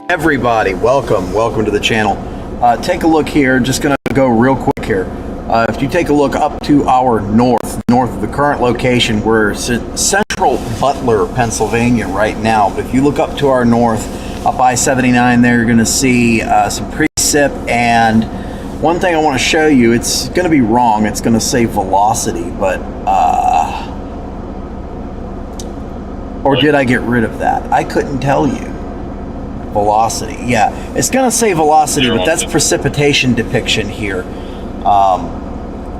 Everybody, welcome to the channel. Take a look here. Just gonna go real quick here. If you take a look up to our north of the current location, we're central Butler, Pennsylvania right now. But if you look up to our north, up I-79 there, you're gonna see some precip. And one thing I want to show you, it's gonna be wrong. It's gonna say velocity, but or did I get rid of that? I couldn't tell you. Velocity, yeah, it's gonna say velocity, but that's precipitation depiction here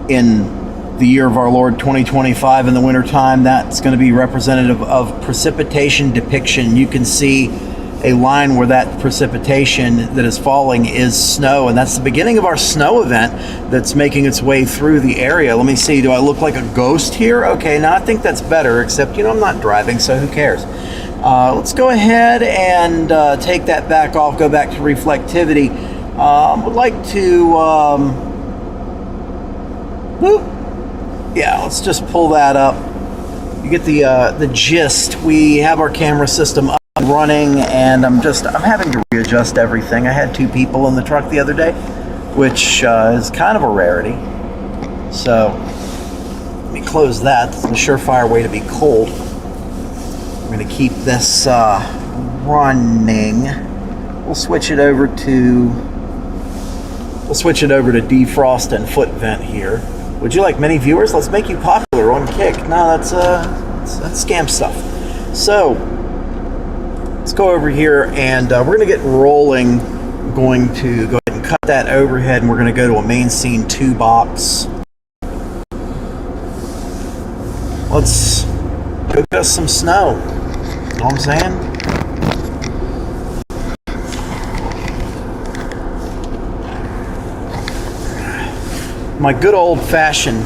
in the year of our Lord 2025 in the wintertime. That's going to be representative of precipitation depiction. You can see a line where that precipitation that is falling is snow, and that's the beginning of our snow event that's making its way through the area. Let me see, do I look like a ghost here? Okay, now I think that's better, except I'm not driving, so who cares? Let's go ahead and take that back off, go back to reflectivity. Would like to, yeah, let's just pull that up. You get the gist. We have our camera system up and running, and I'm having to readjust everything. I had 2 people in the truck the other day, which is kind of a rarity. So let me close that. It's a surefire way to be cold. I'm going to keep this running. We'll switch it over to defrost and foot vent here. Would you like many viewers? Let's make you popular on Kick. No, that's scam stuff. So let's go over here, and we're going to get rolling. I'm going to go ahead and cut that overhead, and we're going to go to a main scene 2 box. Let's go get us some snow. You know what I'm saying? My good old-fashioned,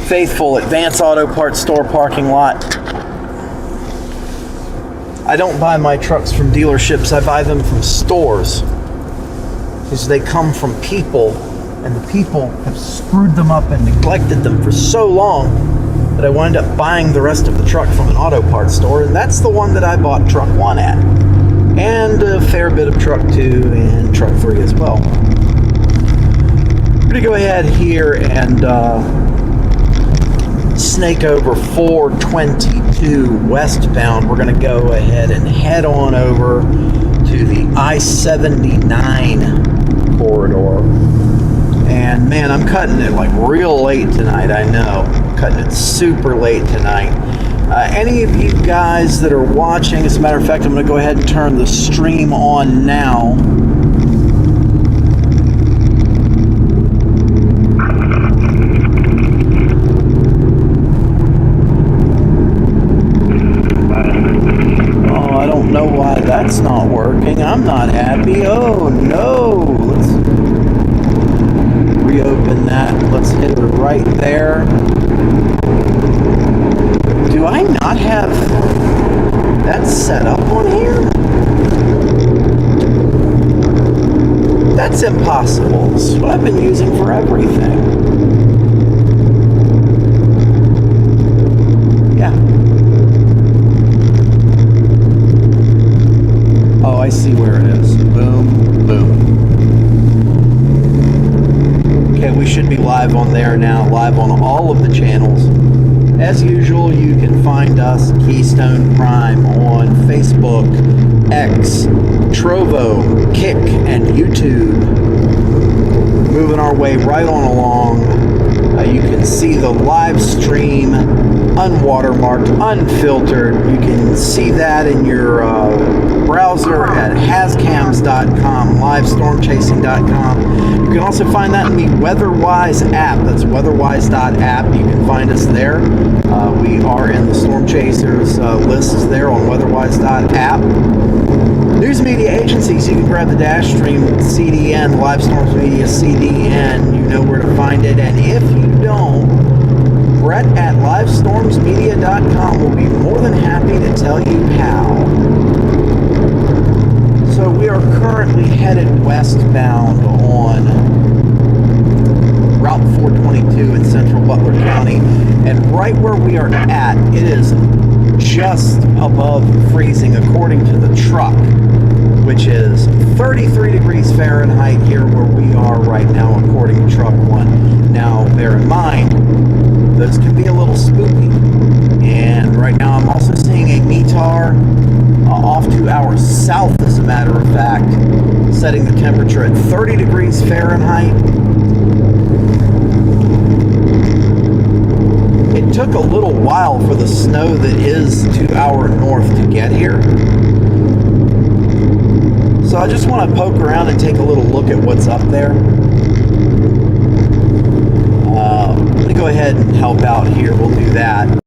faithful Advance Auto Parts store parking lot. I don't buy my trucks from dealerships. I buy them from stores, because they come from people, and the people have screwed them up and neglected them for so long that I wound up buying the rest of the truck from an auto parts store, and that's the one that I bought truck 1 at, and a fair bit of truck 2 and truck 3 as well. I'm going to go ahead here and snake over 422 westbound. We're going to go ahead and head on over to the I-79 corridor. And man, I'm cutting it like real late tonight. I know, cutting it super late tonight. Any of you guys that are watching, as a matter of fact, I'm going to go ahead and turn the stream on now. Oh, I don't know why that's not working. I'm not happy. Oh no. Let's reopen that. Let's hit it right there. Do I not have that set up on here? That's impossible. This is what I've been using for everything. Yeah. Oh, I see where it is. Boom, boom. Okay, we should be live on there now, live on all of the channels. As usual, you can find us, Keystone Prime, on Facebook, X, Trovo, Kick, and YouTube. Moving our way right on along. You can see the live stream, unwatermarked, unfiltered. You can see that in your browser at hascams.com, livestormchasing.com. You can also find that in the WeatherWise app. That's weatherwise.app. You can find us there. We are in the Storm Chasers lists there on weatherwise.app. News media agencies, you can grab the dash stream CDN, Live Storms Media CDN. You know where to find it. And if you don't, Brett at livestormsmedia.com will be more than happy to tell you how. So we are currently headed westbound on Route 422 in central Butler County. And right where we are at, it is just above freezing according to the truck, which is 33 degrees Fahrenheit here where we are right now according to truck one. Now bear in mind, those can be a little spooky. And right now I'm also seeing a METAR off 2 hours south, as a matter of fact, setting the temperature at 30 degrees Fahrenheit. It took a little while for the snow that is 2 hours north to get here. So I just want to poke around and take a little look at what's up there. Let me go ahead and help out here. We'll do that.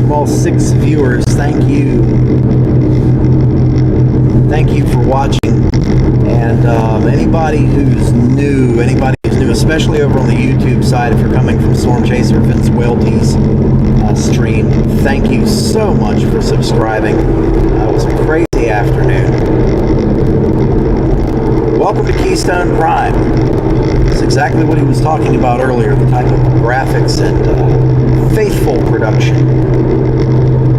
All 6 viewers, thank you. Thank you for watching. And anybody who's new, especially over on the YouTube side, if you're coming from Storm Chaser Vince Welty's stream, thank you so much for subscribing. It was a crazy afternoon. Welcome to Keystone Prime. It's exactly what he was talking about earlier, the type of graphics and faithful production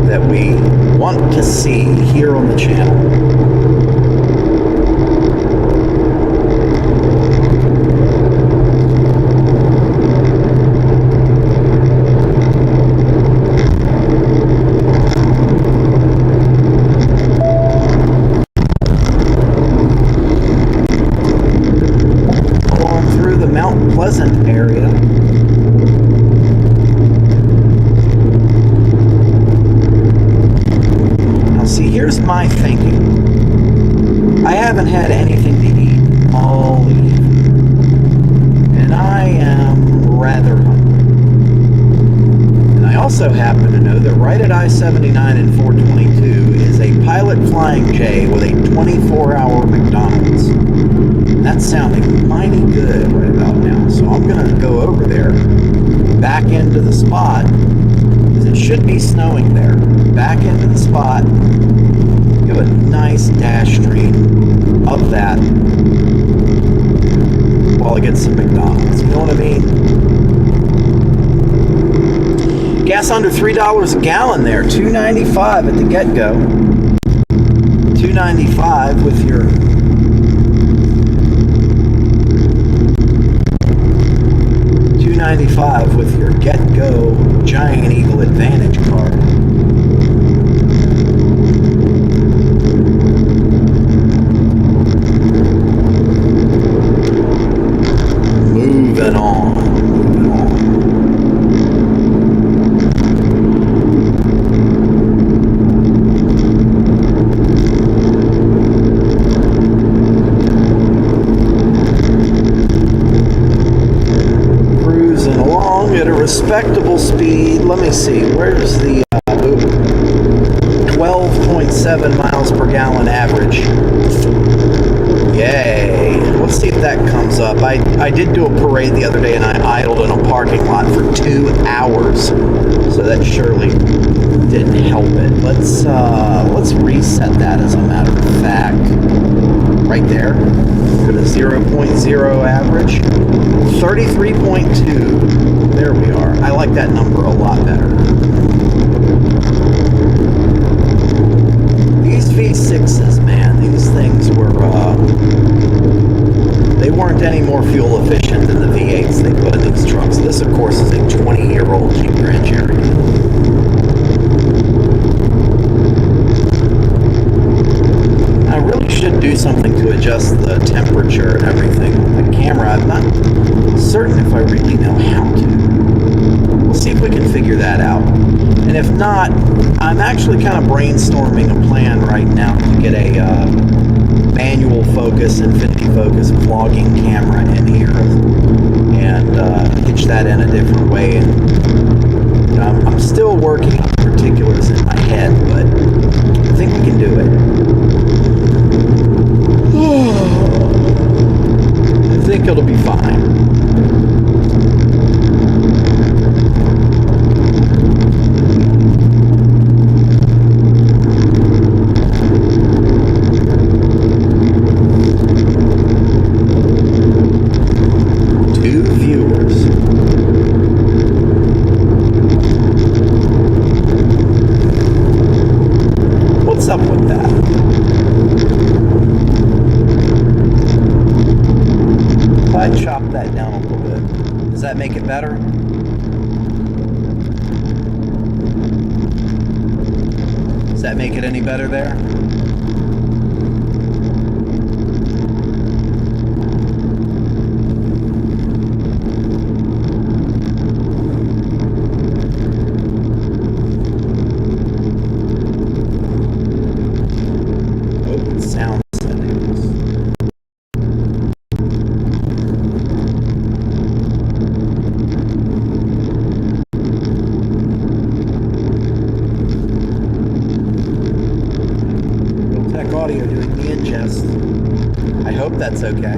that we want to see here on the channel. Going through the Mount Pleasant area. See, here's my thinking. I haven't had anything to eat all evening, and I am rather hungry. And I also happen to know that right at I-79 and 422 is a Pilot Flying J with a 24-hour McDonald's. That's sounding mighty good right about now, so I'm going to go over there, back into the spot, because it should be snowing there. Back into the spot, give a nice dash stream of that while I get some McDonald's. You know what I mean? Gas under $3 a gallon there, $2.95 at the get-go. $2.95 with your $2.95 with your get-go Giant Eagle Advantage card. full speed. Let me see. Where's the 12.7 miles per gallon average. Yay. Let's see if that comes up. I did do a parade the other day and I idled in a parking lot for 2 hours. So that surely didn't help it. Let's reset that as a matter of fact. Right there. For the 0.0 average. 33.2. There we are. I like that number a lot better. These V6s, man, these things were, they weren't any more fuel efficient than the V8s they put in these trucks. This, of course, is a 20-year-old Jeep Grand Cherokee. I really should do something to adjust the temperature and everything on the camera. I'm not certain if I really know how to. We'll see if we can figure that out. And if not, I'm actually kind of brainstorming a plan right now to get a manual focus, infinity focus vlogging camera in here and hitch that in a different way. And you know, I'm still working on the particulars in my head, but I think we can do it. I think it'll be fine. Up with that. If I chop that down a little bit, does that make it better? Does that make it any better there? Sound settings. Tech Audio doing the ingest. I hope that's okay.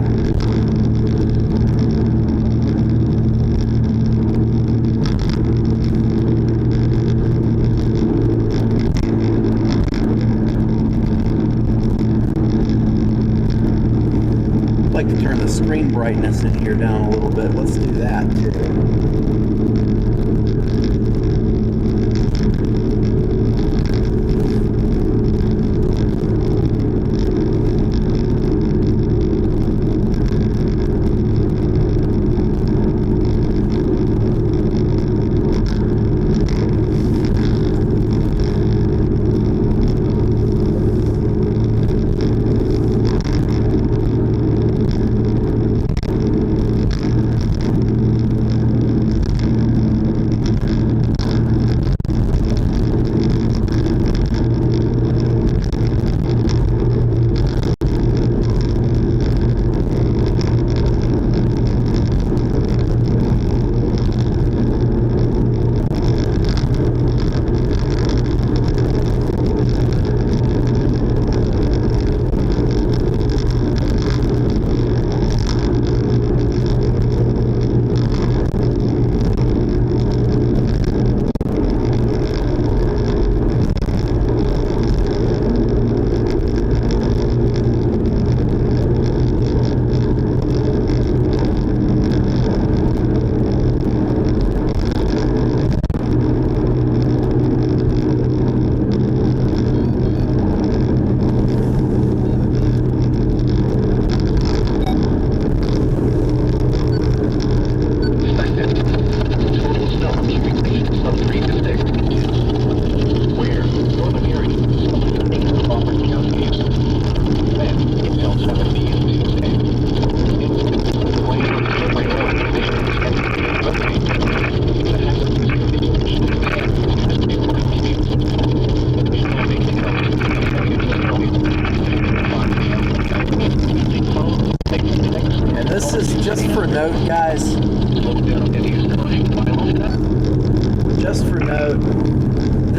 I'd like to turn the screen brightness in here down a little bit. Let's do that too.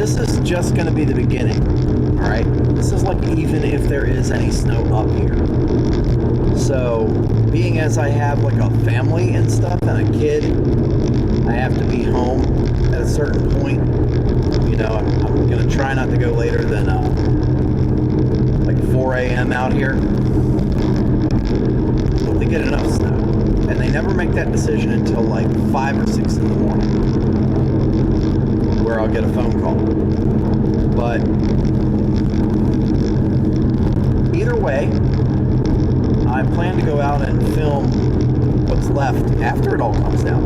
this is just going to be the beginning. All right, this is like even if there is any snow up here. So, being as I have like a family and stuff and a kid, I have to be home at a certain point. You know, I'm going to try not to go later than like 4 a.m. out here. But they get enough snow. And they never make that decision until like 5 or 6 in the morning, where I'll get a phone call. But either way, I plan to go out and film what's left after it all comes down.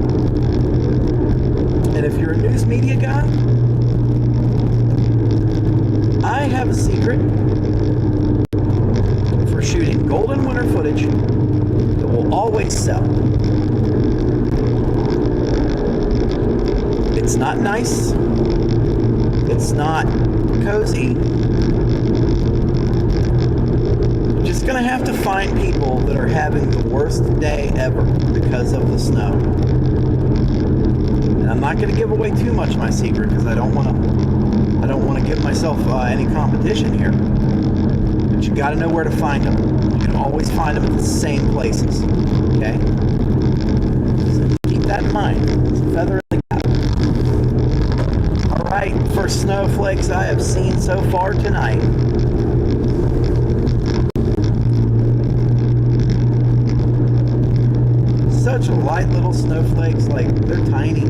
And if you're a news media guy, I have a secret for shooting golden winter footage that will always sell. It's not nice. It's not cozy. You're just gonna have to find people that are having the worst day ever because of the snow. And I'm not gonna give away too much of my secret because I don't want to give myself any competition here. But you got to know where to find them. You can always find them at the same places. Okay? So keep that in mind. It's a feather in the cap. Alright, first snowflakes I have seen so far tonight. Such light little snowflakes, like they're tiny.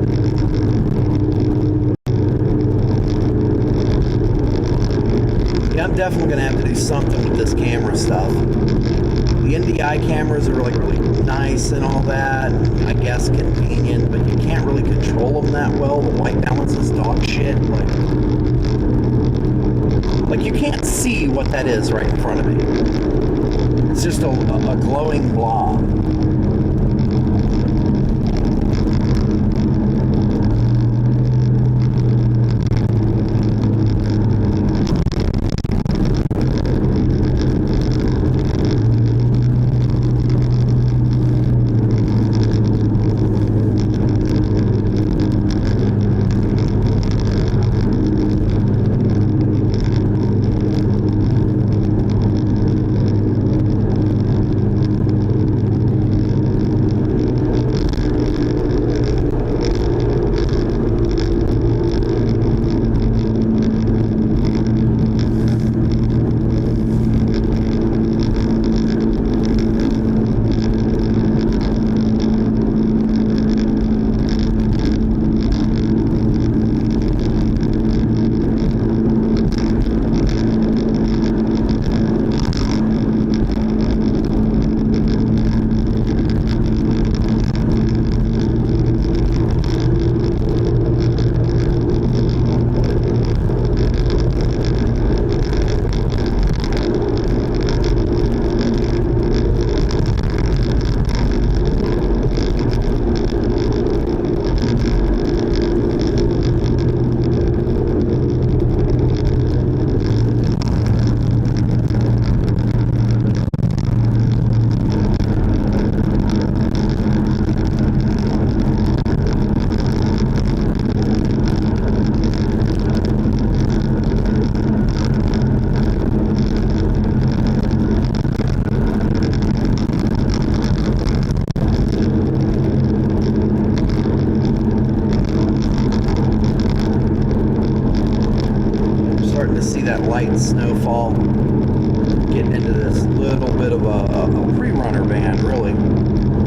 Yeah, I'm definitely going to have to do something with this camera stuff. The NDI cameras are like really nice and all that, I guess convenient, but you can't really control them that well. The white balance is dog shit. Like you can't see what that is right in front of me. It's just a glowing blob. That light snowfall, getting into this little bit of a pre-runner band really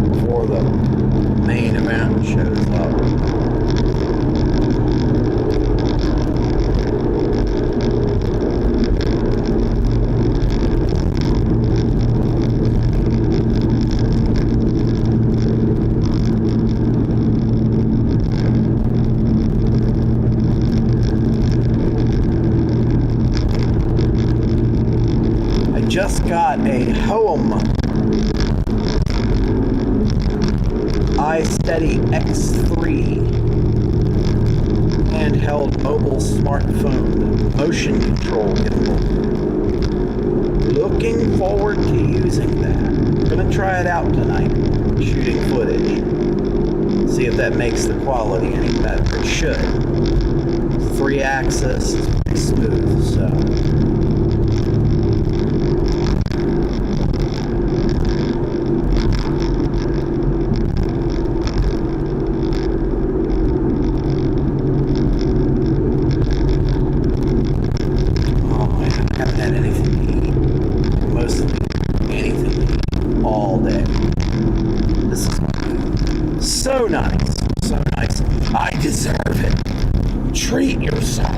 before the main event shows up. Just got a home iSteady X3 handheld mobile smartphone motion control gimbal. Looking forward to using that. I'm gonna try it out tonight, shooting footage. See if that makes the quality any better. It should. 3 3-axis is pretty smooth, so. All day. This is so nice. So nice. I deserve it. Treat yourself.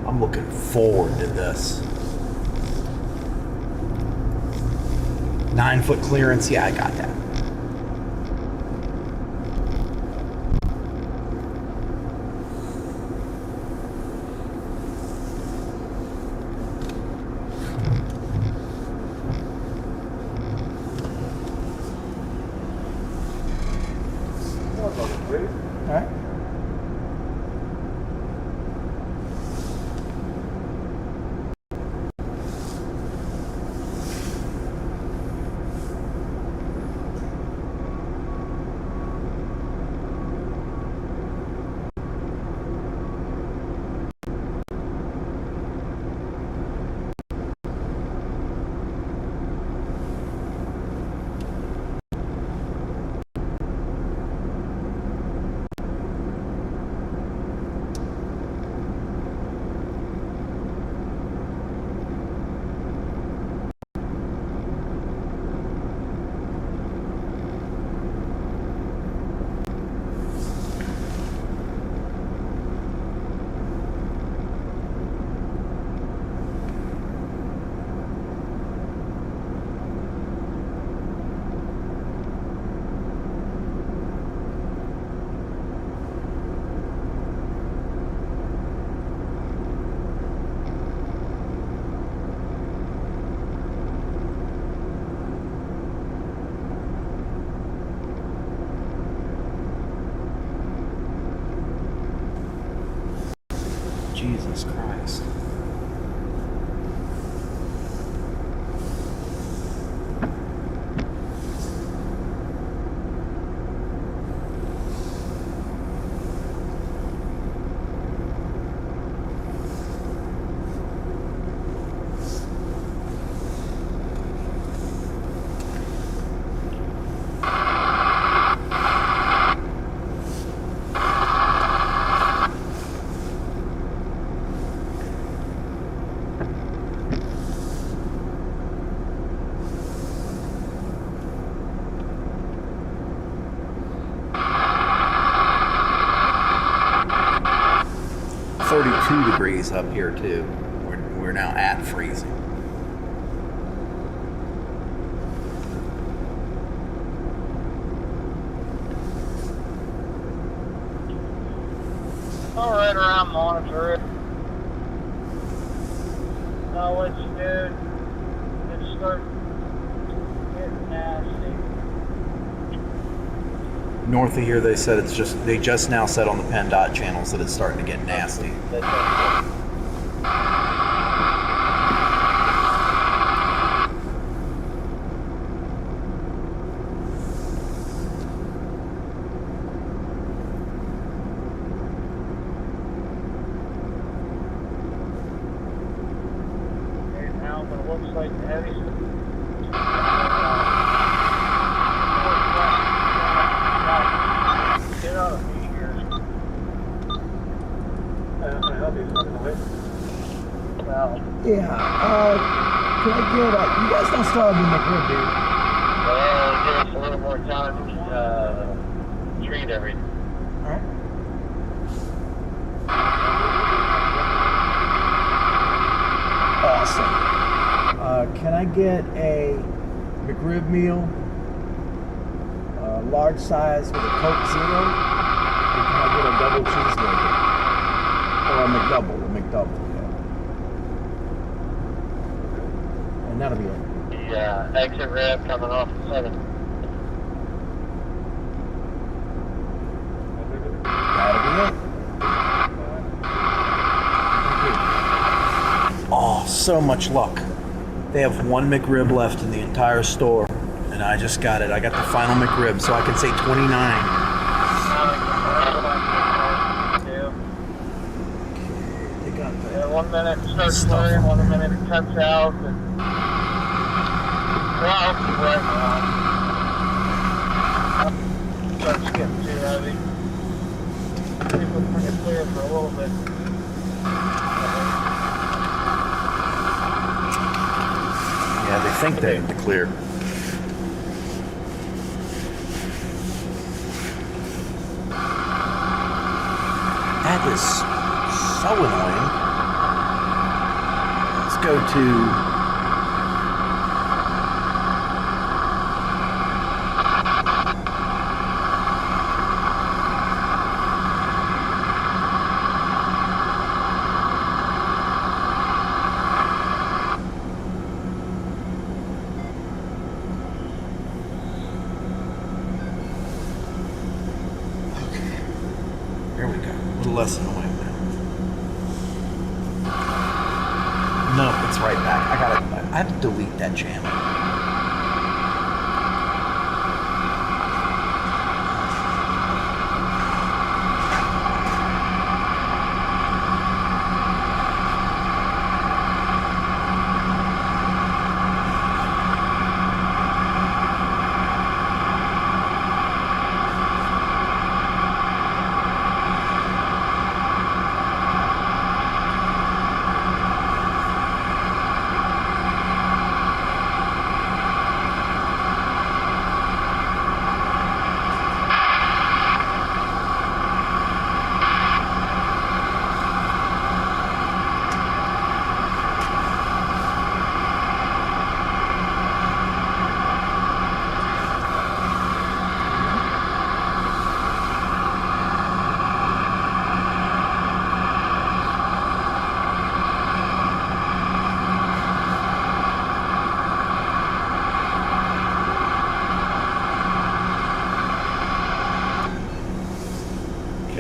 I'm looking forward to this. 9-foot clearance, yeah, I got that. All right. Jesus Christ. Degrees up here too. We're now at freezing. All right, around monitor it. Now what you do, it start getting nasty. North of here, they said they just now said on the PennDOT channels that it's starting to get nasty. Okay, now it looks like the heavy. Get out of here. Can I help you? Well, yeah, can I get, you guys don't still have the McRib, do you? well, give us a little more time to treat everything. Alright. Awesome. Can I get a McRib meal, large size with a Coke Zero? And can I get a double cheeseburger? Or a McDouble, yeah. that'll be it. The exit ramp coming off the 7. That'll be it. Oh, so much luck. They have one McRib left in the entire store, and I just got it. I got the final McRib, so I can say 29. They got the 1 minute starts slurring, 1 minute it cuts out, and well, right now. Starts getting too heavy. People bring it clear for a little bit. Yeah, they think they're clear. That is so annoying. Let's go to Here we go. A little less annoying now. No, it's right back. I have to delete that channel.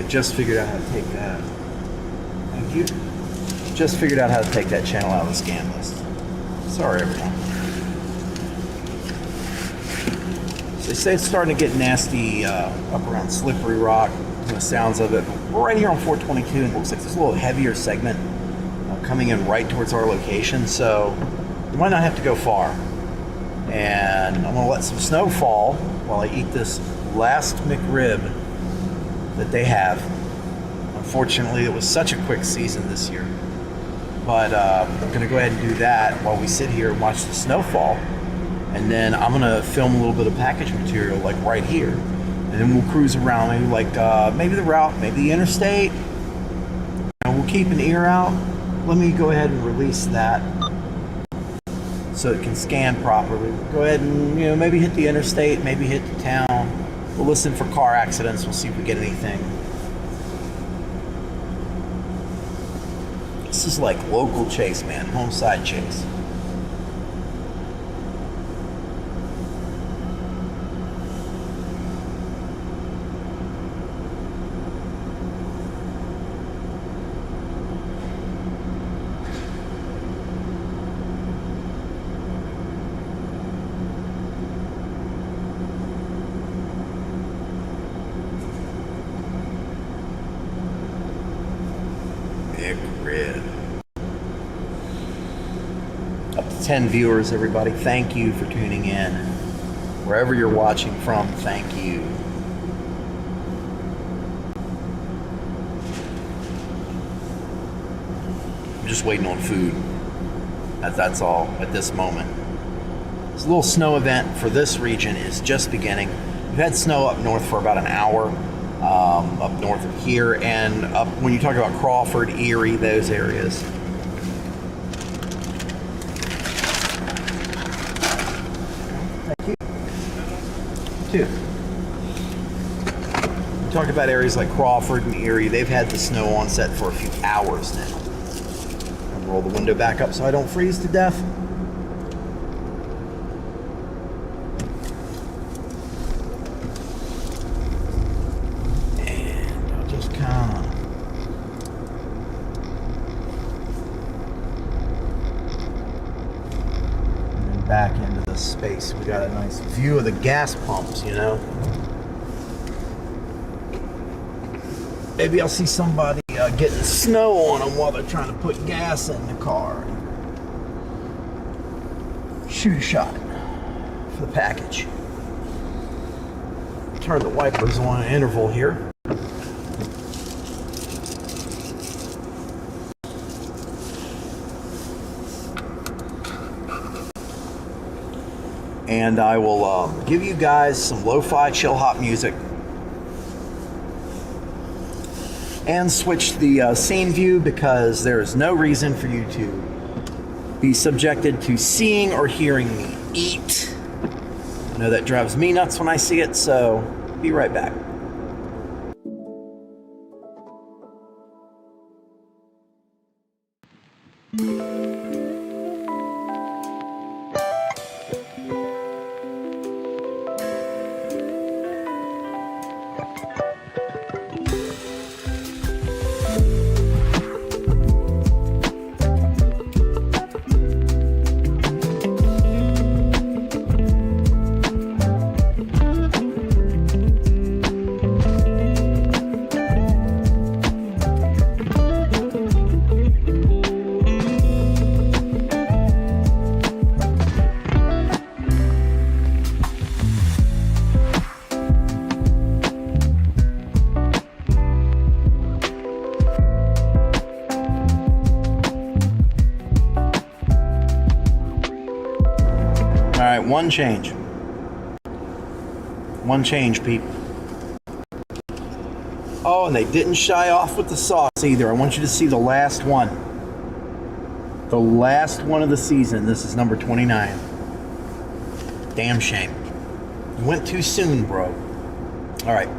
Just figured out how to take that. Thank you. Just figured out how to take that channel out of the scan list. Sorry, everyone. So they say it's starting to get nasty up around Slippery Rock, from the sounds of it. But we're right here on 422, and it looks like there's a little heavier segment coming in right towards our location, so we might not have to go far. And I'm going to let some snow fall while I eat this last McRib that they have. Unfortunately, it was such a quick season this year, but I'm gonna go ahead and do that while we sit here and watch the snowfall, and then I'm gonna film a little bit of package material like right here, and then we'll cruise around maybe like maybe the route, maybe the interstate, and we'll keep an ear out. Let me go ahead and release that so it can scan properly. Go ahead and maybe hit the interstate, maybe hit the town. We'll listen for car accidents. We'll see if we get anything. This is like local chase, man. Homeside chase. McRib. Up to 10 viewers, everybody. Thank you for tuning in. Wherever you're watching from, thank you. I'm just waiting on food. That's all at this moment. This little snow event for this region is just beginning. We've had snow up north for about an hour. Up north of here, and up when you talk about Crawford, Erie, those areas. Thank you. Two. You talk about areas like Crawford and Erie, they've had the snow onset for a few hours now. And roll the window back up so I don't freeze to death. back into this space. We got a nice view of the gas pumps, you know. Maybe I'll see somebody getting snow on them while they're trying to put gas in the car. Shoot a shot for the package. Turn the wipers on an interval here. And I will give you guys some lo-fi chill hop music and switch the scene view, because there is no reason for you to be subjected to seeing or hearing me eat. I know that drives me nuts when I see it, so be right back. Alright, one change. One change, people. Oh, and they didn't shy off with the sauce either. I want you to see the last one. The last one of the season. This is number 29. Damn shame. You went too soon, bro. Alright.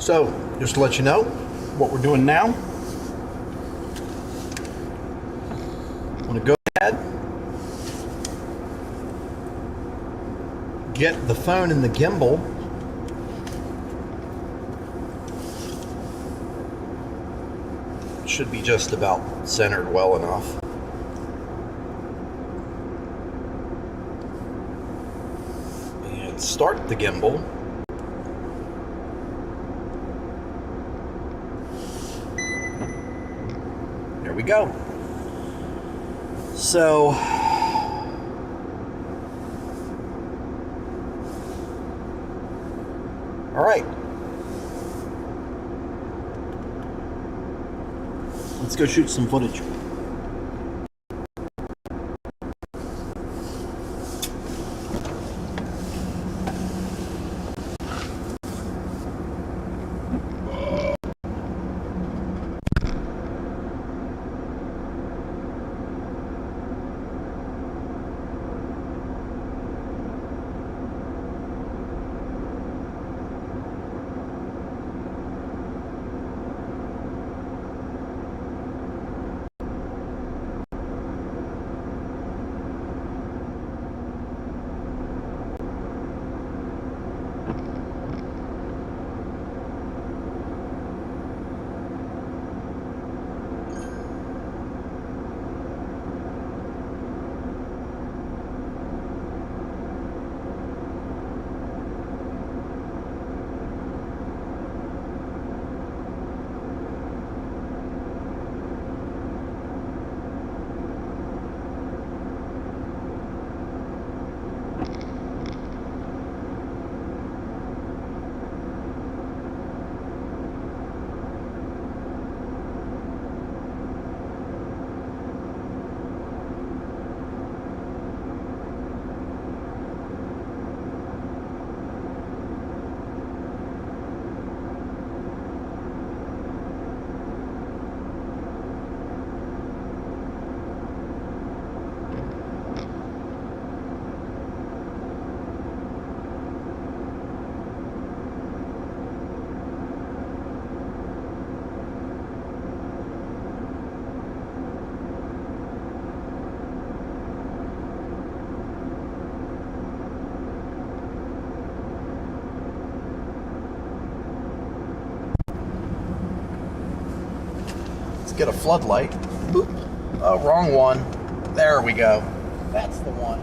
So, just to let you know what we're doing now. I'm going to go ahead, get the phone and the gimbal should be just about centered well enough. And start the gimbal. There we go. So, all right. Let's go shoot some footage. Get a floodlight. Boop. Oh, wrong one. There we go. That's the one.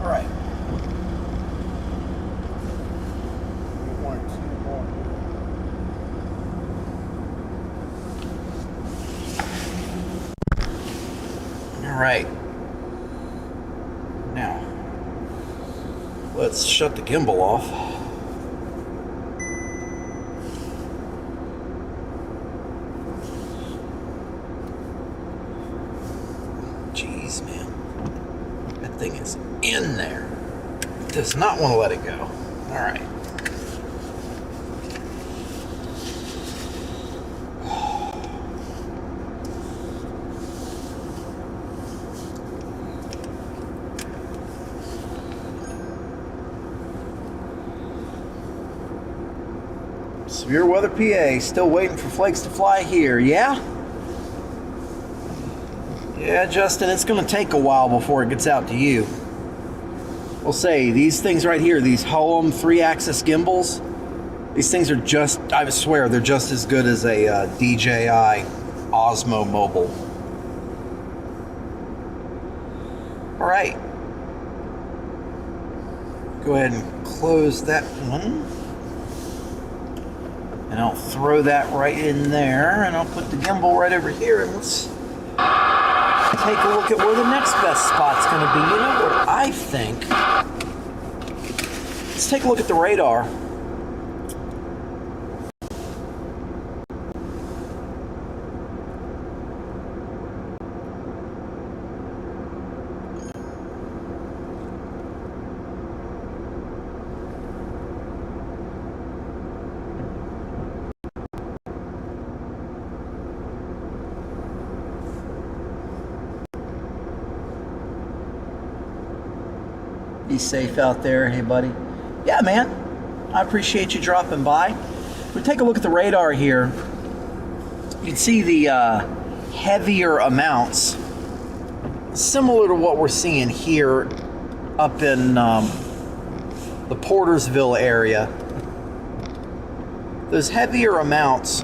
All right. All right. Now, let's shut the gimbal off. Jeez, man. That thing is in there. It does not want to let it go. All right. Severe Weather PA, still waiting for flakes to fly here, yeah? Yeah, Justin, it's going to take a while before it gets out to you. We'll say, these things right here, these Hohem 3-axis gimbals, these things are just, I swear, they're just as good as a DJI Osmo Mobile. All right. Go ahead and close that one. And I'll throw that right in there, and I'll put the gimbal right over here, and let's take a look at where the next best spot's going to be. You know what I think? Let's take a look at the radar. Be safe out there. Hey, buddy. Yeah, man. I appreciate you dropping by. We take a look at the radar here. You can see the heavier amounts, similar to what we're seeing here up in the Portersville area. Those heavier amounts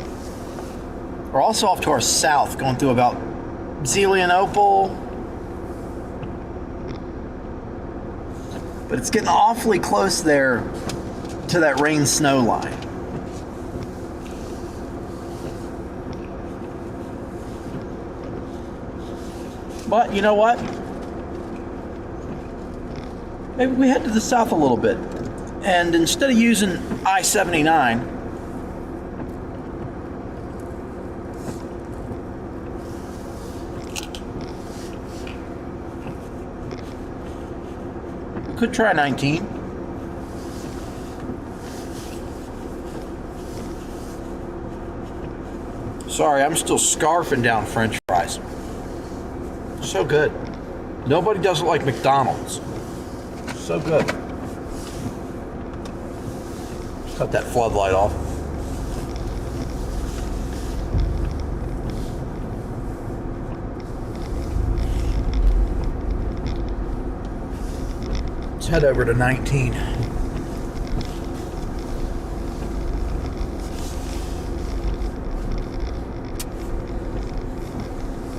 are also off to our south, going through about Zelienople. But it's getting awfully close there to that rain-snow line. But you know what? Maybe we head to the south a little bit. And instead of using I-79, we could try 19. Sorry, I'm still scarfing down French fries. So good. Nobody does it like McDonald's. So good. Cut that floodlight off. Let's head over to 19.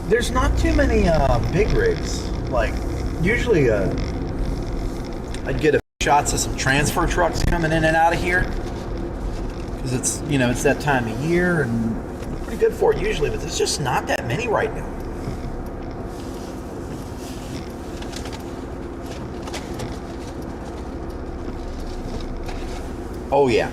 There's not too many big rigs. Like, usually I'd get a few shots of some transfer trucks coming in and out of here. Because it's, you know, it's that time of year and pretty good for it usually, but there's just not that many right now. Oh yeah.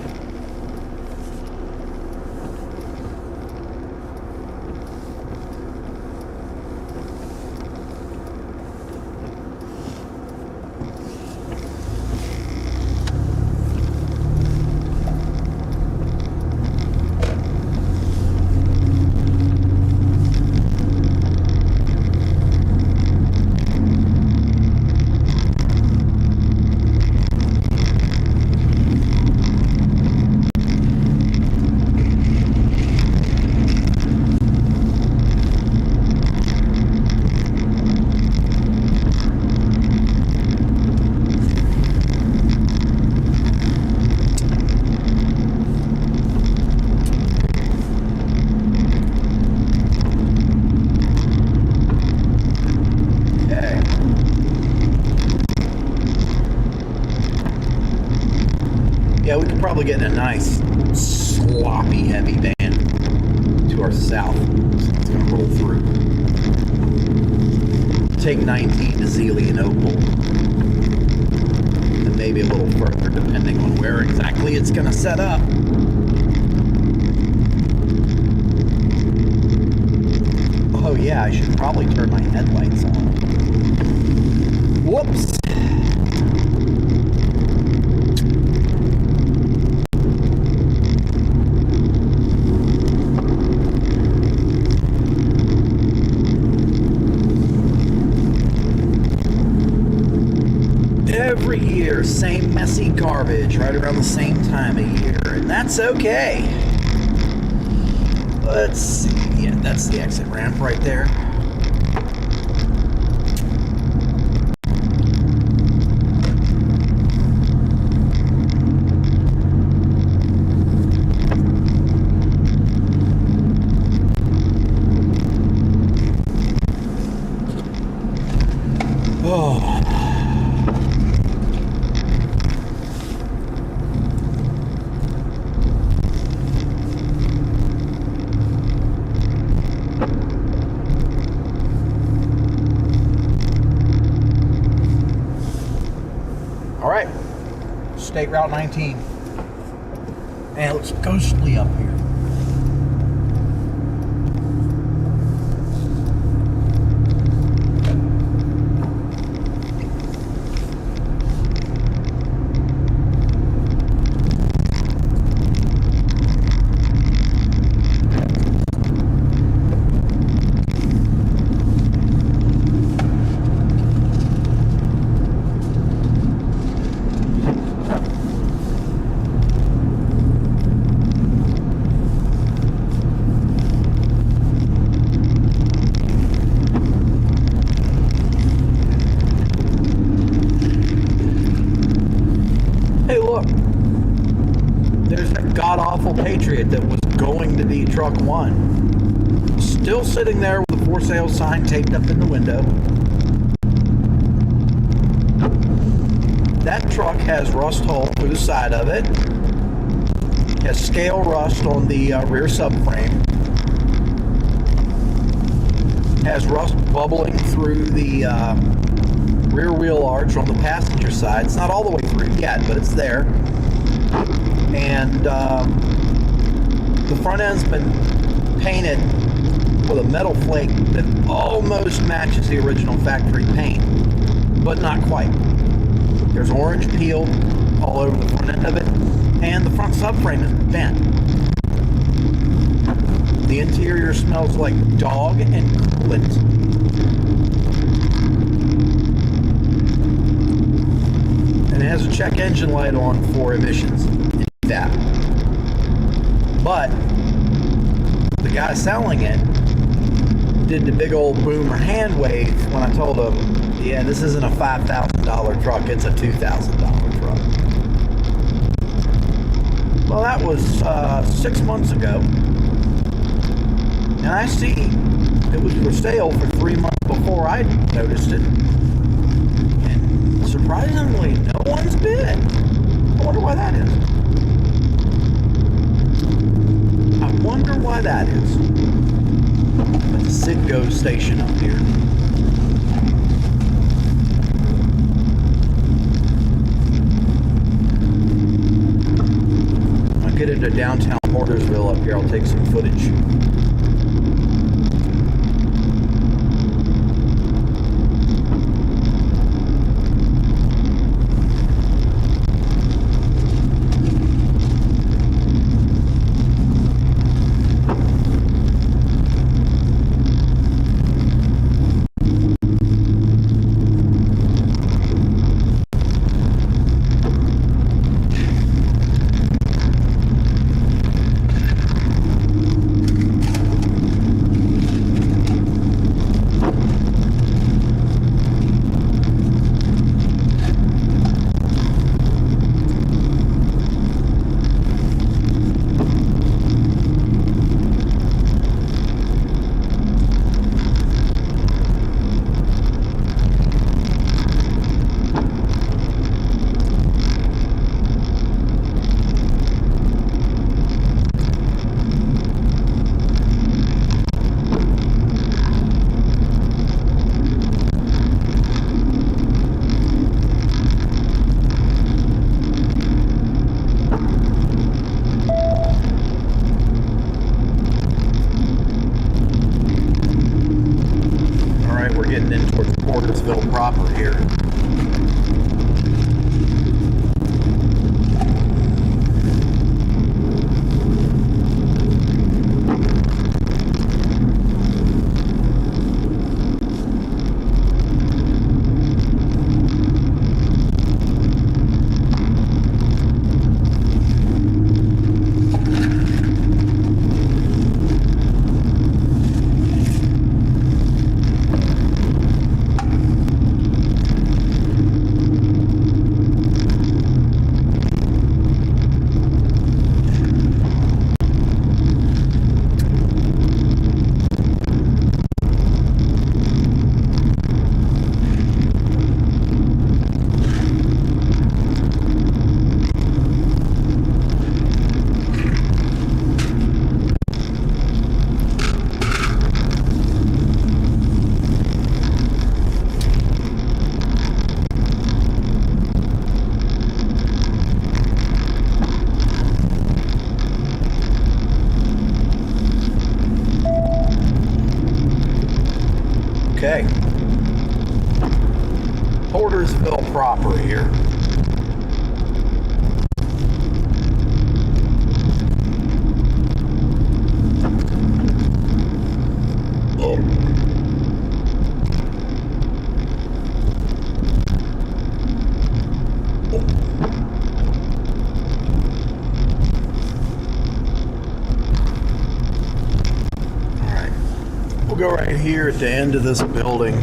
Yeah, we could probably get in a nice, sloppy, heavy van to our south. So it's going to roll through. Take 19 to Zelienople. And maybe a little further, depending on where exactly it's going to set up. Oh yeah, I should probably turn my headlights on. Whoops! Every year, same messy garbage right around the same time of year, and that's okay. Let's see, yeah, that's the exit ramp right there. Oh. State Route 19. And it looks ghostly up here. There's that god-awful Patriot that was going to be truck one. Still sitting there with a for sale sign taped up in the window. That truck has rust hole through the side of it. Has scale rust on the rear subframe. Has rust bubbling through the rear wheel arch on the passenger side. It's not all the way through yet, but it's there. And the front end's been painted with a metal flake that almost matches the original factory paint, but not quite. There's orange peel all over the front end of it, and the front subframe is bent. The interior smells like dog and coolant. And it has a check engine light on for emissions. That. But the guy selling it did the big old boomer hand wave when I told him, yeah, this isn't a $5,000 truck, it's a $2,000 truck. Well, that was 6 months ago. And I see it was for sale for 3 months before I noticed it. And surprisingly, no one's bid. I wonder why that is. I wonder why that is. At the Citgo station up here. I'll get into downtown Portersville up here. I'll take some footage. Proper here. Okay. Portersville proper here. Oh. Go right here at the end of this building.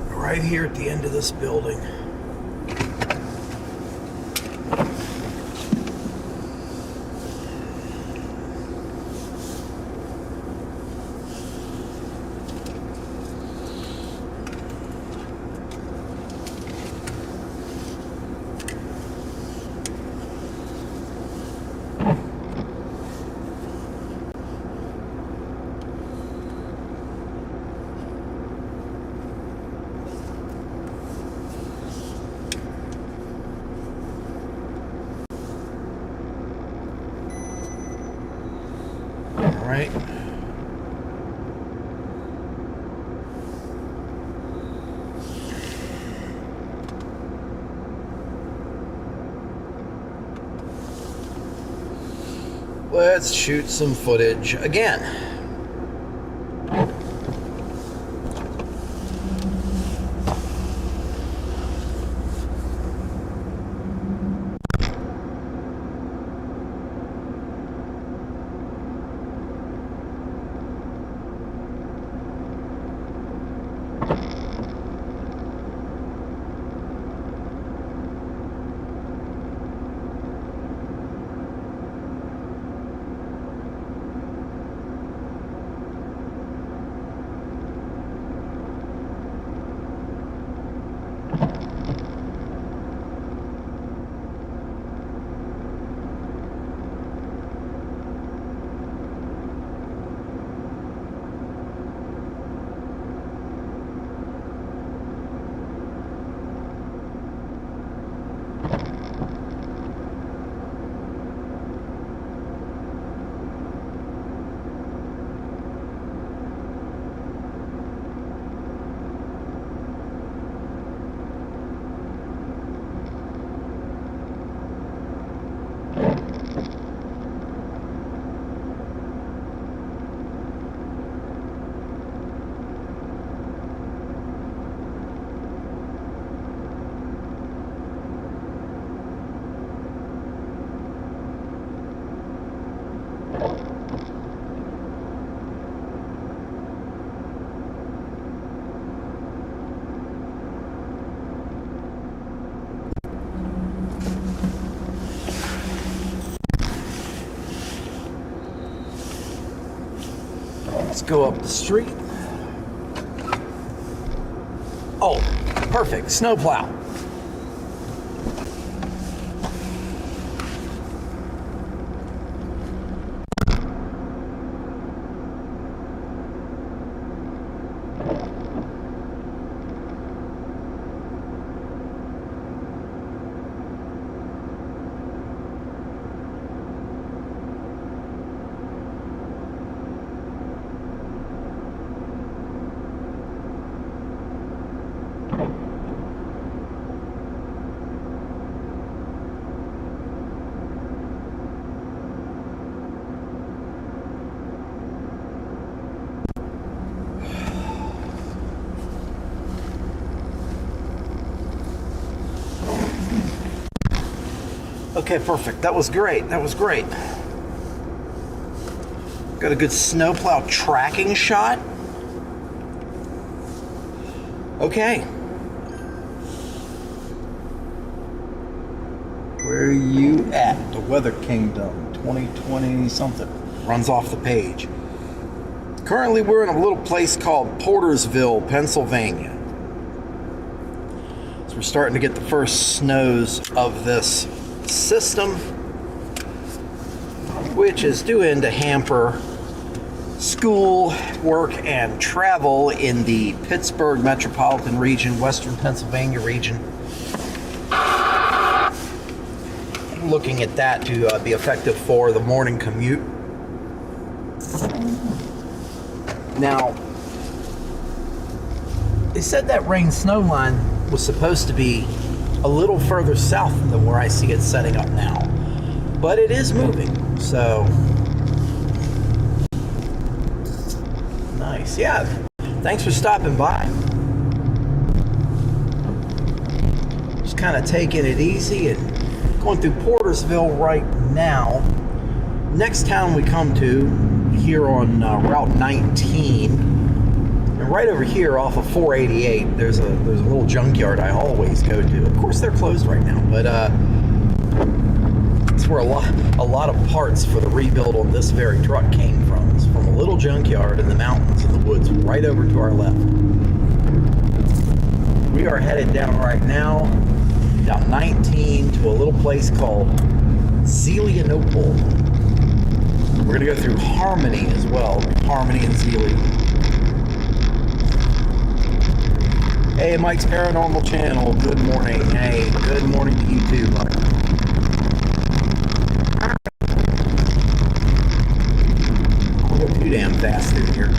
Right here at the end of this building. let's shoot some footage again. Let's go up the street. Oh, perfect, snowplow. Okay, perfect. That was great. That was great. Got a good snowplow tracking shot. Okay. Where are you at? The Weather Kingdom 2020 something. Runs off the page. Currently, we're in a little place called Portersville, Pennsylvania. So we're starting to get the first snows of this system, which is due to hamper school, work, and travel in the Pittsburgh metropolitan region, western Pennsylvania region. Looking at that to be effective for the morning commute. Now, they said that rain-snow line was supposed to be a little further south than where I see it setting up now. But it is moving, so nice. Yeah, thanks for stopping by. Just kind of taking it easy and going through Portersville right now. Next town we come to here on Route 19. And right over here off of 488, there's a little junkyard I always go to. Of course, they're closed right now, but it's where a lot of parts for the rebuild on this very truck came from. It's from a little junkyard in the mountains in the woods right over to our left. We are headed down right now, down 19 to a little place called Zelienople. We're gonna go through Harmony as well, Harmony and Zeli. Hey, Mike's Paranormal Channel, good morning. Hey, good morning to you too, Mike. I'll go too damn fast through here.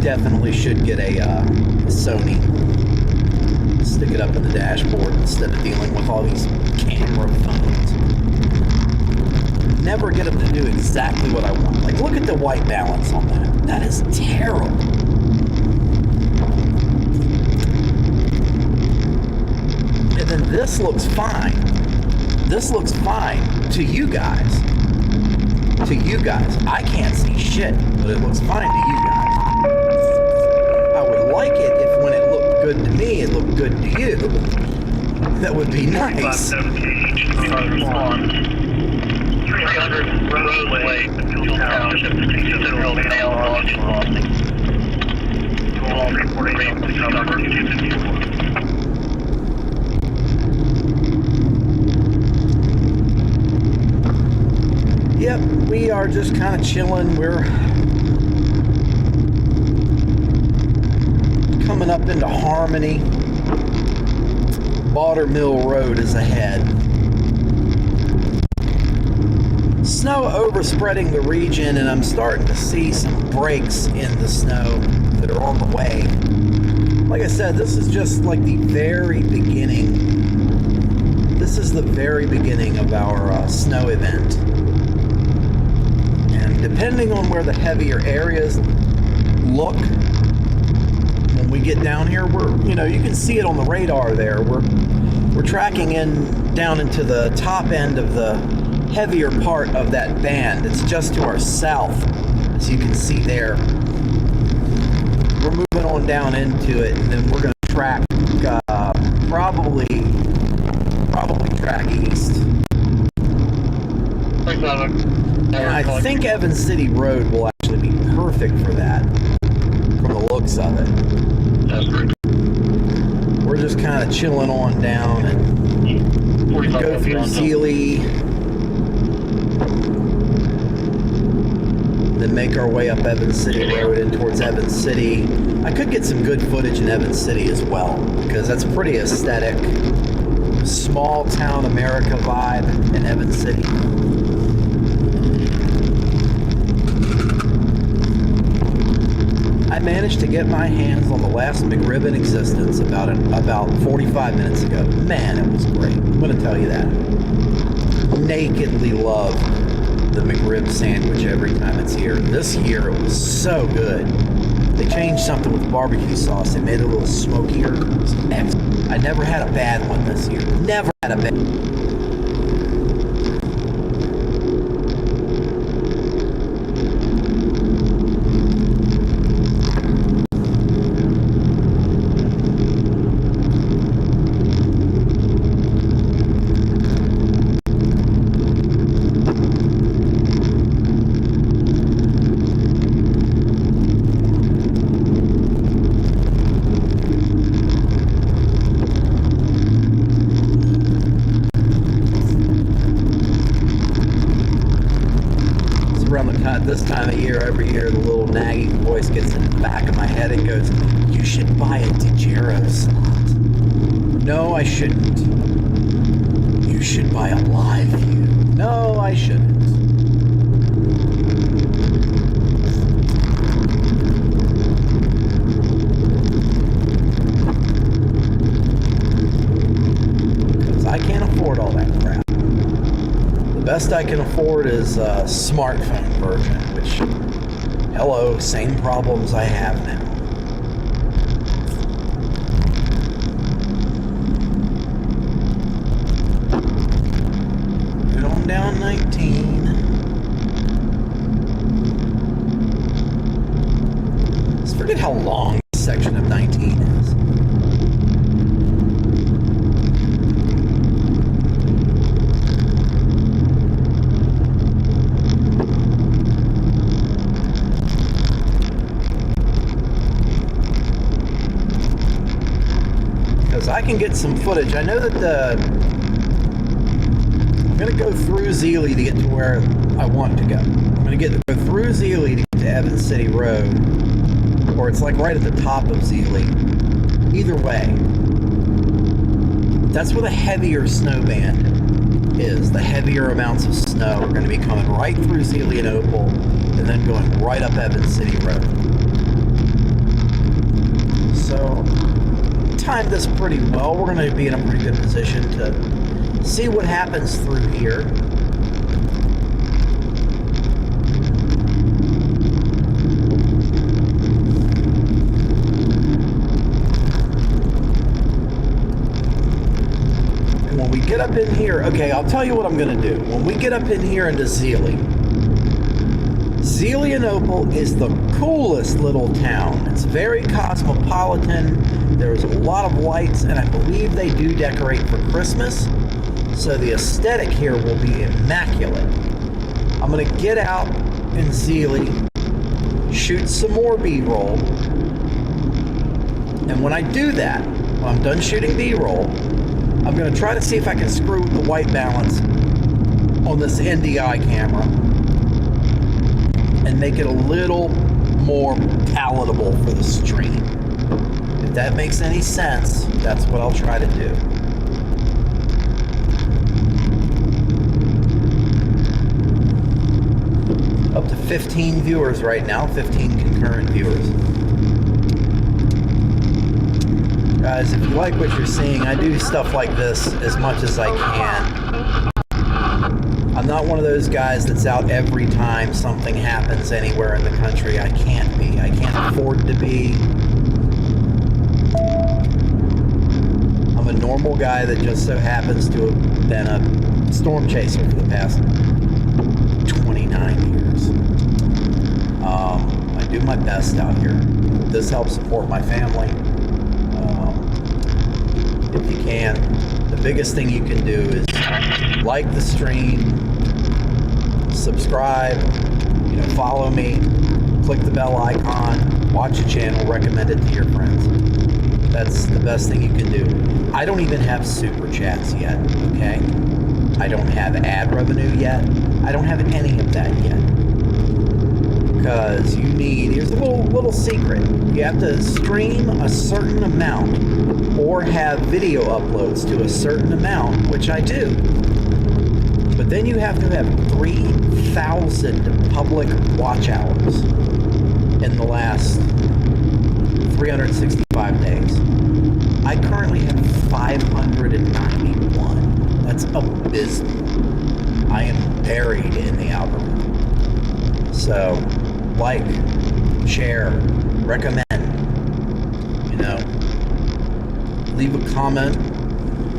definitely should get a Sony. Stick it up in the dashboard instead of dealing with all these camera phones. Never get them to do exactly what I want. Like, look at the white balance on that. That is terrible. And then this looks fine. This looks fine to you guys. To you guys. I can't see shit, but it looks fine to you guys. I would like it if when it looked good to me, it looked good to you. That would be nice. 300 roadway, Fuel Township, Central mailbox crossing. To all reporting on the number 254. Yep, we are just kind of chilling. We're coming up into Harmony. Laudermill Road is ahead. Snow overspreading the region, and I'm starting to see some breaks in the snow that are on the way. Like I said, this is just like the very beginning. This is the very beginning of our snow event. And depending on where the heavier areas look, when we get down here, you can see it on the radar there. We're tracking down into the top end of the heavier part of that band. It's just to our south, as you can see there. We're moving on down into it, and then we're going to track probably track east. And I think Evans City Road will actually be perfect for that, from the looks of it. That's great. We're just kind of chilling on down and go through Zealy, then make our way up Evans City Road and towards Evans City. I could get some good footage in Evans City as well, because that's pretty aesthetic. Small town America vibe in Evans City. I managed to get my hands on the last McRib in existence about 45 minutes ago. Man, it was great. I'm going to tell you that. Nakedly love the McRib sandwich every time it's here. This year it was so good. They changed something with barbecue sauce. They made it a little smokier. It was excellent. I never had a bad one this year. Never had a bad one. This time of year, every year, the little nagging voice gets in the back of my head and goes, "You should buy a Dejero slot." No, I shouldn't. You should buy a live view. No, I shouldn't. Because I can't afford all that crap. The best I can afford is a smartphone version, which, hello, same problems I have now. Right on down 19. Let's forget how long this section of 19 is. I can get some footage. I know that I'm going to go through Zealy to get to where I want to go. I'm going to go through Zealy to get to Evans City Road, or it's like right at the top of Zealy. Either way, that's where the heavier snow band is. The heavier amounts of snow are going to be coming right through Zealy and Opal, and then going right up Evans City Road. so timed this pretty well. We're going to be in a pretty good position to see what happens through here. And when we get up in here, okay, I'll tell you what I'm going to do. When we get up in here into Zelienople is the coolest little town. It's very cosmopolitan. There's a lot of lights, and I believe they do decorate for Christmas. So the aesthetic here will be immaculate. I'm going to get out in Zealy, shoot some more B-roll. And when I do that, when I'm done shooting B-roll, I'm going to try to see if I can screw with the white balance on this NDI camera and make it a little more palatable for the stream. If that makes any sense, that's what I'll try to do. Up to 15 viewers right now, 15 concurrent viewers. Guys, if you like what you're seeing, I do stuff like this as much as I can. I'm not one of those guys that's out every time something happens anywhere in the country. I can't be. I can't afford to be. I'm a normal guy that just so happens to have been a storm chaser for the past 29 years. I do my best out here. This helps support my family. If you can, the biggest thing you can do is like the stream, subscribe, follow me, click the bell icon, watch the channel, recommend it to your friends. That's the best thing you can do. I don't even have super chats yet, okay? I don't have ad revenue yet. I don't have any of that yet. Because here's a little secret. You have to stream a certain amount or have video uploads to a certain amount, which I do. But then you have to have 3,000 public watch hours in the last 365 days. I currently have 591. That's abysmal. I am buried in the algorithm. So, like, share, recommend, leave a comment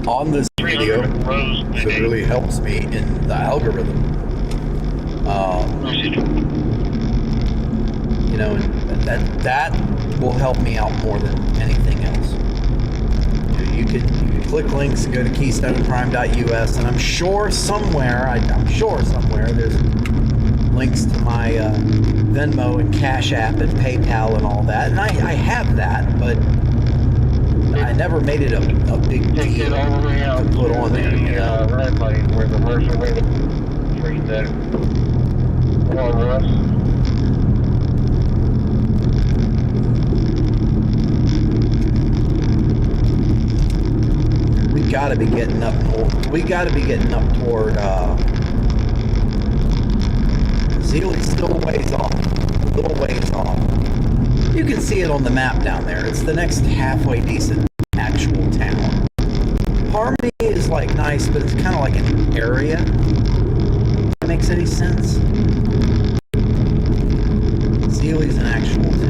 on this video. It really helps me in the algorithm. That will help me out more than anything else. You can click links and go to KeystonePrime.us, and I'm sure somewhere there's links to my Venmo and Cash App and PayPal and all that. And I have that, but I never made it a big deal to put on there. Red light where the mercy way to treat that. We gotta be getting up toward Zealy's still a ways off. A little ways off. You can see it on the map down there. It's the next halfway decent actual town. Harmony is like nice, but it's kind of like an area. If that makes any sense. Zealy's an actual town.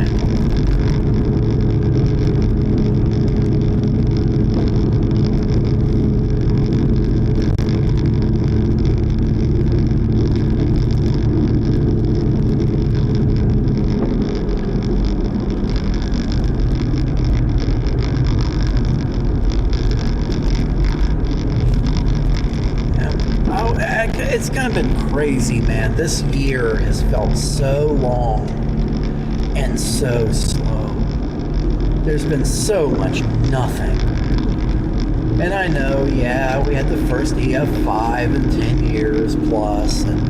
It's kind of been crazy, man. This year has felt so long and so slow. There's been so much nothing. And I know, yeah, we had the first EF5 in 10 years plus, and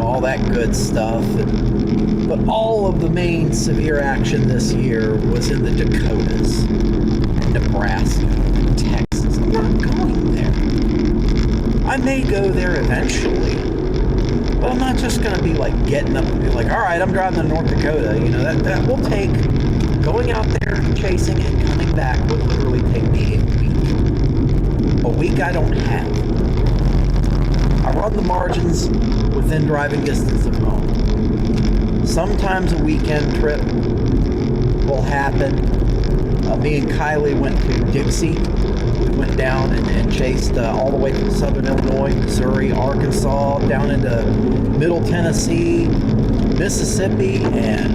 all that good stuff. But all of the main severe action this year was in the Dakotas, and Nebraska, and Texas. I'm not going there. I may go there eventually, but I'm not just going to be like getting up and be like, all right, I'm driving to North Dakota. That will take Going out there, chasing and coming back would literally take me a week. A week I don't have. I run the margins within driving distance of home. Sometimes a weekend trip will happen. Me and Kylie went to Dixie. We went down and chased all the way from southern Illinois, Missouri, Arkansas, down into middle Tennessee, Mississippi, and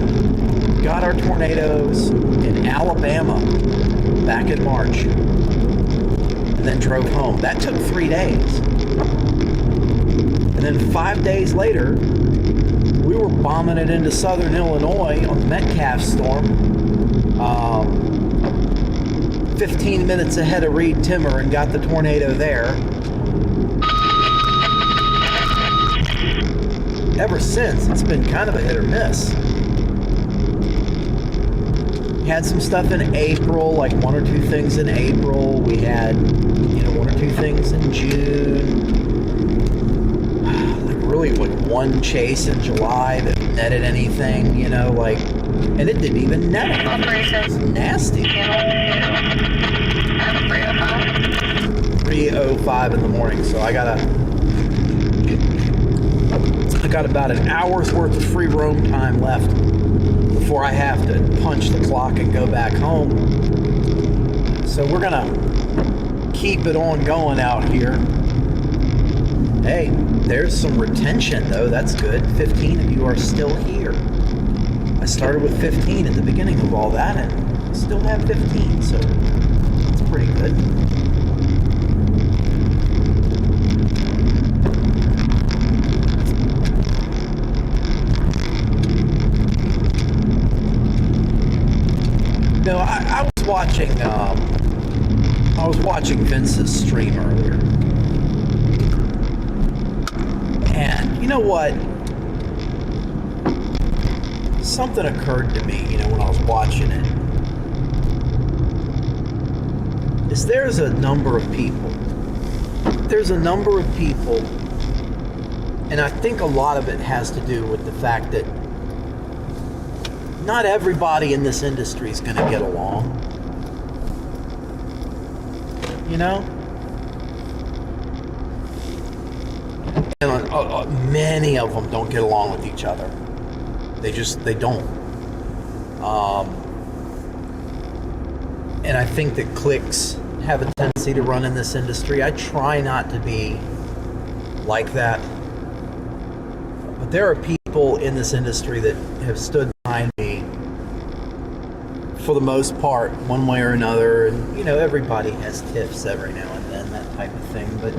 got our tornadoes in Alabama back in March. And then drove home. That took 3 days. And then 5 days later, we were bombing it into southern Illinois on the Metcalf storm. 15 minutes ahead of Reed Timmer and got the tornado there. Ever since, it's been kind of a hit or miss. We had some stuff in April, like 1 or 2 things in April. We had, 1 or 2 things in June. Really like 1 chase in July that netted anything, and it didn't even net anything. It was nasty. 3:05 in the morning, so I got about an hour's worth of free roam time left before I have to punch the clock and go back home. So we're gonna keep it on going out here. Hey, there's some retention though, that's good. 15 of you are still here. I started with 15 at the beginning of all that and I still have 15, so it's pretty good. I was watching Vince's stream earlier. And you know what? Something occurred to me, when I was watching it. There's a number of people. And I think a lot of it has to do with the fact that not everybody in this industry is going to get along. And many of them don't get along with each other. They don't. And I think that cliques have a tendency to run in this industry. I try not to be like that. But there are people in this industry that have stood behind me for the most part, one way or another. And, everybody has tiffs every now and then, that type of thing. But,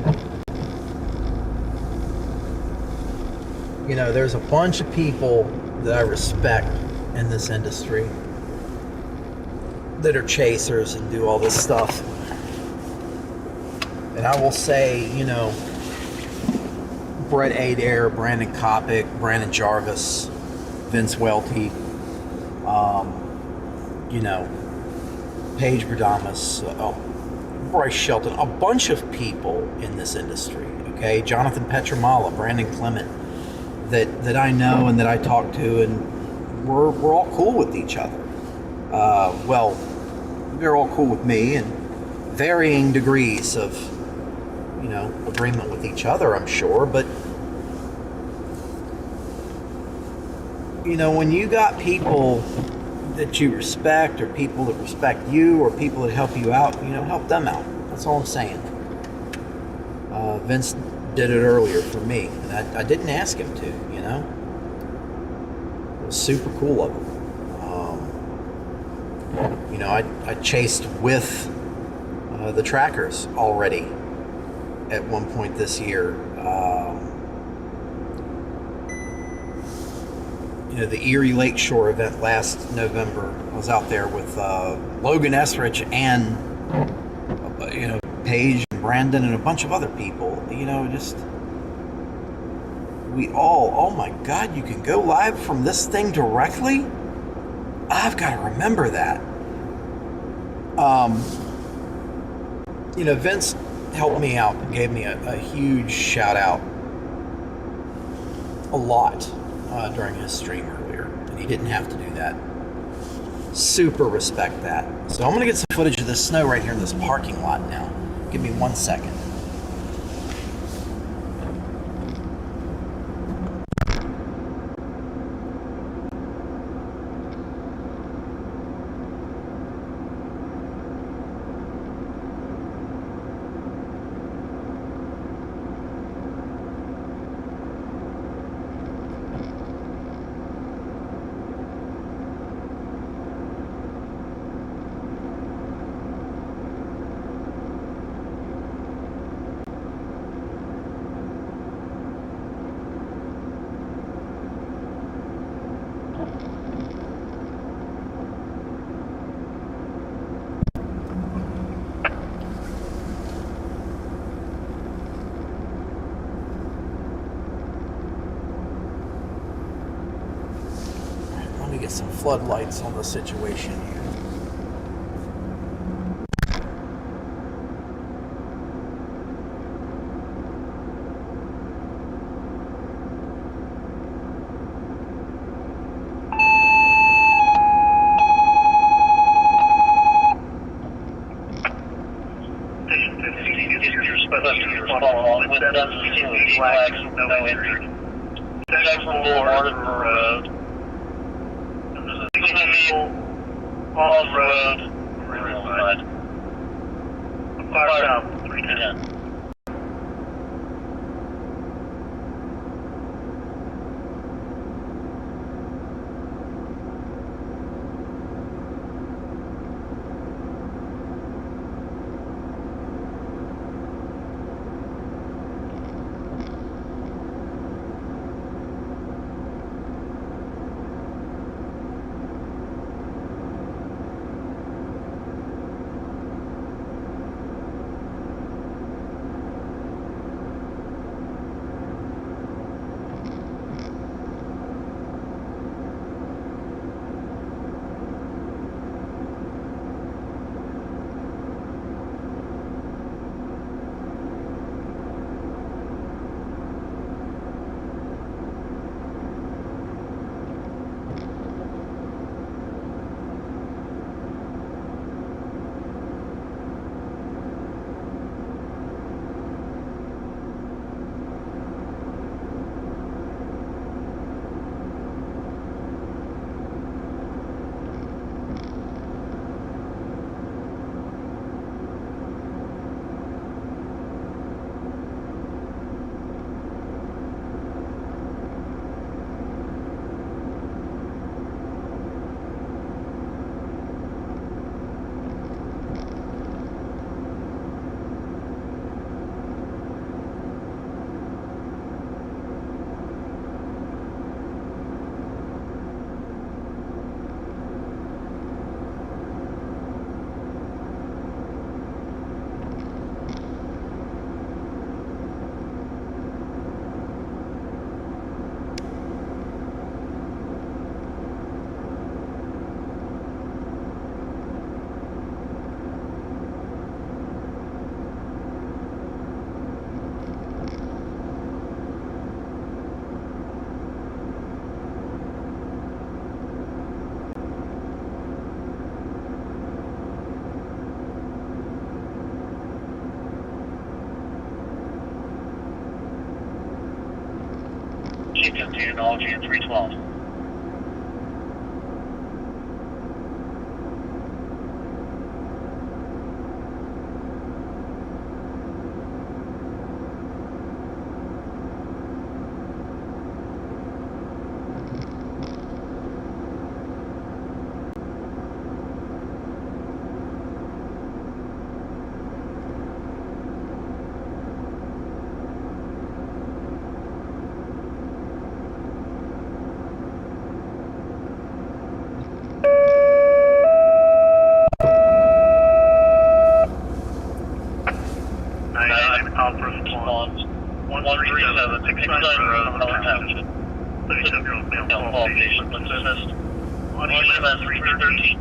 there's a bunch of people that I respect in this industry that are chasers and do all this stuff. And I will say, Brett Adair, Brandon Kopic, Brandon Jarvis, Vince Welty, Paige Bradamus, Bryce Shelton, a bunch of people in this industry, okay? Jonathan Petramala, Brandon Clement, that I know and that I talk to, and we're all cool with each other. Well, they're all cool with me, and varying degrees of, agreement with each other, I'm sure, but when you got people that you respect, or people that respect you, or people that help you out, help them out. That's all I'm saying. Vince did it earlier for me, and I didn't ask him to, It was super cool of him. I chased with the trackers already at one point this year. The Erie Lakeshore event last November. I was out there with Logan Esrich and Paige and Brandon and a bunch of other people. We all, oh my God, you can go live from this thing directly? I've got to remember that. Vince helped me out, gave me a huge shout out a lot during his stream earlier, and he didn't have to do that. Super respect that. So I'm gonna get some footage of this snow right here in this parking lot now. Give me 1 second. Let me get some floodlights on the situation here. No injury. That's from Florida Road. Off road, real side. 5 south, 310. Chicken, all G 312. Alpha response 137 Exide Road, Helen Township. 37-year-old male call patient assist. On EMS 313.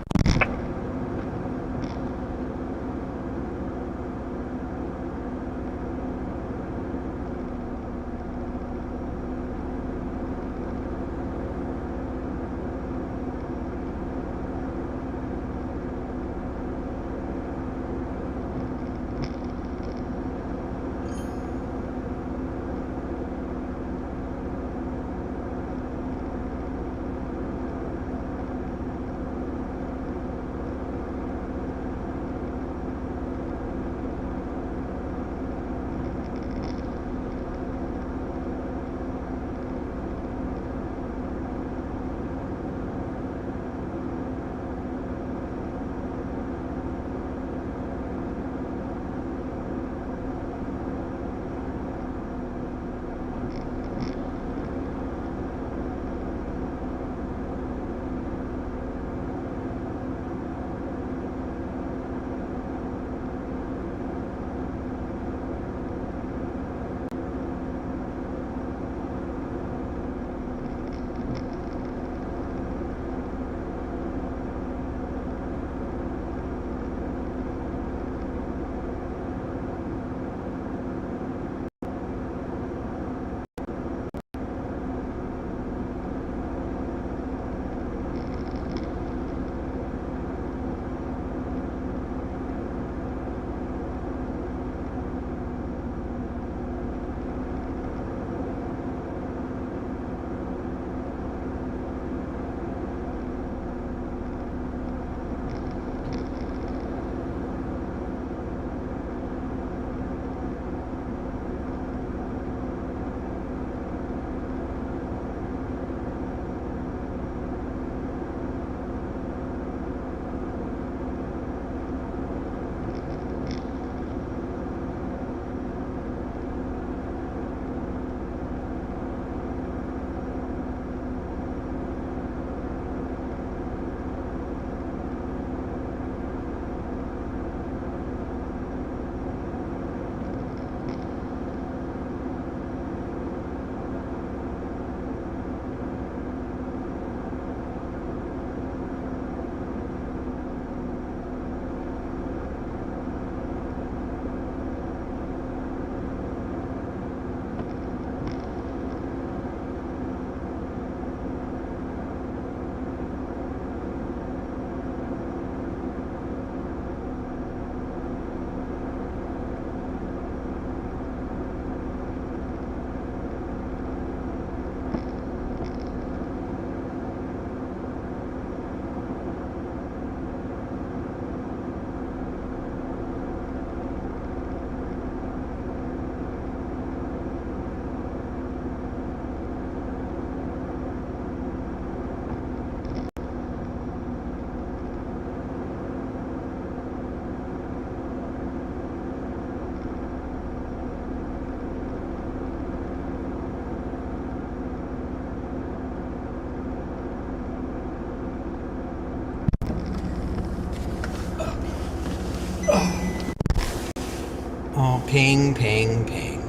Oh, ping, ping, ping.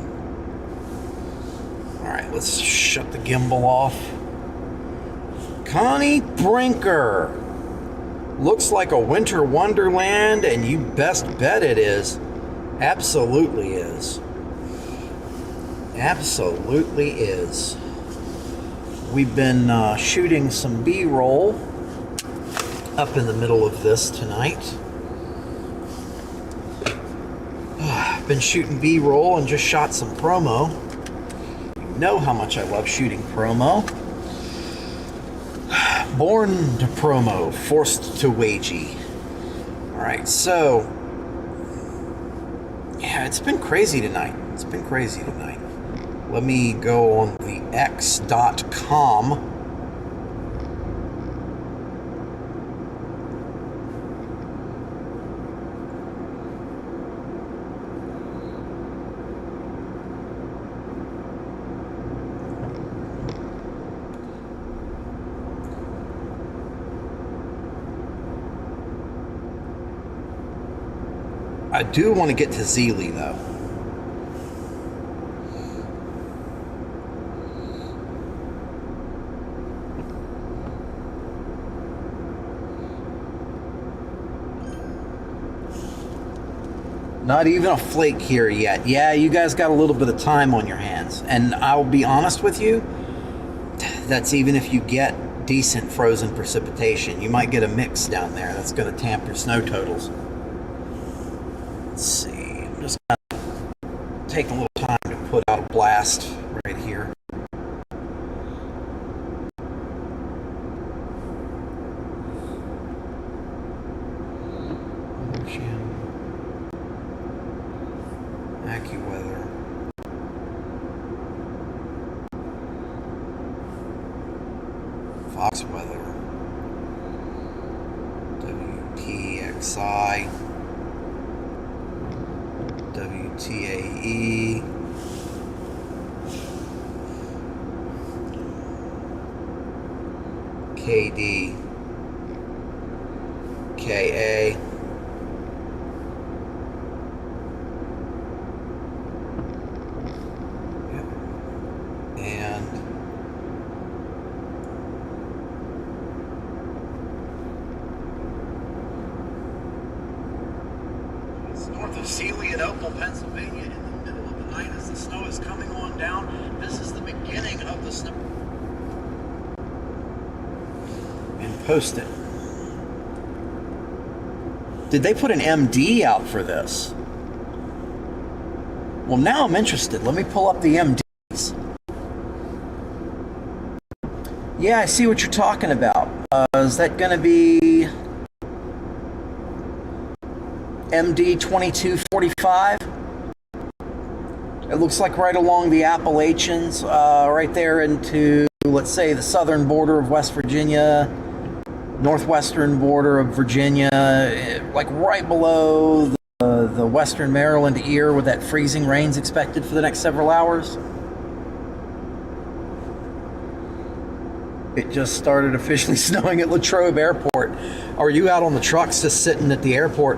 All right, let's shut the gimbal off. Connie Brinker. Looks like a winter wonderland, and you best bet it is. Absolutely is. Absolutely is. We've been shooting some B-roll up in the middle of this tonight. Been shooting B-roll and just shot some promo. You know how much I love shooting promo. Born to promo, forced to wagey. Alright, so yeah, it's been crazy tonight. It's been crazy tonight. Let me go on the x.com. I do want to get to Zealy, though. Not even a flake here yet. Yeah, you guys got a little bit of time on your hands. And I'll be honest with you, that's even if you get decent frozen precipitation. You might get a mix down there. That's going to tamp your snow totals. Let's see. I'm just going to take a little time to put out a blast right here. AccuWeather. Fox Weather. WPXI. WTAE. KD. KA. And it's north of Sealy in Opal, Pennsylvania, in the middle of the night as the snow is coming on down. This is the beginning of the snow. And post it. Did they put an MD out for this? Well, now I'm interested. Let me pull up the MDs. Yeah, I see what you're talking about. Is that going to be MD 2245? It looks like right along the Appalachians, right there into, let's say, the southern border of West Virginia, northwestern border of Virginia, like right below the western Maryland ear with that freezing rains expected for the next several hours. It just started officially snowing at Latrobe Airport. Are you out on the trucks just sitting at the airport?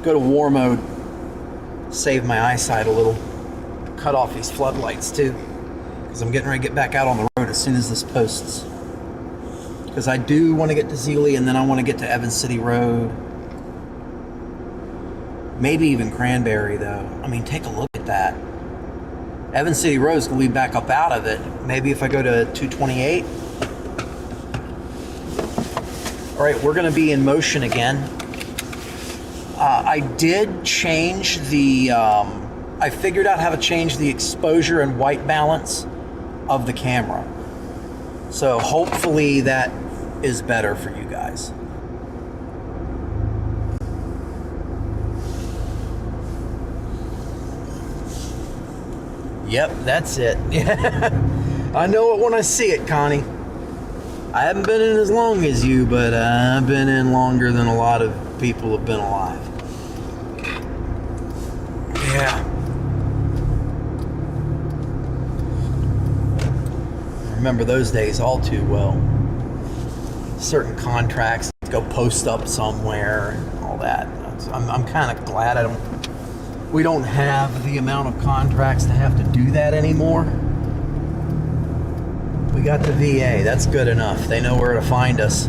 Go to war mode. Save my eyesight a little. Cut off these floodlights too, because I'm getting ready to get back out on the road as soon as this posts. Because I do want to get to Zealy, and then I want to get to Evans City Road. Maybe even Cranberry, though. I mean, take a look at that. Evans City Road's going to lead back up out of it. Maybe if I go to 228. All right, we're going to be in motion again. I did change the... I figured out how to change the exposure and white balance of the camera. So hopefully that is better for you guys. Yep, that's it. I know it when I see it, Connie. I haven't been in as long as you, but I've been in longer than a lot of people have been alive. Yeah. remember those days all too well. Certain contracts, go post up somewhere and all that. I'm kind of glad we don't have the amount of contracts to have to do that anymore. We got the VA, that's good enough. They know where to find us.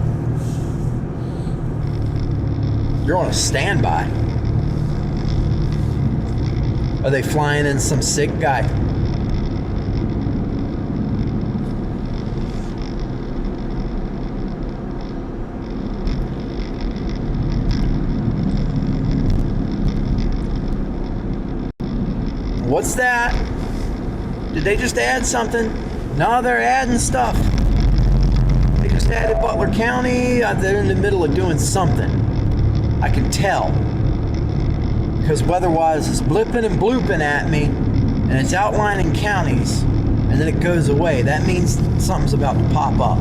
You're on a standby. Are they flying in some sick guy? What's that? Did they just add something? No, they're adding stuff. They just added Butler County. They're in the middle of doing something. I can tell. Because weather-wise it's blipping and blooping at me, and it's outlining counties, and then it goes away. That means something's about to pop up.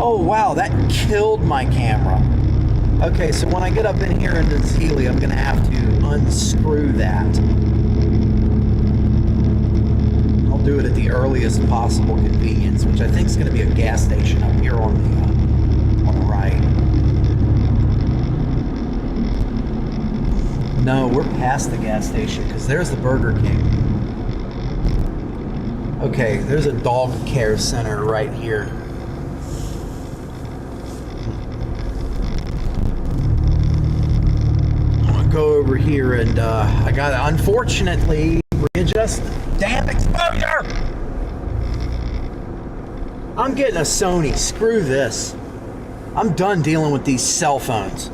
Oh wow, that killed my camera. Okay, so when I get up in here into Healy, I'm going to have to unscrew that. I'll do it at the earliest possible convenience, which I think is going to be a gas station up here on the right. No, we're past the gas station because there's the Burger King. Okay, there's a dog care center right here. Go over here and I got to unfortunately readjust. Damn exposure! I'm getting a Sony. Screw this. I'm done dealing with these cell phones.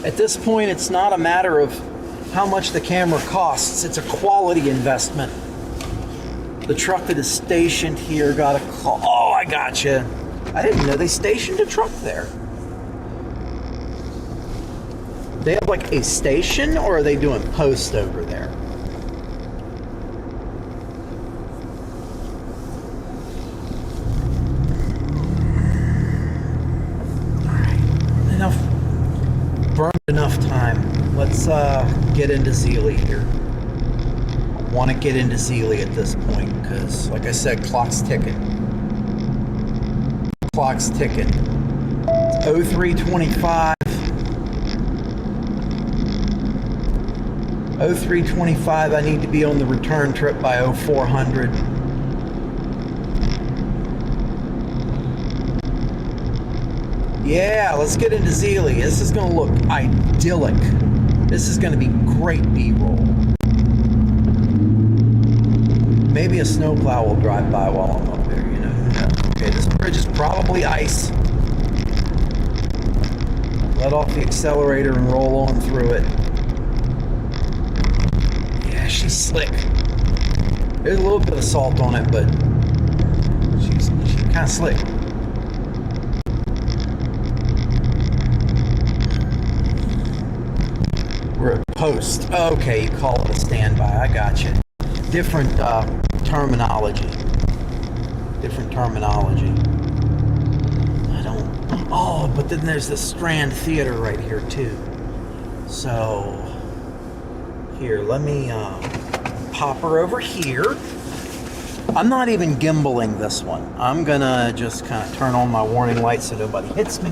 At this point, it's not a matter of how much the camera costs. It's a quality investment. The truck that is stationed here got a call. Oh, I gotcha. I didn't know they stationed a truck there. They have like a station, or are they doing post over there? Enough time. Let's get into Zealy here. I want to get into Zealy at this point because, like I said, clock's ticking. Clock's ticking. It's 0325. 0325. I need to be on the return trip by 0400. Yeah, let's get into Zealy. This is going to look idyllic. This is going to be great B-roll. Maybe a snowplow will drive by while I'm up there, you know. Okay, this bridge is probably ice. Let off the accelerator and roll on through it. Yeah, she's slick. There's a little bit of salt on it, but she's kind of slick. We're at post. Okay, you call it a standby. I got you. Different terminology. Different terminology. I don't... Oh, but then there's the Strand Theater right here, too. So... Here, let me pop her over here. I'm not even gimbaling this one. I'm gonna just kind of turn on my warning lights so nobody hits me.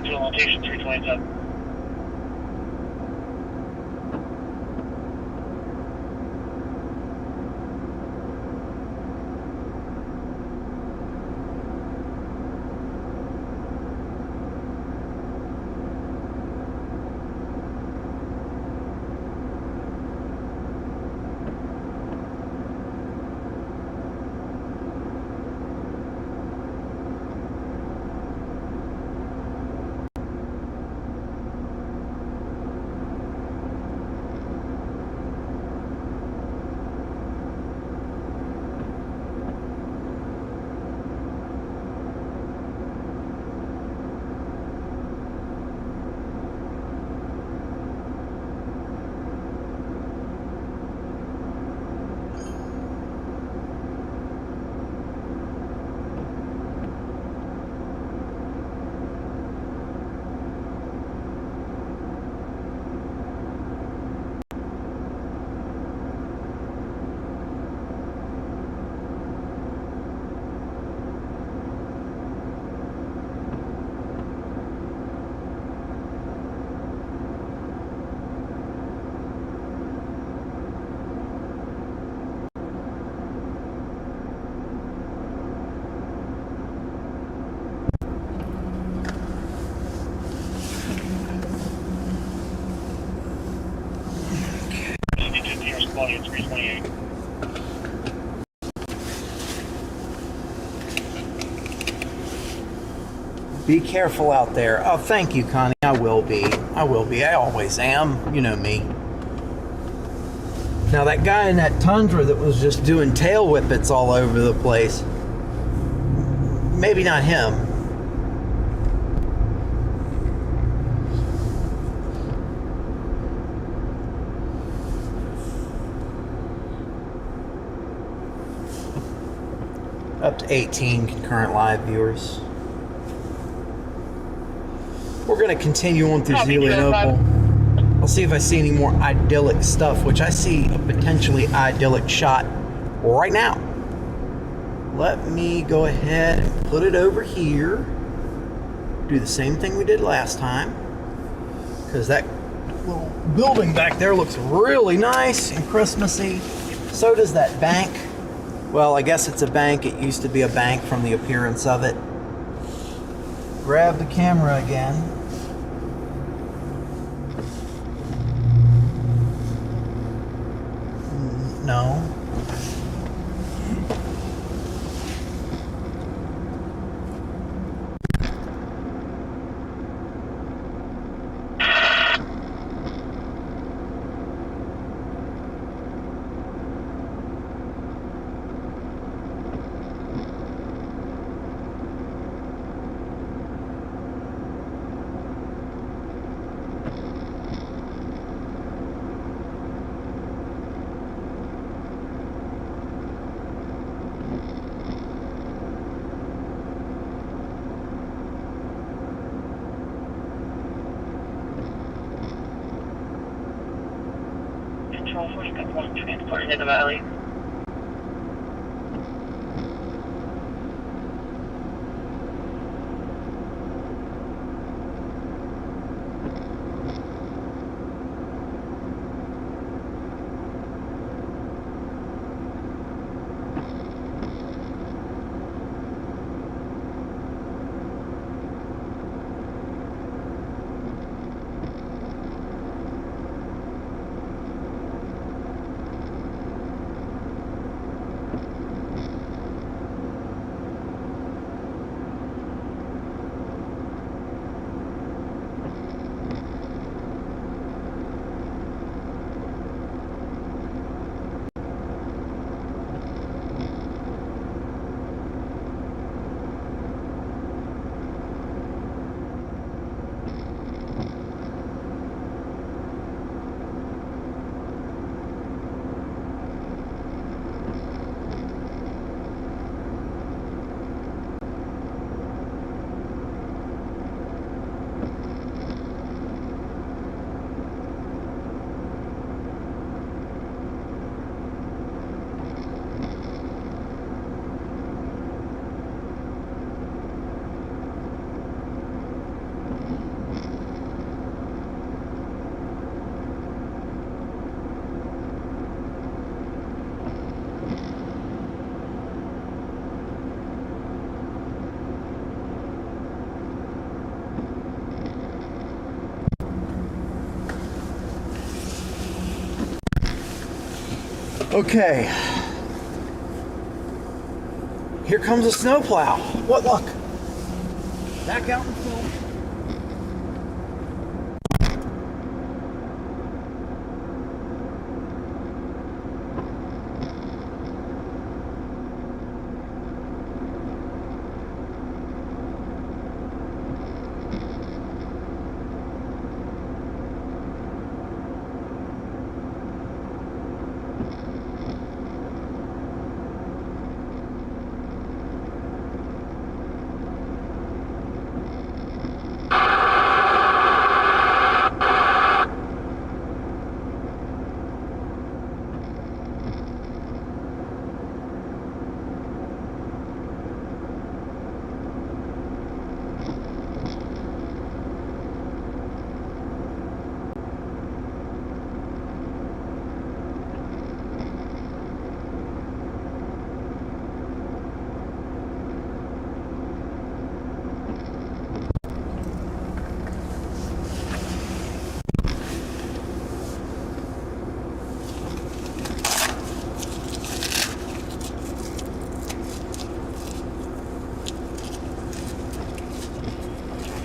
To location 327. Be careful out there. Oh, thank you, Connie. I will be. I will be. I always am. You know me. Now, that guy in that Tundra that was just doing tail whippets all over the place, maybe not him. Up to 18 concurrent live viewers. We're going to continue on through Zelienople. I'll see if I see any more idyllic stuff, which I see a potentially idyllic shot right now. Let me go ahead and put it over here. Do the same thing we did last time, because that little building back there looks really nice and Christmassy. So does that bank. Well, I guess it's a bank. It used to be a bank from the appearance of it. Grab the camera again. No. Control 40, got one transport into the valley. Okay. Here comes a snowplow. What luck? Back out in full.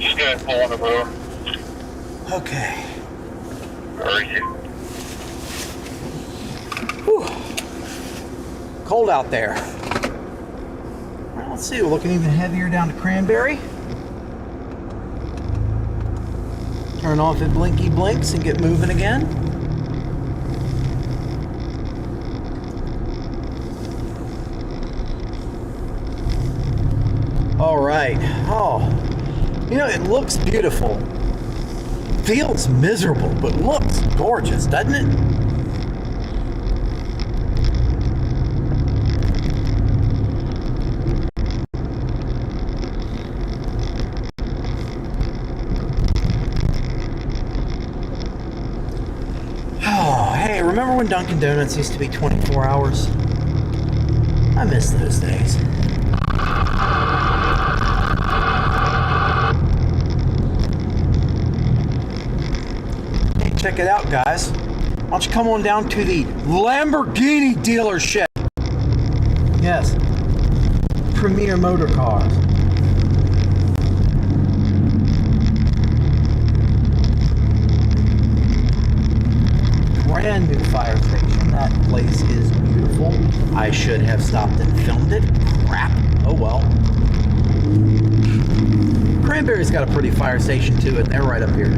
Just go ahead and pull on the road. Okay. Where are you? Whew. Cold out there. Well, let's see, we're looking even heavier down to Cranberry. Turn off at blinky blinks and get moving again. All right. Oh, you know, it looks beautiful. Feels miserable, but looks gorgeous, doesn't it? Oh, hey, remember when Dunkin' Donuts used to be 24 hours? I miss those days. Check it out, guys. Why don't you come on down to the Lamborghini dealership? Yes. Premier Motor Cars. Brand new fire station. That place is beautiful. I should have stopped and filmed it. Crap. Oh well. Cranberry's got a pretty fire station too, and they're right up here.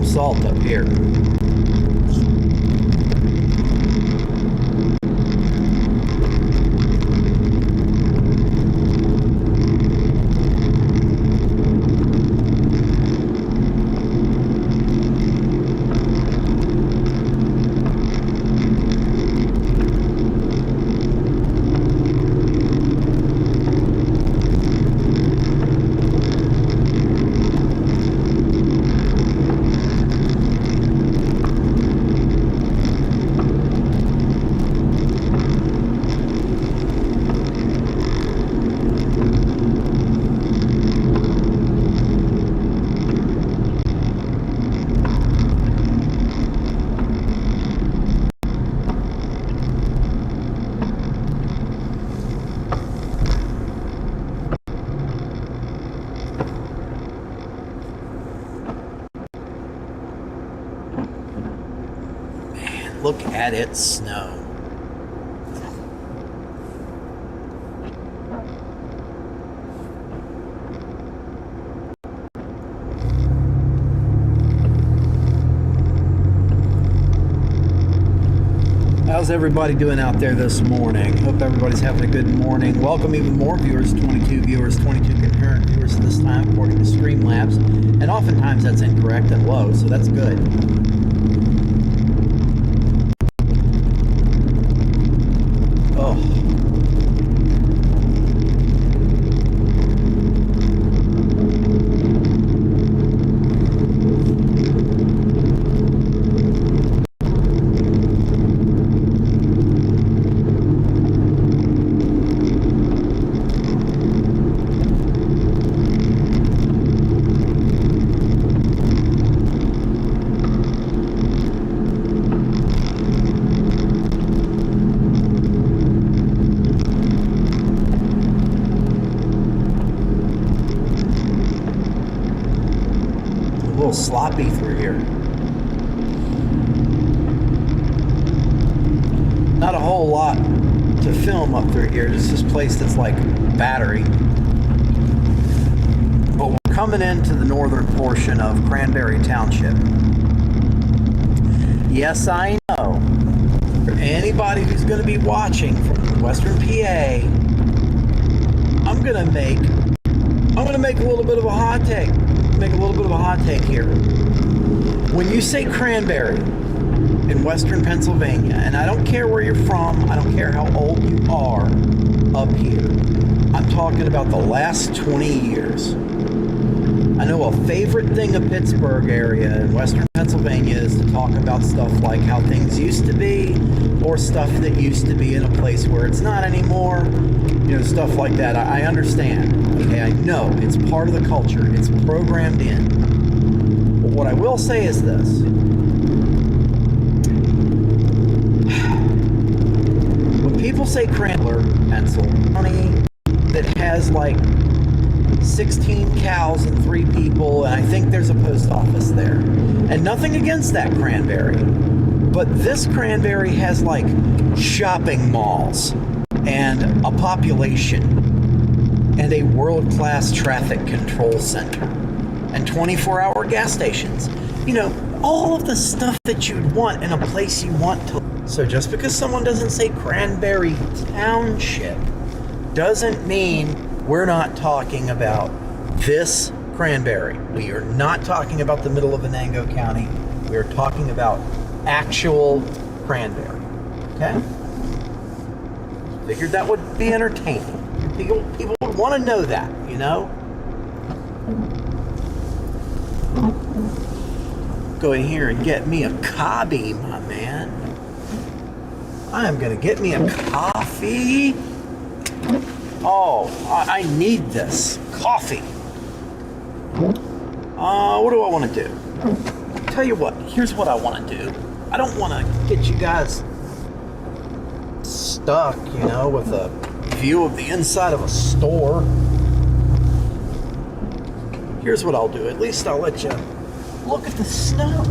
Salt up here. Look at it snow. How's everybody doing out there this morning? Hope everybody's having a good morning. Welcome even more viewers, 22 viewers, 22 concurrent viewers this time according to Streamlabs. And oftentimes that's incorrect and low, so that's good. Sloppy through here. Not a whole lot to film up through here. Just this place that's like battery. But we're coming into the northern portion of Cranberry Township. Yes, I know. For anybody who's going to be watching from Western PA, I'm gonna make a little bit of a hot take. Make a little bit of a hot take here. When you say Cranberry in Western Pennsylvania, and I don't care where you're from, I don't care how old you are up here, I'm talking about the last 20 years. I know a favorite thing of Pittsburgh area and Western Pennsylvania is to talk about stuff like how things used to be, or stuff that used to be in a place where it's not anymore. You know, stuff like that. I understand. Okay, I know it's part of the culture. It's programmed in. But what I will say is this. When people say Cranler, Pennsylvania, that has like 16 cows and 3 people, and I think there's a post office there. And nothing against that Cranberry. But this Cranberry has like shopping malls and a population and a world-class traffic control center and 24-hour gas stations. You know, all of the stuff that you'd want in a place you want to. So just because someone doesn't say Cranberry Township doesn't mean we're not talking about this Cranberry. We are not talking about the middle of Venango County. We are talking about actual Cranberry. Okay? Figured that would be entertaining. People would want to know that, you know? Go in here and get me a cobby, my man. I am going to get me a coffee. Oh, I need this coffee. What do I want to do? Tell you what, here's what I want to do. I don't want to get you guys stuck, you know, with a view of the inside of a store. Here's what I'll do. At least I'll let you look at the snow.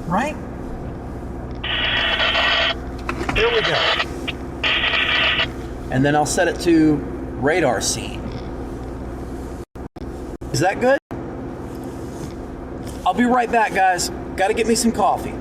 Right? There we go. And then I'll set it to radar scene. Is that good? I'll be right back, guys. Gotta get me some coffee.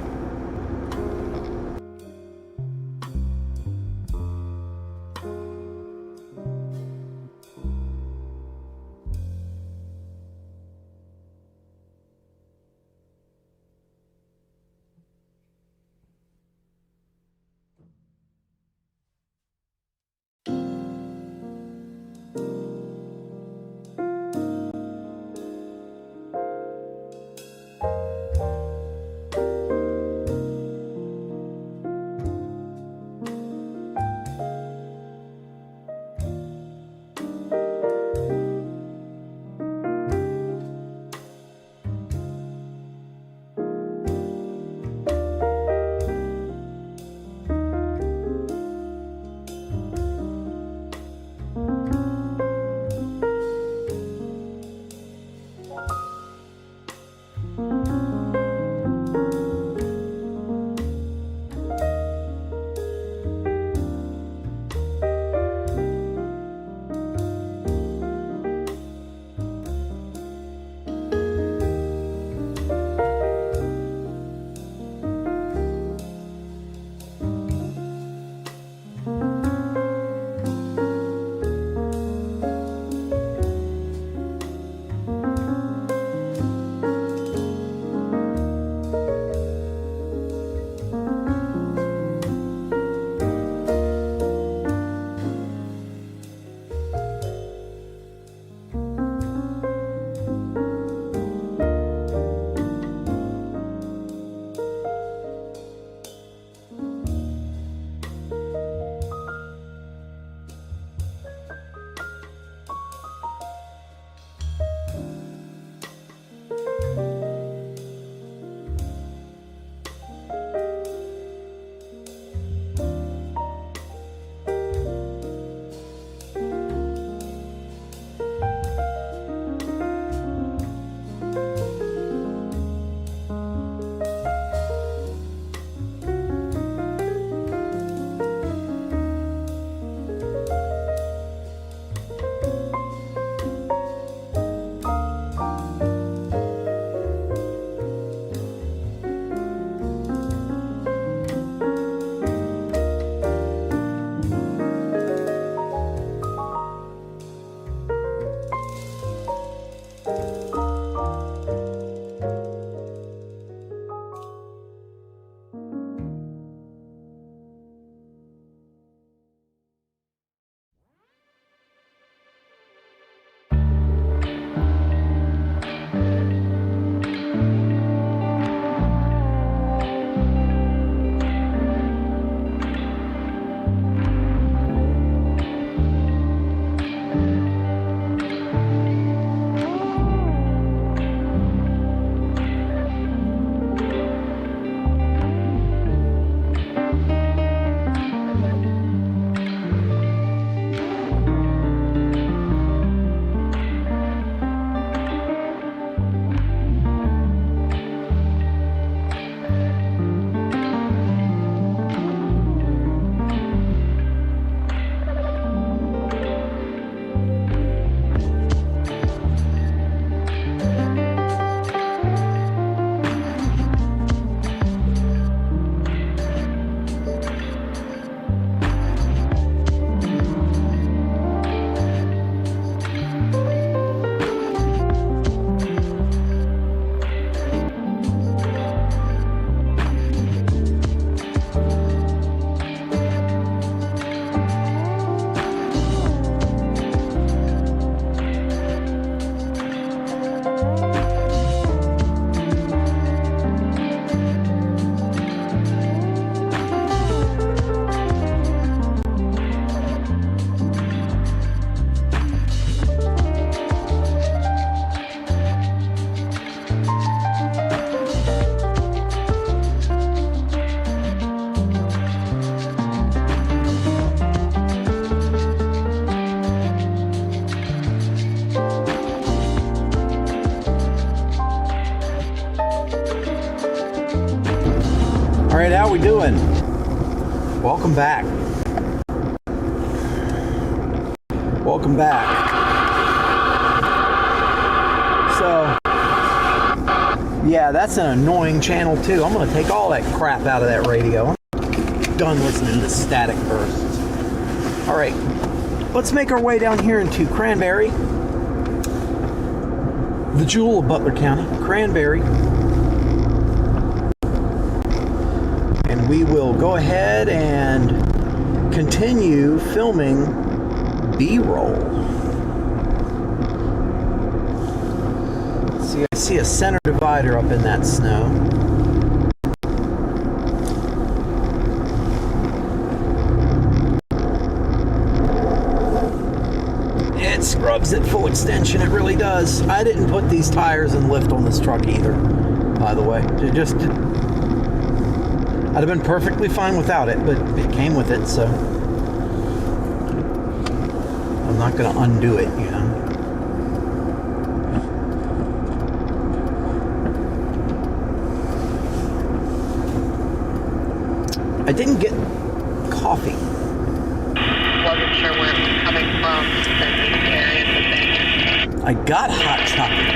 how we doing? Welcome back. Welcome back. So, yeah, that's an annoying channel too. I'm gonna take all that crap out of that radio. I'm done listening to static bursts. All right, let's make our way down here into Cranberry, the jewel of Butler County, Cranberry. And we will go ahead and continue filming B-roll. See, I see a center divider up in that snow. It scrubs at full extension, it really does. I didn't put these tires in lift on this truck either, by the way. I'd have been perfectly fine without it, but it came with it, so I'm not going to undo it, you know. I didn't get coffee. Wasn't sure where it was coming from, the area of the thing. I got hot chocolate.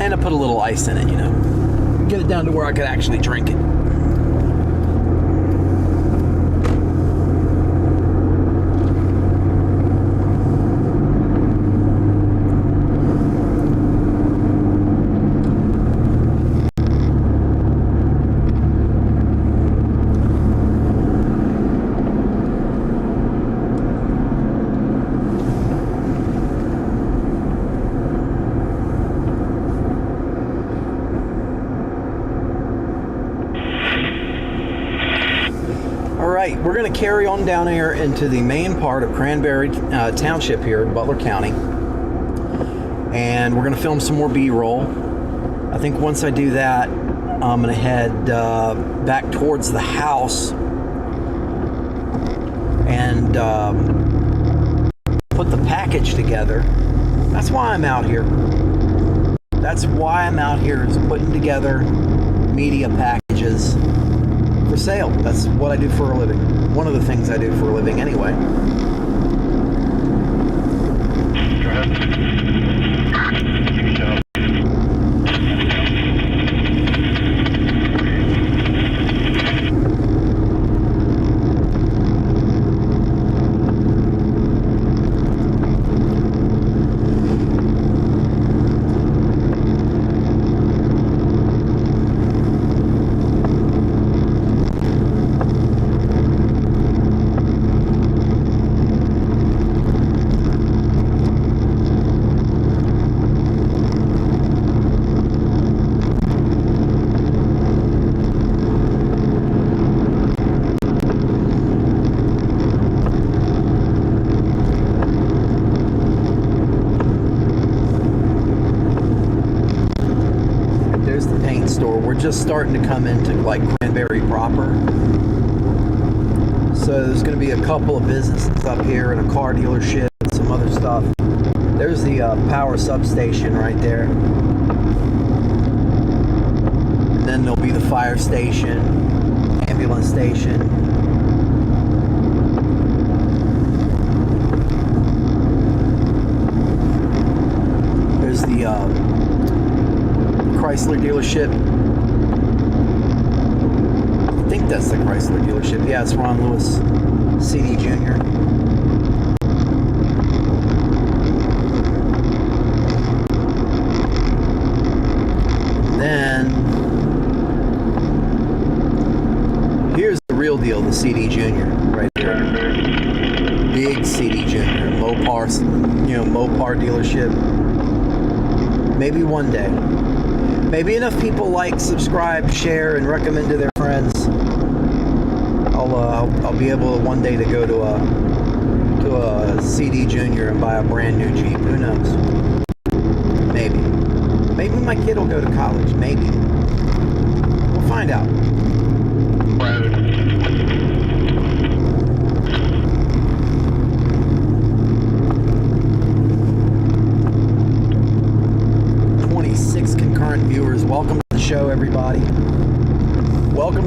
And I put a little ice in it, you know. Get it down to where I could actually drink it. We're going to carry on down here into the main part of Cranberry Township here in Butler County. And we're going to film some more B-roll. I think once I do that, I'm going to head back towards the house and put the package together. That's why I'm out here. That's why I'm out here, is putting together media packages for sale. That's what I do for a living. One of the things I do for a living anyway. Go ahead. You can tell. We're just starting to come into like Cranberry proper. So there's going to be a couple of businesses up here and a car dealership and some other stuff. There's the power substation right there. And then there'll be the fire station, ambulance station. There's the Chrysler dealership. I think that's the Chrysler dealership. Yeah, it's Ron Lewis CD Jr. Then here's the real deal, the CD Jr. right there. Big CD Jr. Mopar, Mopar dealership. Maybe one day. Maybe enough people like, subscribe, share, and recommend to their friends. I'll be able one day to go to a CD Junior and buy a brand new Jeep. Who knows? Maybe. Maybe my kid will go to college. Maybe. We'll find out. Road. 26 concurrent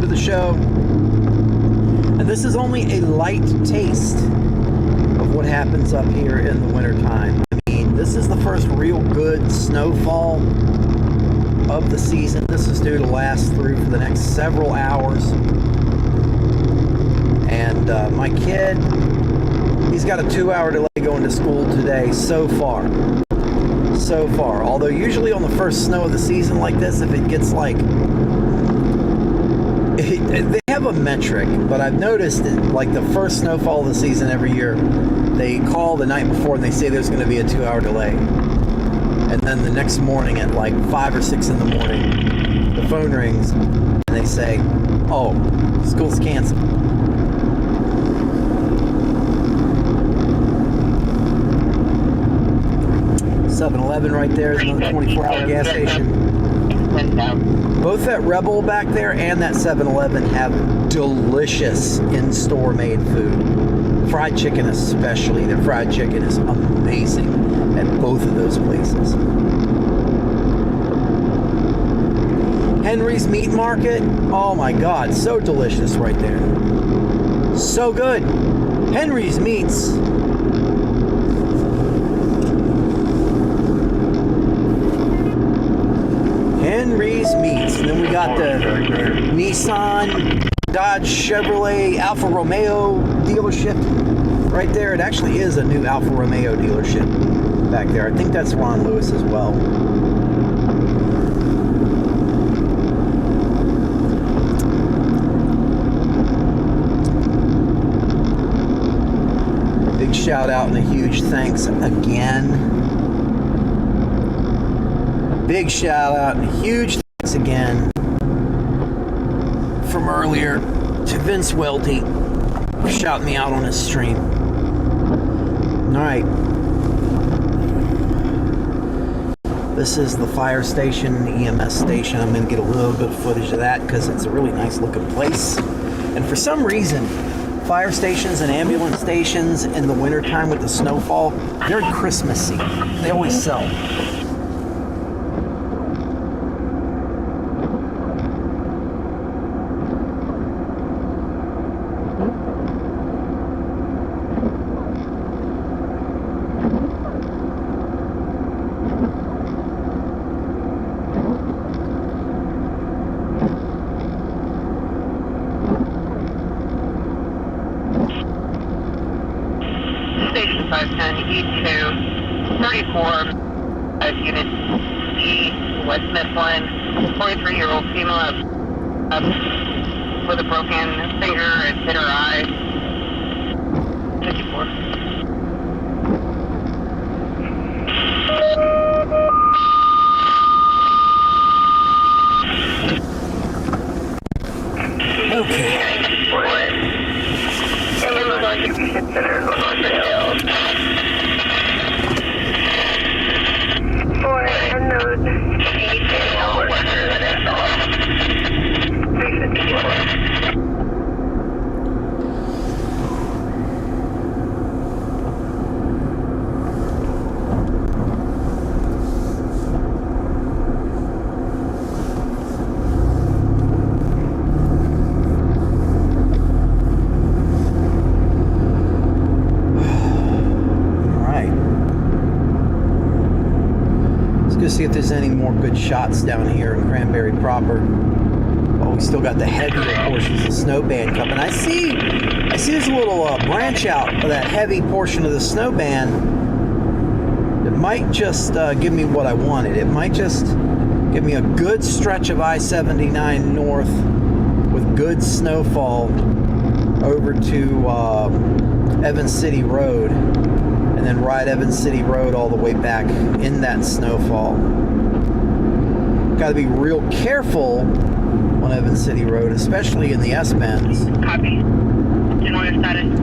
to the show. And this is only a light taste of what happens up here in the wintertime. I mean, this is the first real good snowfall of the season. This is due to last through for the next several hours. And my kid, he's got a 2-hour delay going to school today so far. So far. Although usually on the first snow of the season like this, if it gets like... They have a metric, but I've noticed that like the first snowfall of the season every year, they call the night before and they say there's going to be a 2-hour delay. And then the next morning at like 5 or 6 in the morning, the phone rings and they say, oh, school's canceled. .7-Eleven right there is another 24-hour gas station. Both that Rebel back there and that 7-Eleven have delicious in-store made food. Fried chicken especially. Their fried chicken is amazing at both of those places. Henry's Meat Market. Oh my God, so delicious right there. So good. Henry's Meats. Henry's Meats. And then we got the Nissan, Dodge, Chevrolet, Alfa Romeo dealership right there. It actually is a new Alfa Romeo dealership back there. I think that's Ron Lewis as well. Big shout out and a huge thanks again. Big shout out and huge thanks again from earlier to Vince Welty for shouting me out on his stream. Alright. This is the fire station, the EMS station. I'm going to get a little bit of footage of that because it's a really nice looking place. And for some reason, fire stations and ambulance stations in the wintertime with the snowfall, they're Christmassy. They always sell. Station 510, E2, 34, Unit E, West Midland, 43-year-old female up with a broken finger and hit her eye. 54. Okay. See if there's any more good shots down here in Cranberry proper. Oh, we still got the heavier portions of snow band coming. I see there's a little branch out of that heavy portion of the snow band. It might just give me what I wanted. It might just give me a good stretch of I-79 north with good snowfall over to Evans City Road. And then ride Evans City Road all the way back in that snowfall. Got to be real careful on Evans City Road, especially in the S-bends. Copy. General status.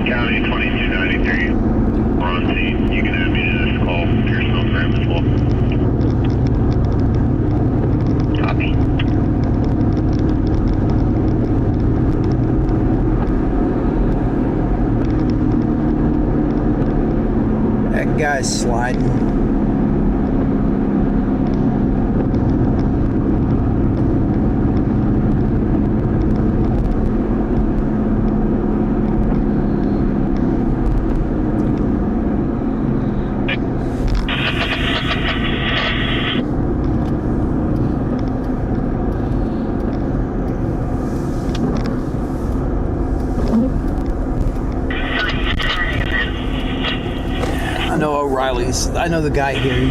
County 2293. We're on scene. You can add me to this call if your cell frame as well. Copy. That guy's sliding. O'Reilly's. I know the guy here,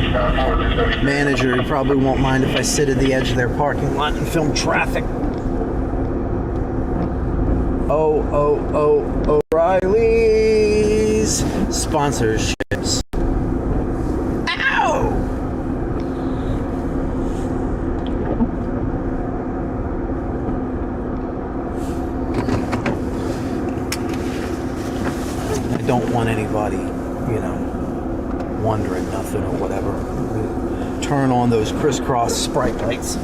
manager. He probably won't mind if I sit at the edge of their parking lot and film traffic. O'Reilly's sponsorships. Ow! I don't want anybody, wondering nothing or whatever. Turn on those crisscross sprite lights.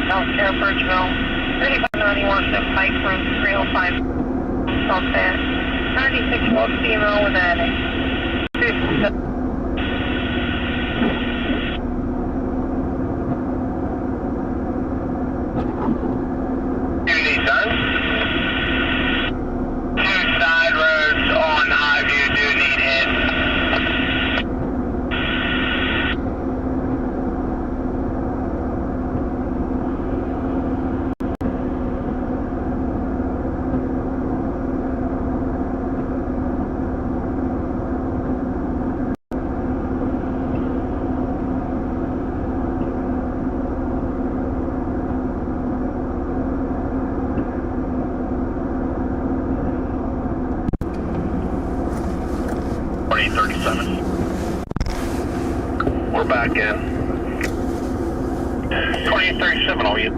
Healthcare, Bridgeville, 3591 Pike Room 305, South 96 Wolf female with addict. Duty done. 2 side roads on Highview do need hit. We're back in. 2837, all you.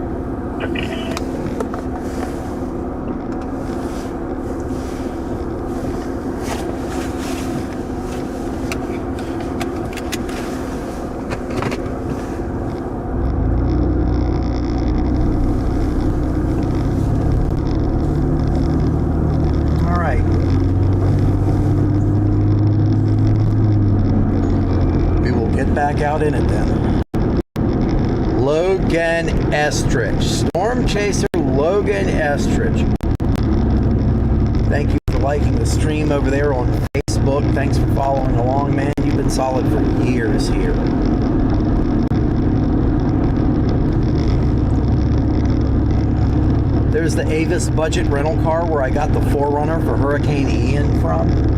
Back out in it then. Logan Estridge. Storm Chaser Logan Estridge. Thank you for liking the stream over there on Facebook. Thanks for following along, man. You've been solid for years here. There's the Avis budget rental car where I got the 4Runner for Hurricane Ian from.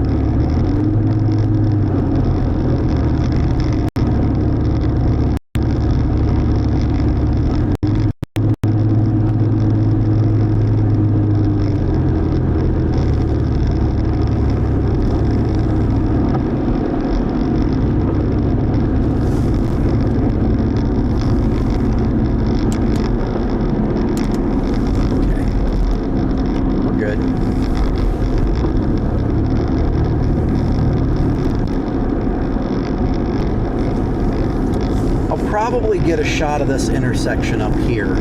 Probably get a shot of this intersection up here.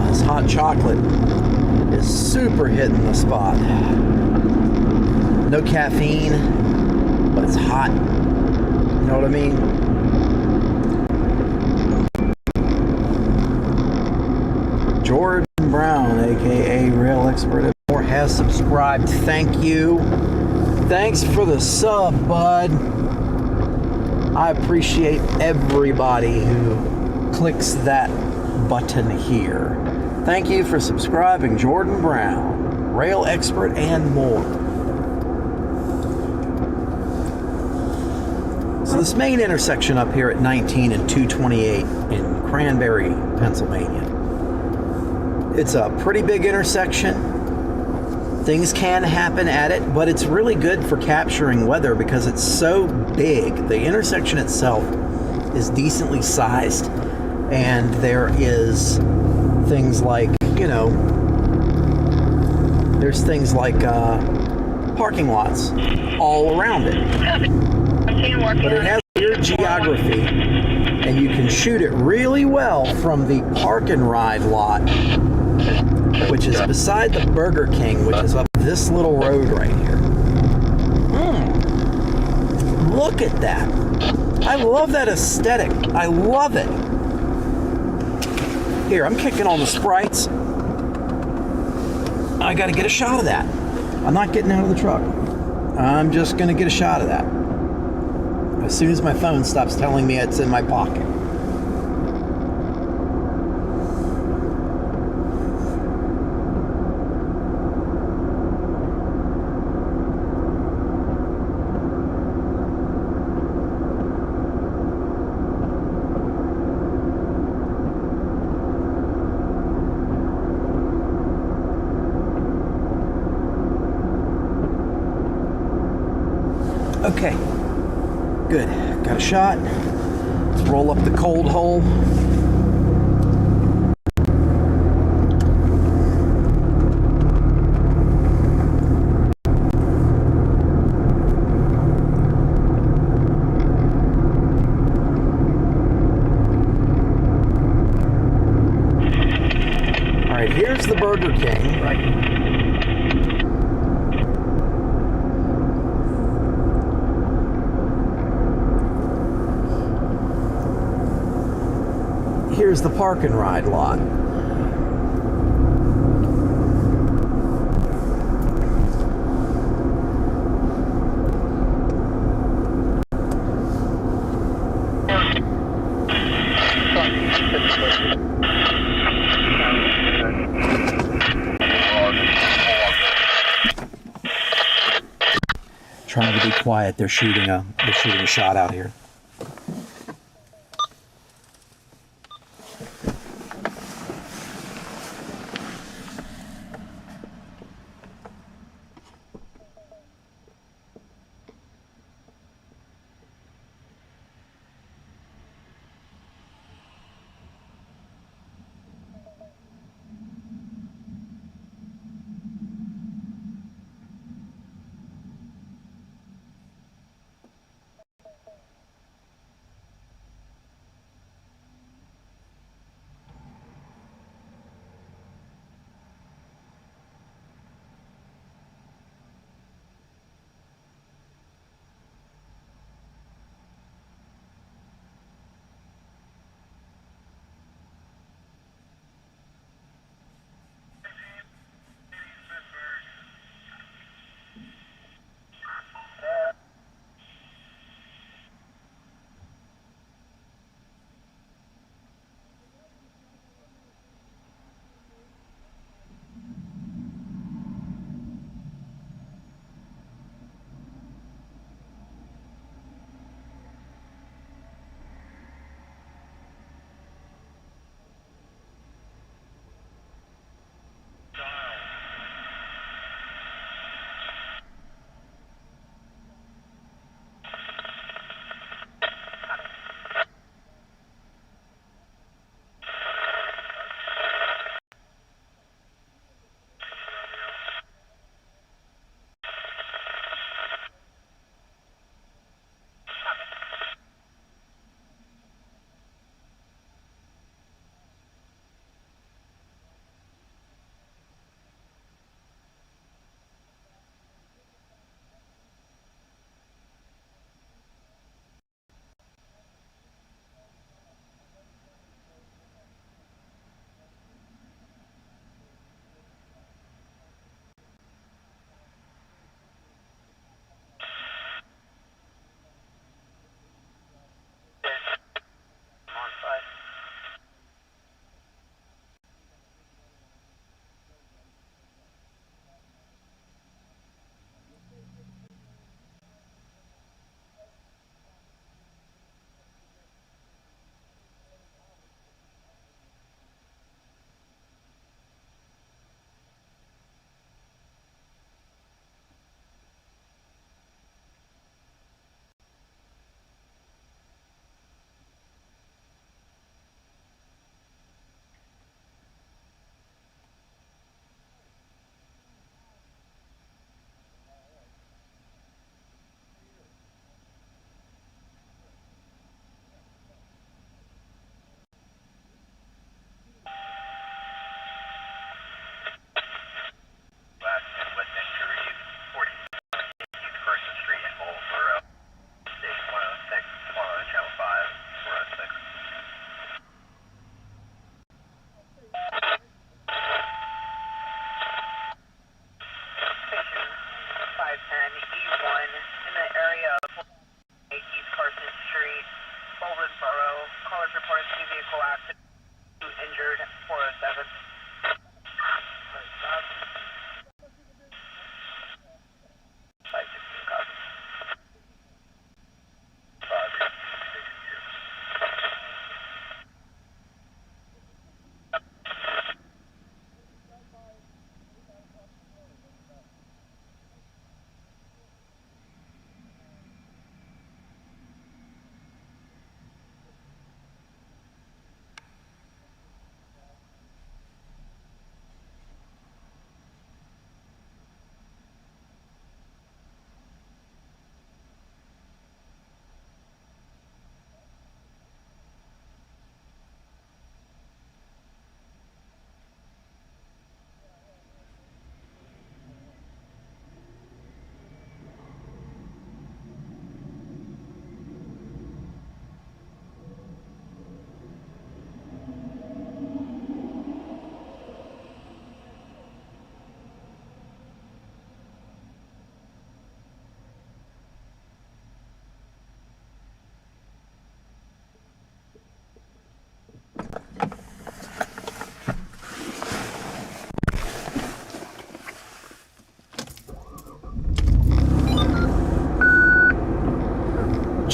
This hot chocolate is super hitting the spot. No caffeine, but it's hot. You know what I mean? Jordan Brown, aka Rail Expert More, has subscribed. Thank you. Thanks for the sub, bud. I appreciate everybody who clicks that button here. Thank you for subscribing, Jordan Brown, Rail Expert and More. So this main intersection up here at 19 and 228 in Cranberry, Pennsylvania. It's a pretty big intersection. Things can happen at it, but it's really good for capturing weather because it's so big. The intersection itself is decently sized, and there is things like, There's things like parking lots all around it. I'm seeing working But it on has weird geography, and you can shoot it really well from the park and ride lot, which is beside the Burger King, which is up this little road right here. Look at that. I love that aesthetic. I love it. Here, I'm kicking on the sprites. I got to get a shot of that. I'm not getting out of the truck. I'm just going to get a shot of that as soon as my phone stops telling me it's in my pocket. Okay, good. Got a shot. Let's roll up the cold hole. All right, here's the Burger King. Here's the park and ride lot. Trying to be quiet. They're shooting a shot out here.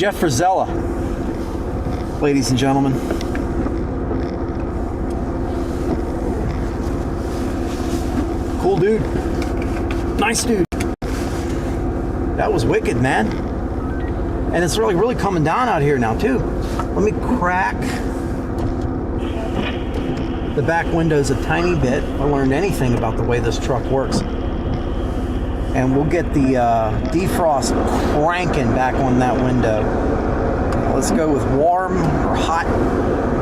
Jeff Frizella, ladies and gentlemen. Cool dude. Nice dude. That was wicked, man. And it's really coming down out here now, too. Let me crack the back windows a tiny bit. If I learned anything about the way this truck works. And we'll get the defrost cranking back on that window. Let's go with warm or hot.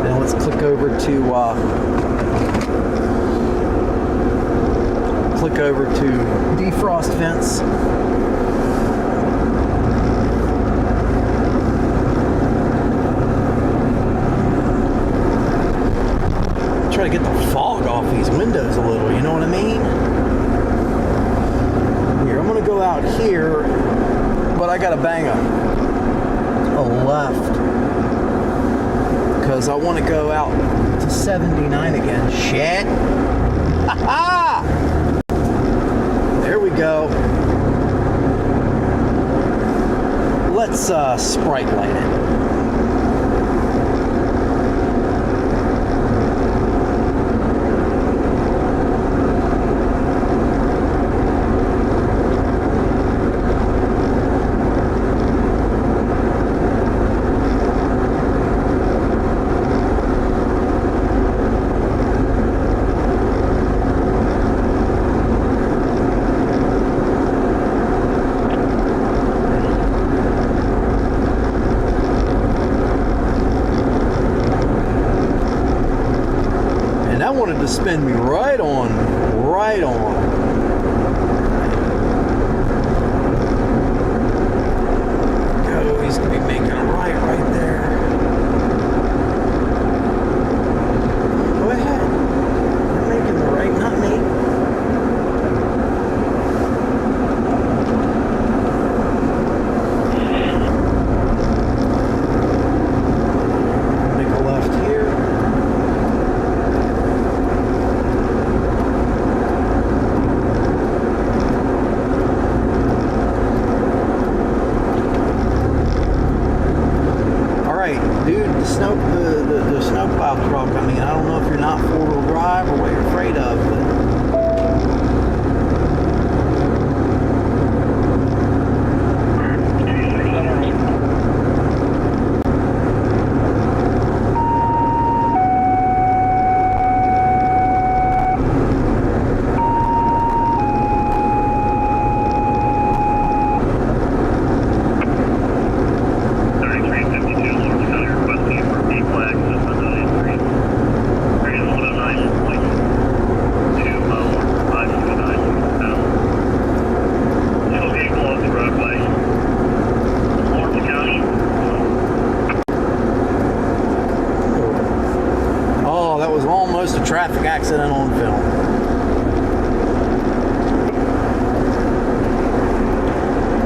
Then let's click over to defrost vents. Try to get the fog off these windows a little, you know what I mean? Here, I'm gonna go out here, but I gotta bang a left because I want to go out to 79 again. Shit! Ha-ha! There we go. Let's sprite light it. Wanted to spin me right on. Go, he's gonna be making a right there. Go ahead. You're making the right, not me. Make a left here. The snowplow truck, I mean, I don't know if you're not four-wheel drive or what you're afraid of, but traffic accident on film.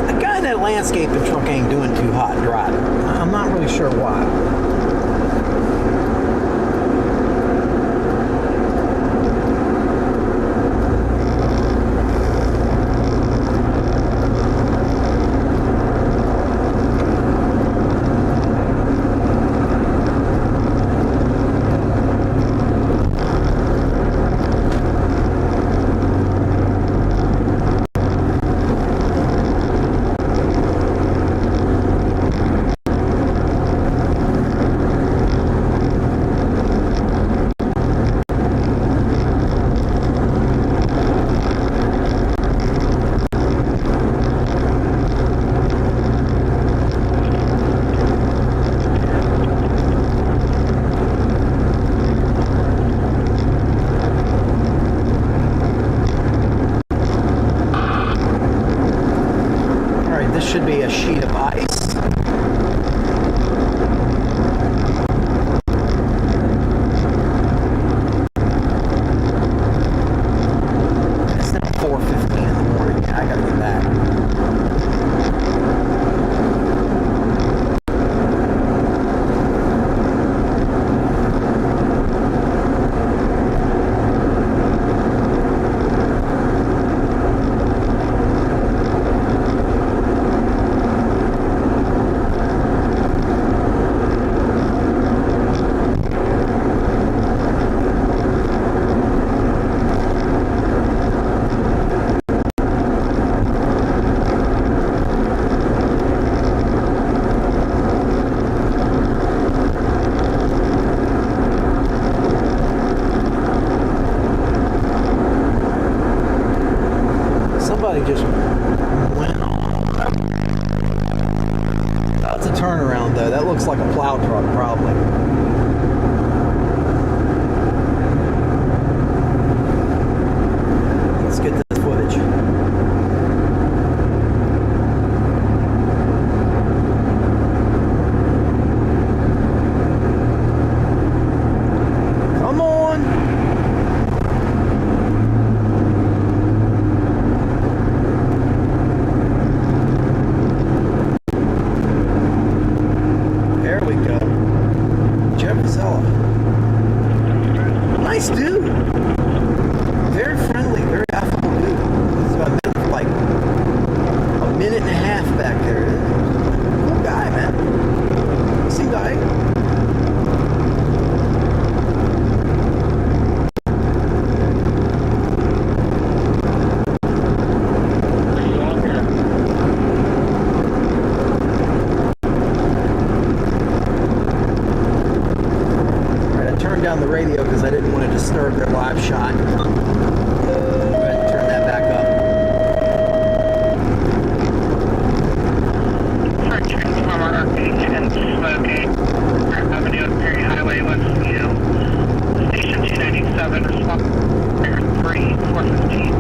The guy in that landscaping truck ain't doing too hot driving. I'm not really sure why. This should be a sheet of ice. It's not 4:15 in the morning. I gotta get back. just went on. That's a turnaround though. That looks like a plow truck probably. Let's get this footage. Come on. There we go. Jeff Zella. Nice dude. Very friendly, very affable dude. So I met him for like a minute and a half back there. Cool guy, man. Seemed alright. Down the radio because I didn't want to disturb their live shot. Go ahead and turn that back up. For Transformer and Smoking, Avenue and Perry Highway, Westview, Station 297, response 415.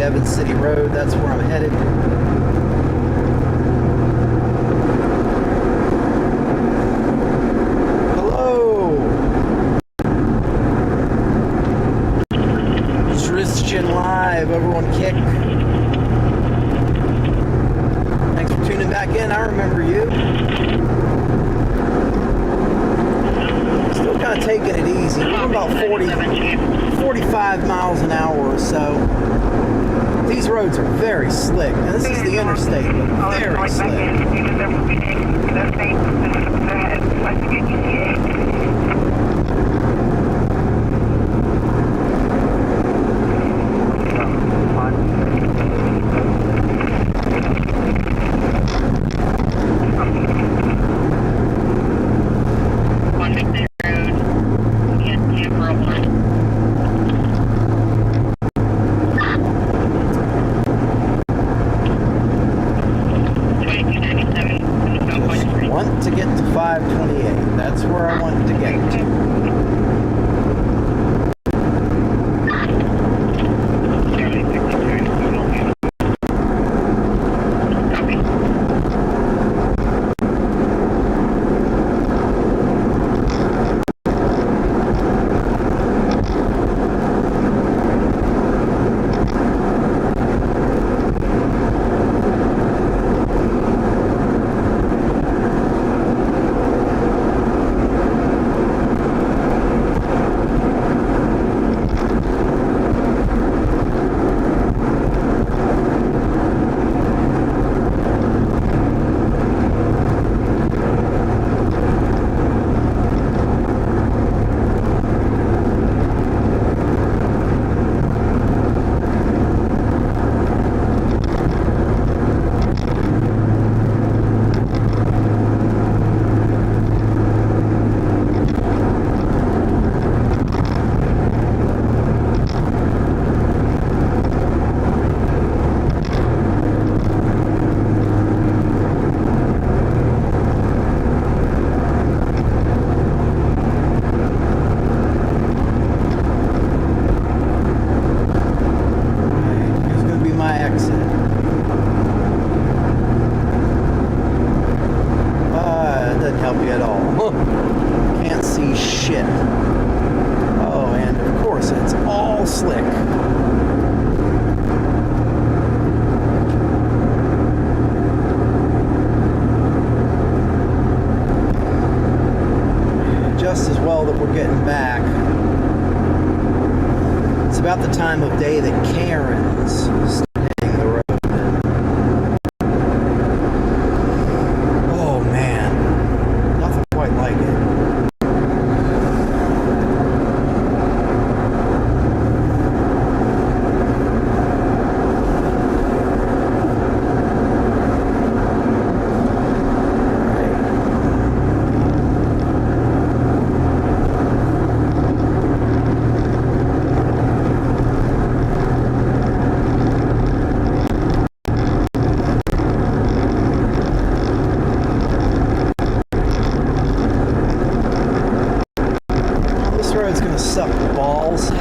Evans City Road. That's where I'm headed. Hello. Christian Live over on Kick. Thanks for tuning back in. I remember you. Still kind of taking it easy. We're about 45 miles an hour or so. These roads are very slick. Now, this is the interstate, but very slick. time of day that Karens start hitting the road. Oh man, nothing quite like it. Suck balls.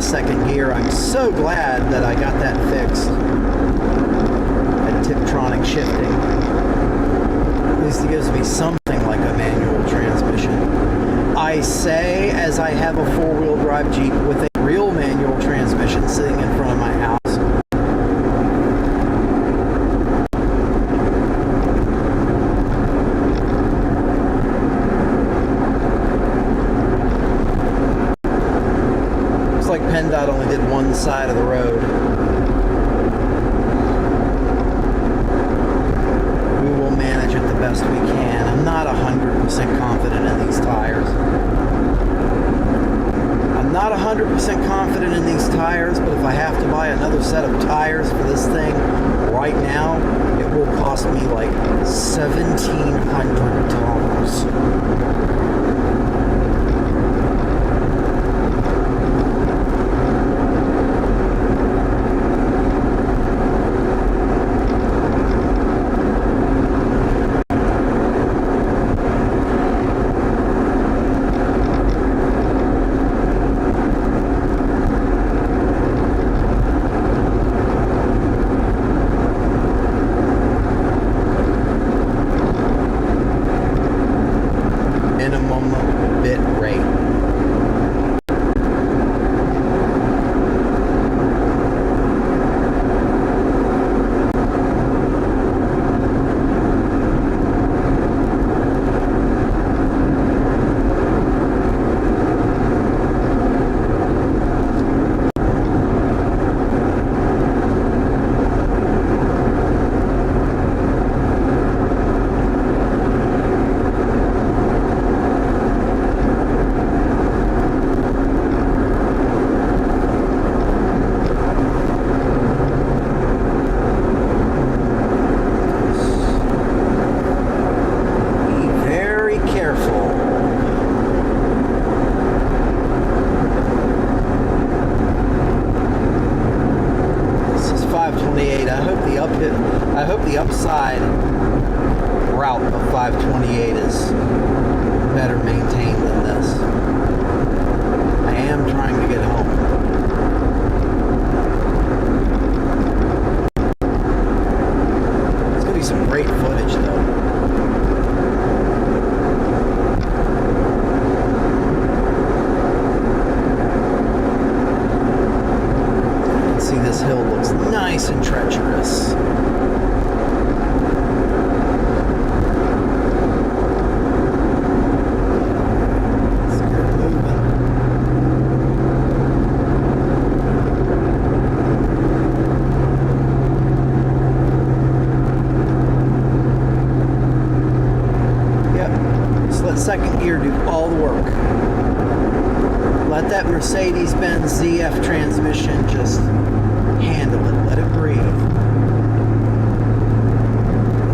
Second gear. I'm so glad that I got that fixed. That Tiptronic shifting. At least it gives me something like a manual transmission. I say as I have a four-wheel drive Jeep with a real manual transmission sitting in front of my house. Like PennDOT only did one side of the road. We will manage it the best we can. I'm not 100% confident in these tires. I'm not 100% confident in these tires, but if I have to buy another set of tires for this thing right now, it will cost me like $1,700. Bit rate. I hope the upside route of 528 is better maintained than this. I am trying to get home. It's going to be some great footage though. See, this hill looks nice and treacherous. Let's get it moving. Yep, just let second gear do all the work. Let that Mercedes-Benz ZF transmission just handle it. Let it breathe.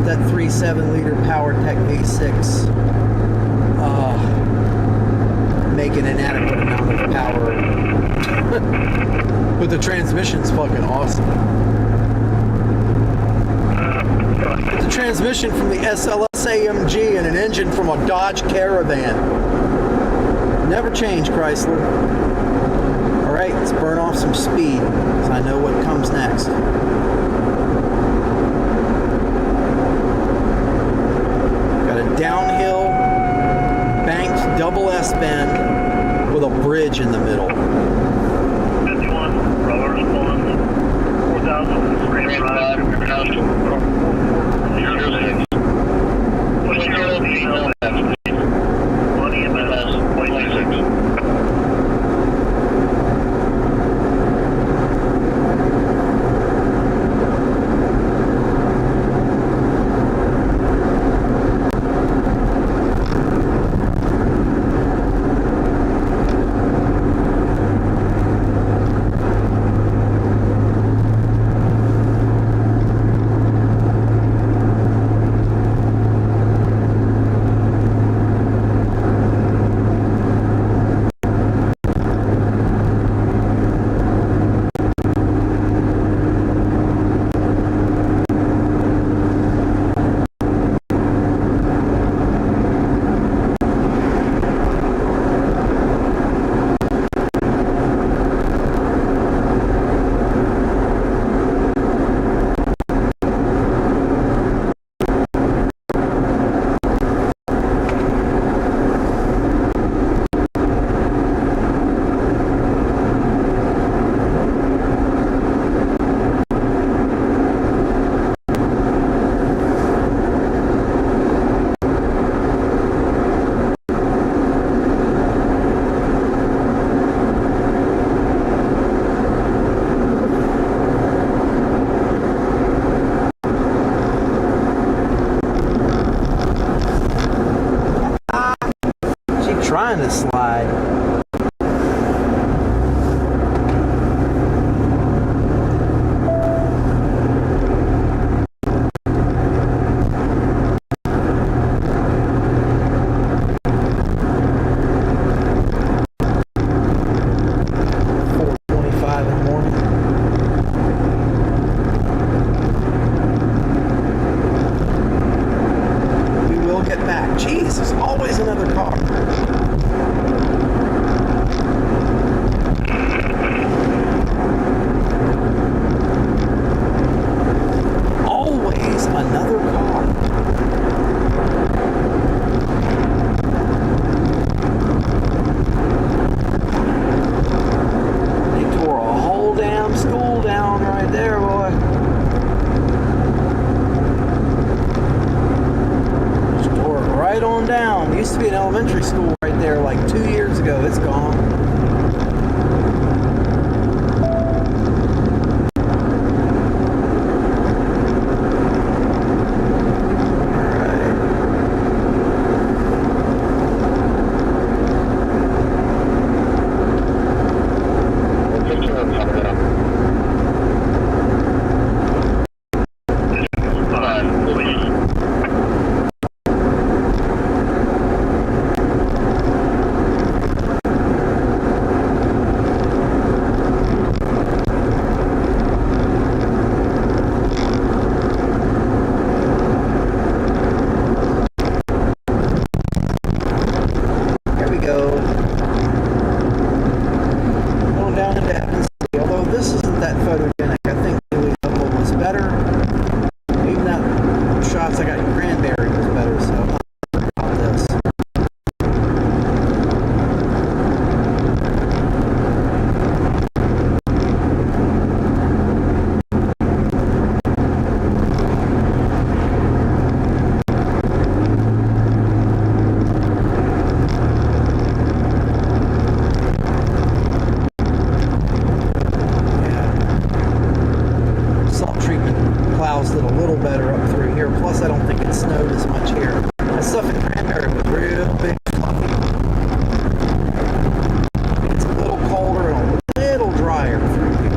That 3.7 liter PowerTech V6 make an inadequate amount of power. But the transmission's fucking awesome. It's a transmission from the SLS AMG and an engine from a Dodge Caravan. Never change, Chrysler. Or right, let's burn off some speed because I know what comes next. Got a downhill, banked double S bend with a bridge in the middle. 51, brother responds. 4,000, Grand Drive, 06. What's your email address, please? 1 EMS, 26. Trying to slide. Jeez, there's always another car. Always another car. They tore a whole damn school down right there, boy. Right on down. Used to be an elementary school right there like 2 years ago. It's gone. Did a little better up through here. Plus, I don't think it snowed as much here. That stuff in Cranberry was real big fluffy. It's a little colder and a little drier through here.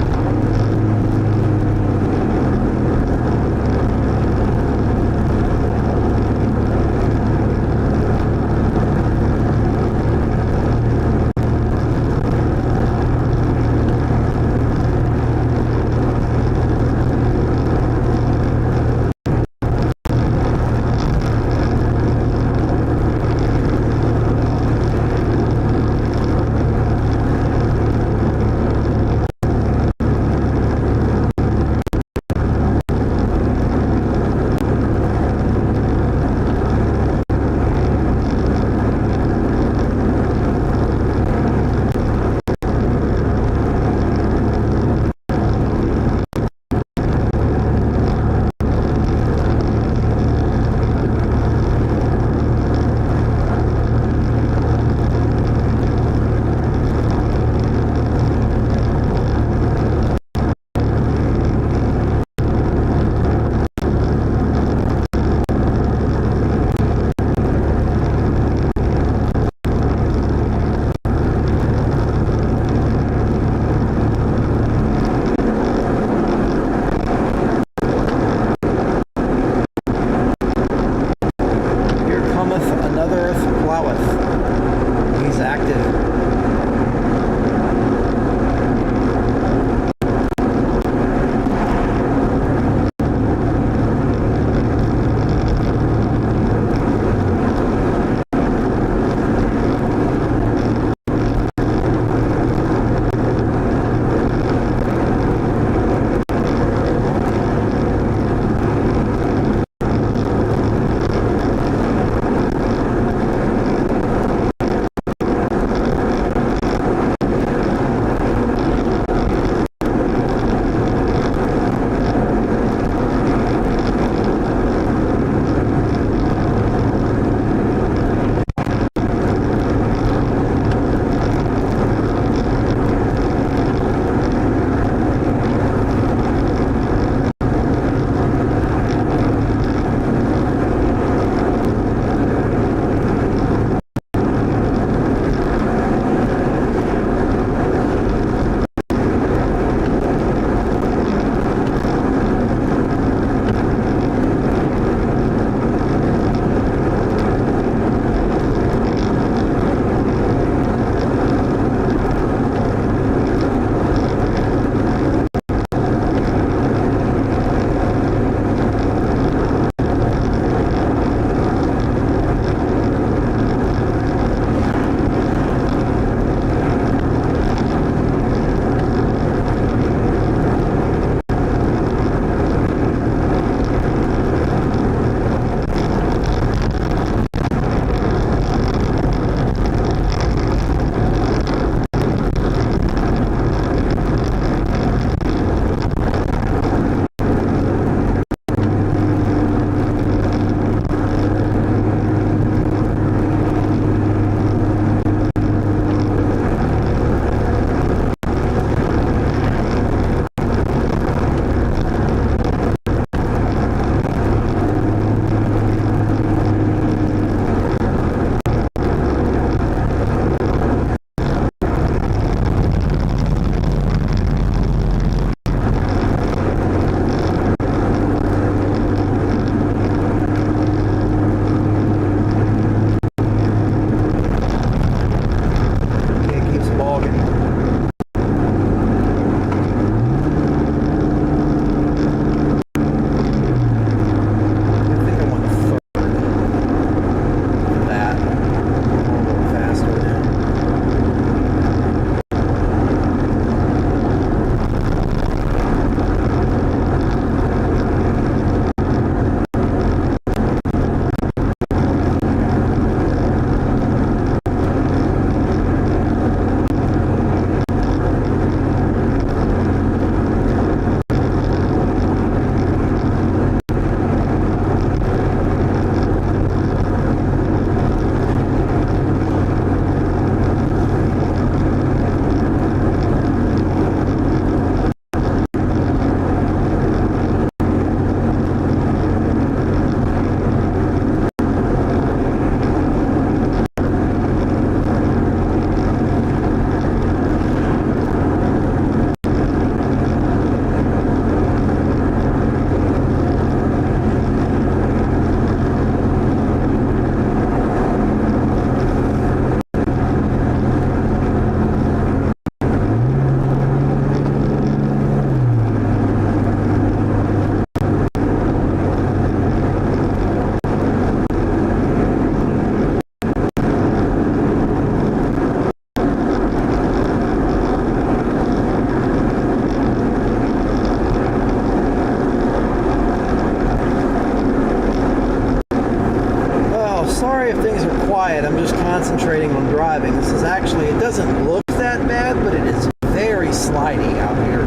quiet. I'm just concentrating on driving. This is actually, it doesn't look that bad, but it is very slidey out here.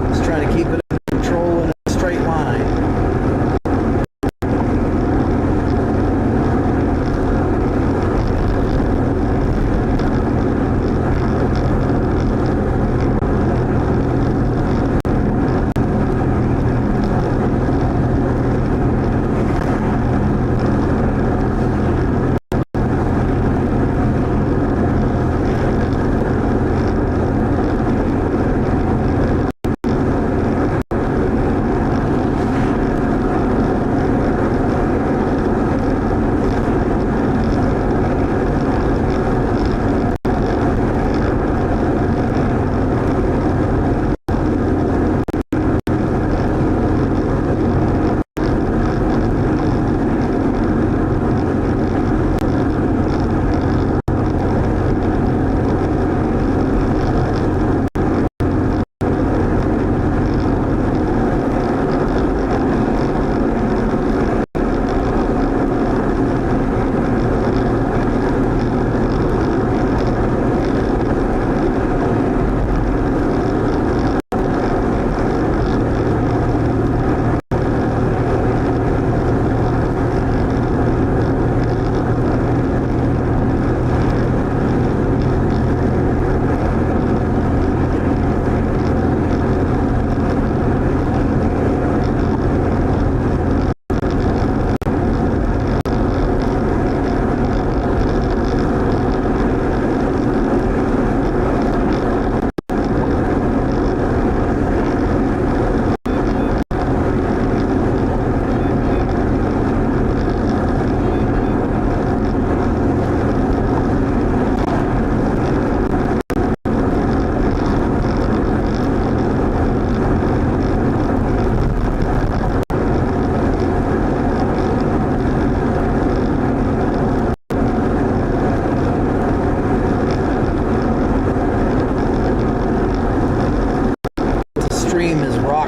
Just trying to keep it under control in a straight line.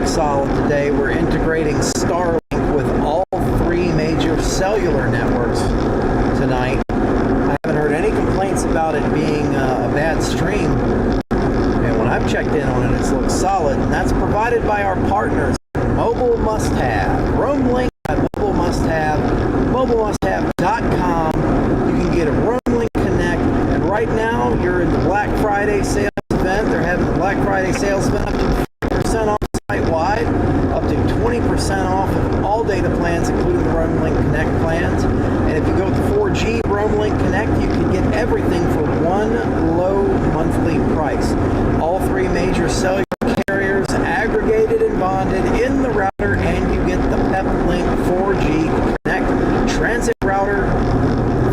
Solid today. We're integrating Starlink with all three major cellular networks tonight. I haven't heard any complaints about it being a bad stream. And when I've checked in on it, it's looked solid. And that's provided by our partners, Mobile Must Have, Roamlink by Mobile Must Have, mobilemusthav.com. You can get a Roamlink Connect. And right now, you're in the Black Friday sales event. They're having the Black Friday sales event up to 50% off site-wide, up to 20% off of all data plans, including the Roamlink Connect plans. And if you go with the 4G Roamlink Connect, you can get everything for one low monthly price. All three major cellular carriers aggregated and bonded in the router, and you get the PepLink 4G Connect transit router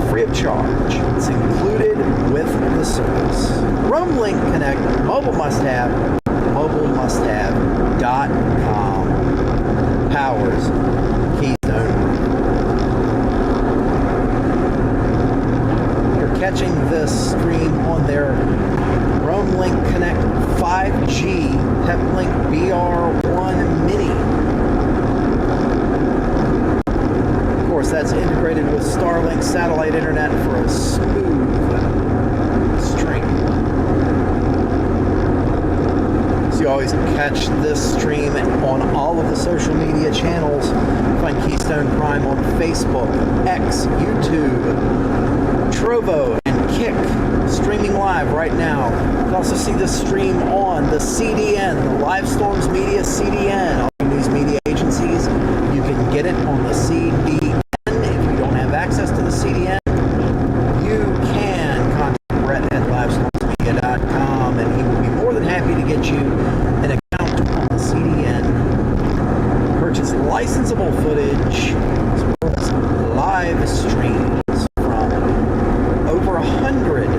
free of charge. It's included with the service. Roamlink Connect, Mobile Must Have, mobilemusthav.com. Powers Keystone. You're catching this stream on their Roamlink Connect 5G PepLink BR1 Mini. Of course, that's integrated with Starlink satellite internet for a smooth stream. You always catch this stream on all of the social media channels. Find Keystone Prime on Facebook, X, YouTube, Trovo, and Kick, streaming live right now. You can also see this stream on the CDN, the Live Storms Media CDN. All these media agencies, you can get it on the CDN. If you don't have access to the CDN, you can contact Brett at livestormsmedia.com, and he will be more than happy to get you an account on the CDN. Purchase licensable footage as well as live streams from over 100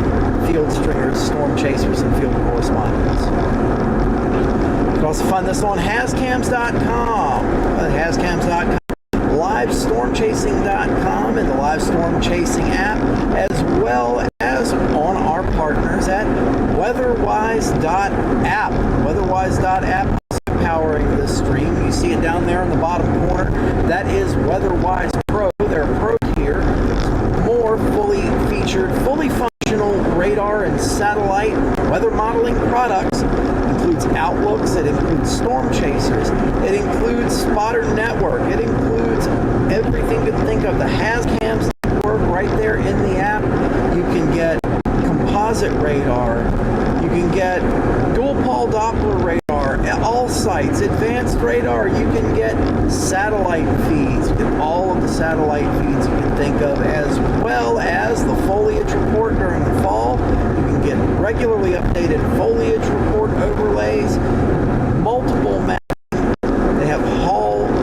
field stringers, storm chasers, and field correspondents. You can also find this on hascams.com, livestormchasing.com, and the Live Storm Chasing app, as well as on our partners at weatherwise.app. Weatherwise.app is powering this stream. You see it down there in the bottom corner. That is WeatherWise Pro. They're a pro tier. storm chasers. It includes spotter network. It includes everything you can think of. The has cams work right there in the app. You can get composite radar. You can get dual pol Doppler radar at all sites, advanced radar. You can get satellite feeds. You get all of the satellite feeds you can think of, as well as the foliage report during the fall. You can get regularly updated foliage report overlays, multiple maps. They have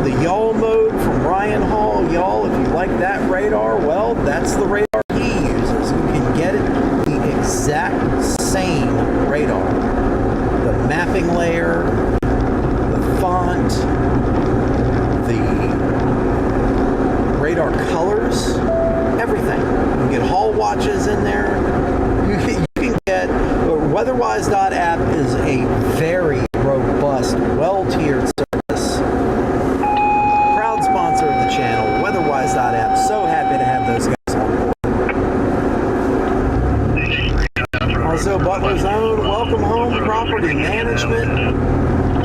the yaw mode from Ryan Hall. Yaw, if you like that radar, well, that's the radar he uses. You can get it the exact same radar. The mapping layer, the font, the radar colors, everything. You can get Hall watches in there. You can get weatherwise.app is a very robust, well-tiered service. Proud sponsor of the channel, weatherwise.app. So happy to have those guys on board. Also, Butler's Own Welcome Home Property Management.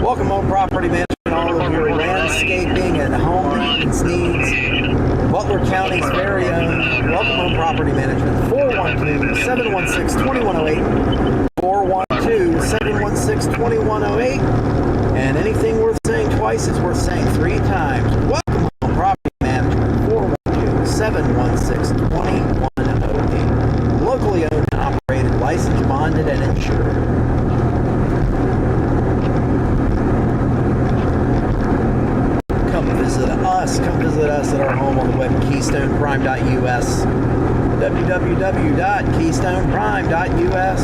Welcome Home Property Management, all of your landscaping and home maintenance needs. Butler County's very own Welcome Home Property Management, 412-716-2108, 412-716-2108, and anything worth saying twice is worth saying 3 times. Welcome Home Property Management, 412-716-2108, locally owned and operated, licensed, bonded, and insured. Come visit us at our home on the web, KeystonePrime.us, www.KeystonePrime.us.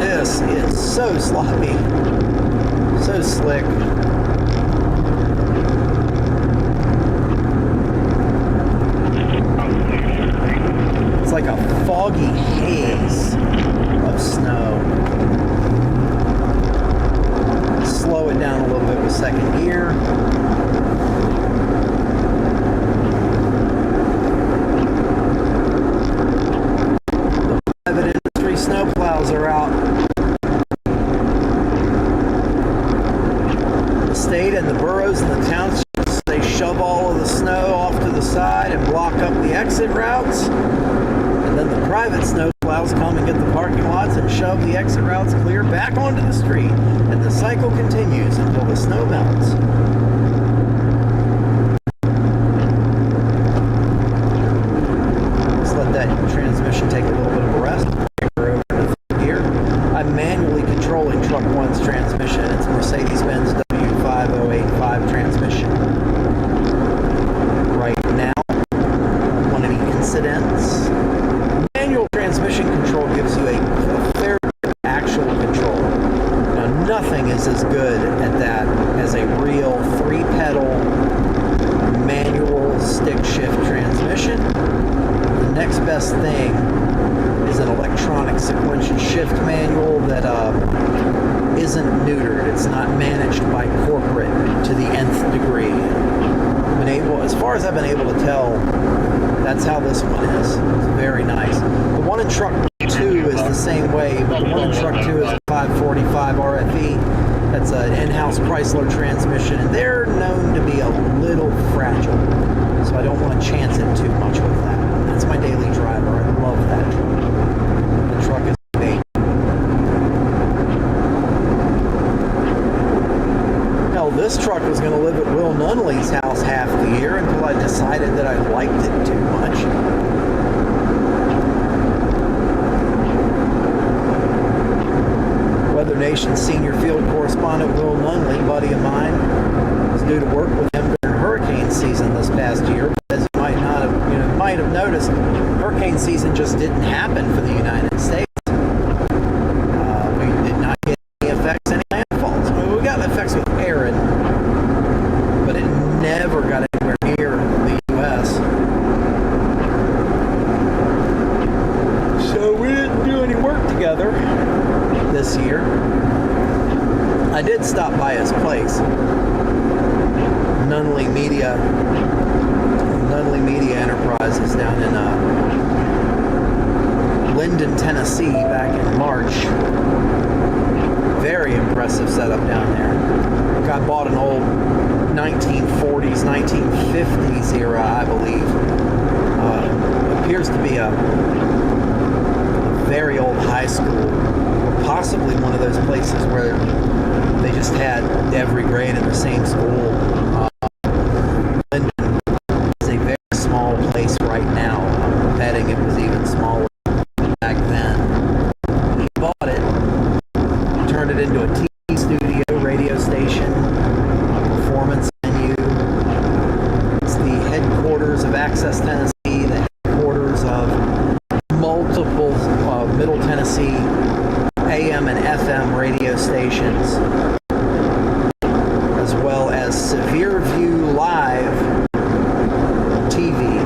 This is so sloppy, so slick. It's like a foggy haze of snow. Slow it down a little bit with second gear. The private industry snowplows are out. The state and the boroughs and the townships, they shove all of the snow off to the side and block up the exit routes. And then the private snowplows come and get the parking lots and shove the exit routes clear back onto the street. And the cycle continues until the snow melts. Let's let that transmission take a little bit of a rest. We're over to third gear. I'm manually controlling Truck 1's transmission. It's Mercedes-Benz W5085 transmission. Right now, on any incidents, manual transmission control gives you a fair actual control. Now, nothing is as good at that as a real 3-pedal manual stick shift transmission. The next best thing is an electronic sequential shift manual that isn't neutered. It's not managed by corporate to the nth degree. As far as I've been able to tell, that's how this one is. It's very nice. The one in Truck 2 is the same way, but the one in Truck 2 is a 545 RFE. That's an in-house Chrysler transmission, and they're known to be a little fragile. So I don't want to chance it too much with that. That's my daily driver. I love that truck. The truck is big. Hell, this truck was going to live at Will Nunley's house half the year until I decided that I liked it too much. Weather Nation's senior field correspondent Will Nunley, buddy of mine, was due to work with him during hurricane season this past year. As you might have noticed, hurricane season just didn't happen for the United States. We did not get any effects, any landfalls. I mean, we got effects with Aaron, but it never got anywhere near the U.S. So we didn't do any work together this year. I did stop by his place, Nunley Media Enterprises down in Linden, Tennessee back in March. Very impressive setup down there. Guy bought an old 1940s, 1950s era, I believe. Appears to be a very old high school, or possibly one of those places where they just had every grade in the same school. Linden is a very small place right now. I'm betting it was even smaller back then. He bought it, turned it into a TV studio, radio station, a performance venue. It's the headquarters of Access Tennessee, the headquarters of multiple Middle Tennessee AM and FM radio stations, as well as Severe View Live TV.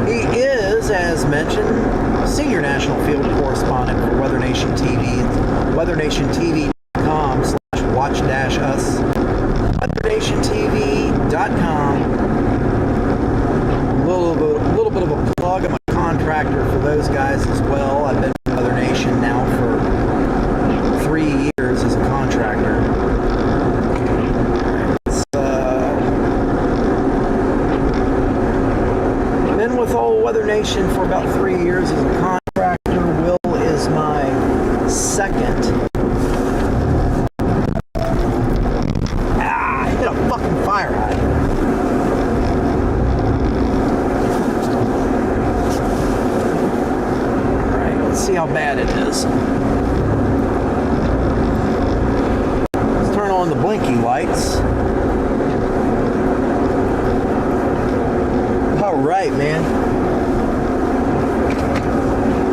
He is, as mentioned, senior national field correspondent for Weather Nation TV. It's weathernationtv.com/watch-us. weathernationtv.com. A little bit of a plug. I'm a contractor for those guys as well. I've been with Weather Nation now for 3 years as a contractor. Been with old Weather Nation for about 3 years as a contractor. Will is my second. I hit a fucking fire hydrant. See how bad it is. Let's turn on the blinky lights. All right, man.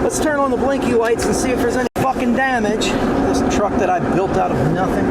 Let's turn on the blinky lights and see if there's any fucking damage. This truck that I built out of nothing.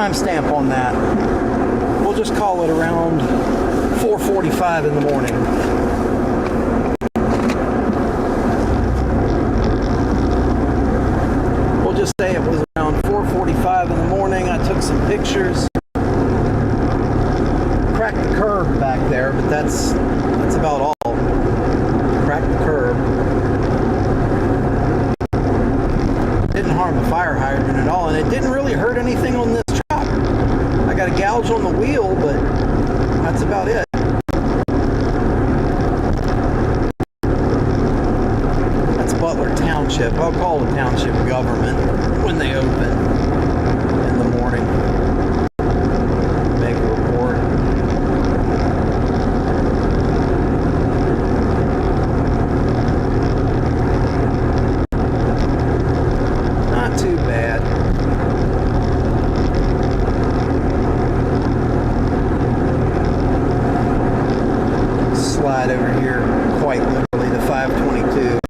timestamp on that. We'll just call it around 4:45 in the morning. township. I'll call the township government when they open in the morning. Make a report. Not too bad. Slide over here, quite literally, the 522.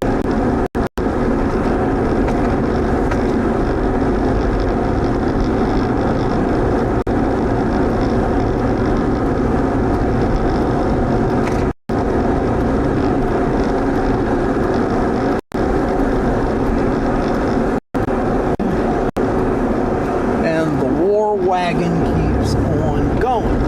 And the war wagon keeps on going.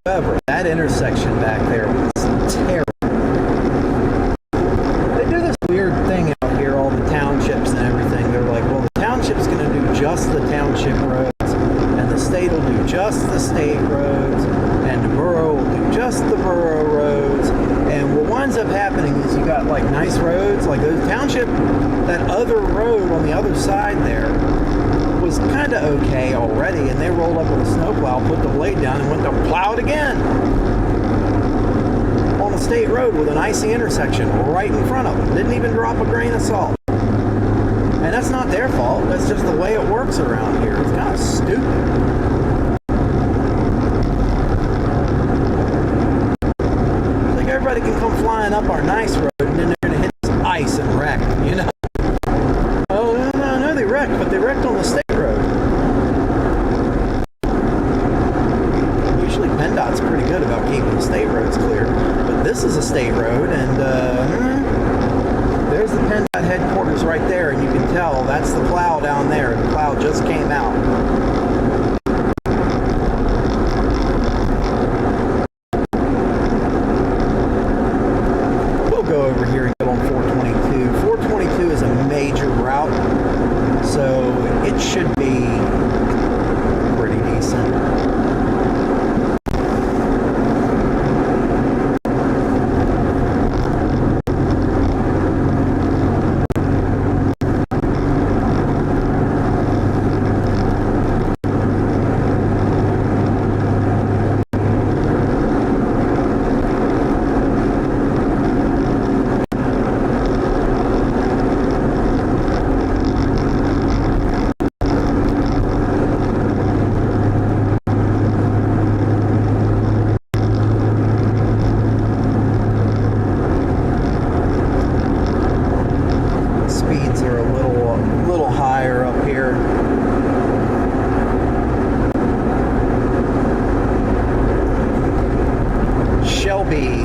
However, that intersection back there was terrible. They do this weird thing out here, all the townships and everything. They're like, well, the township's going to do just the township roads, and the state will do just the state roads, and the borough will do just the borough roads. And what winds up happening is you got like nice roads, like those township, that other road on the other side there was kind of okay already, and they rolled up with a snowplow, put the blade down, and went to plow it again on the state road with an icy intersection right in front of them. Didn't even drop a grain of salt. And that's not their fault. That's just the way it works around here. It's kind of stupid. Like everybody can come flying up our nice road, and then they're going to hit this ice and wreck, you know? Oh, no, they wrecked, but they wrecked on the state road. Usually PennDOT's pretty good about keeping the state roads clear, but this is a state road, and there's the PennDOT headquarters right there, and you can tell that's the plow down there. The plow just came out. We'll go over here and get on 422. 422 is a major route, so it should be pretty decent.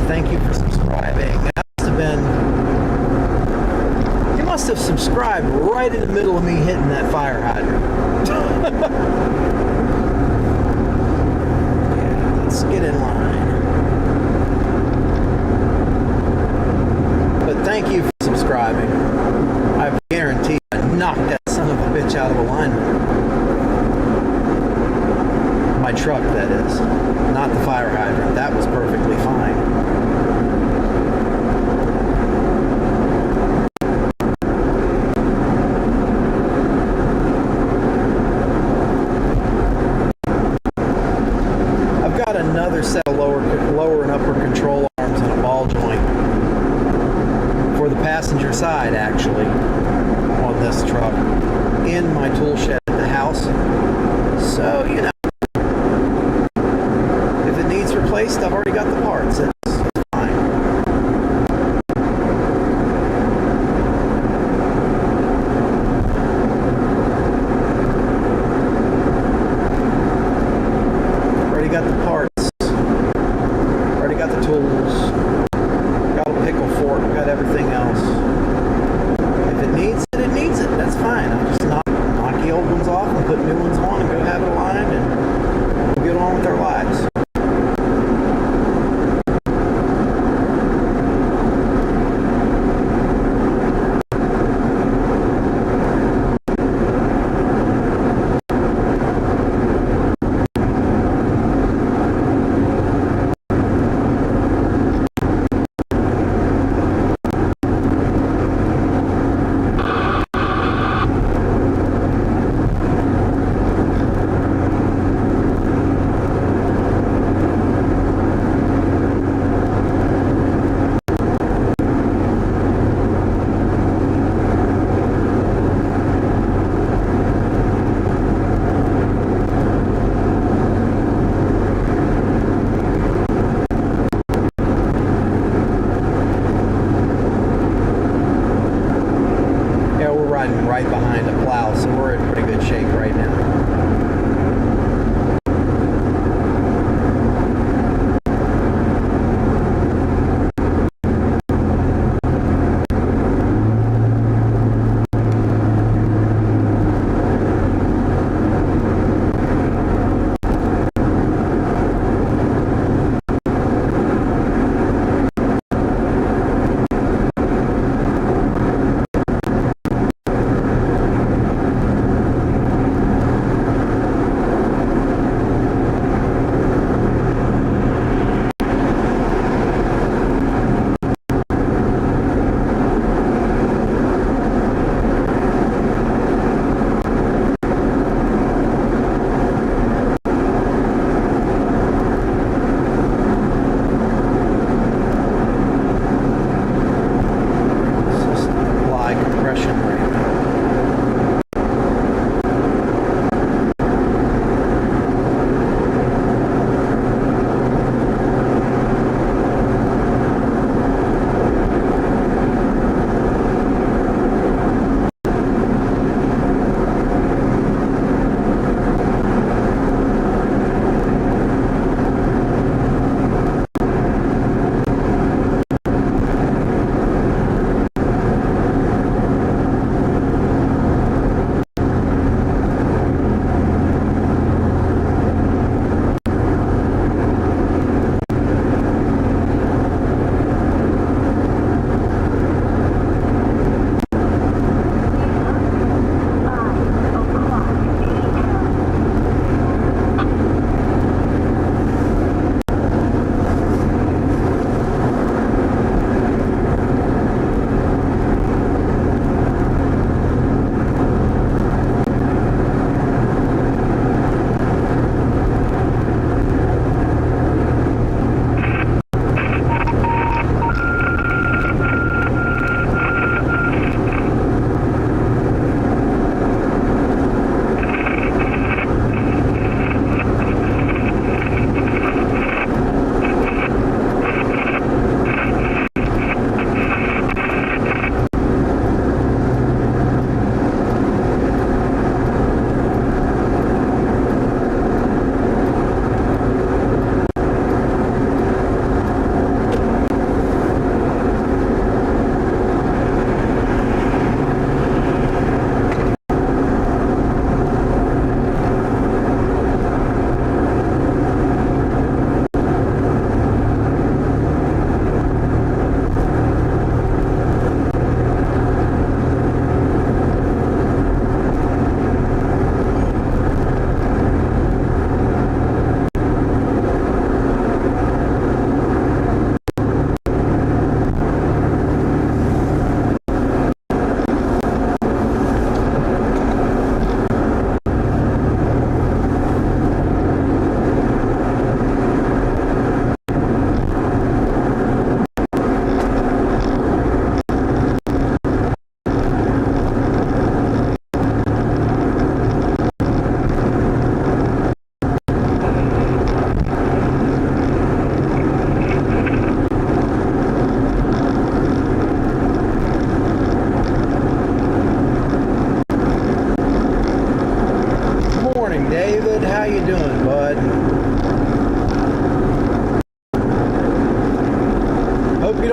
Thank you for subscribing. That must have been, you must have subscribed right in the middle of me hitting that fire hydrant. Yeah, let's get in line. But thank you for subscribing. I guarantee I knocked that son of a bitch out of alignment. My truck, that is. Not the fire hydrant. That was perfectly fine. I've got another set of lower and upper control arms and a ball joint for the passenger side, actually, on this truck in my tool shed at the house. So, you know, if it needs replaced, I've already got the parts. It's fine. Already got the parts. Already got the tools. Got a pickle fork. Got everything else. riding right behind a plow, so we're in pretty good shape right now.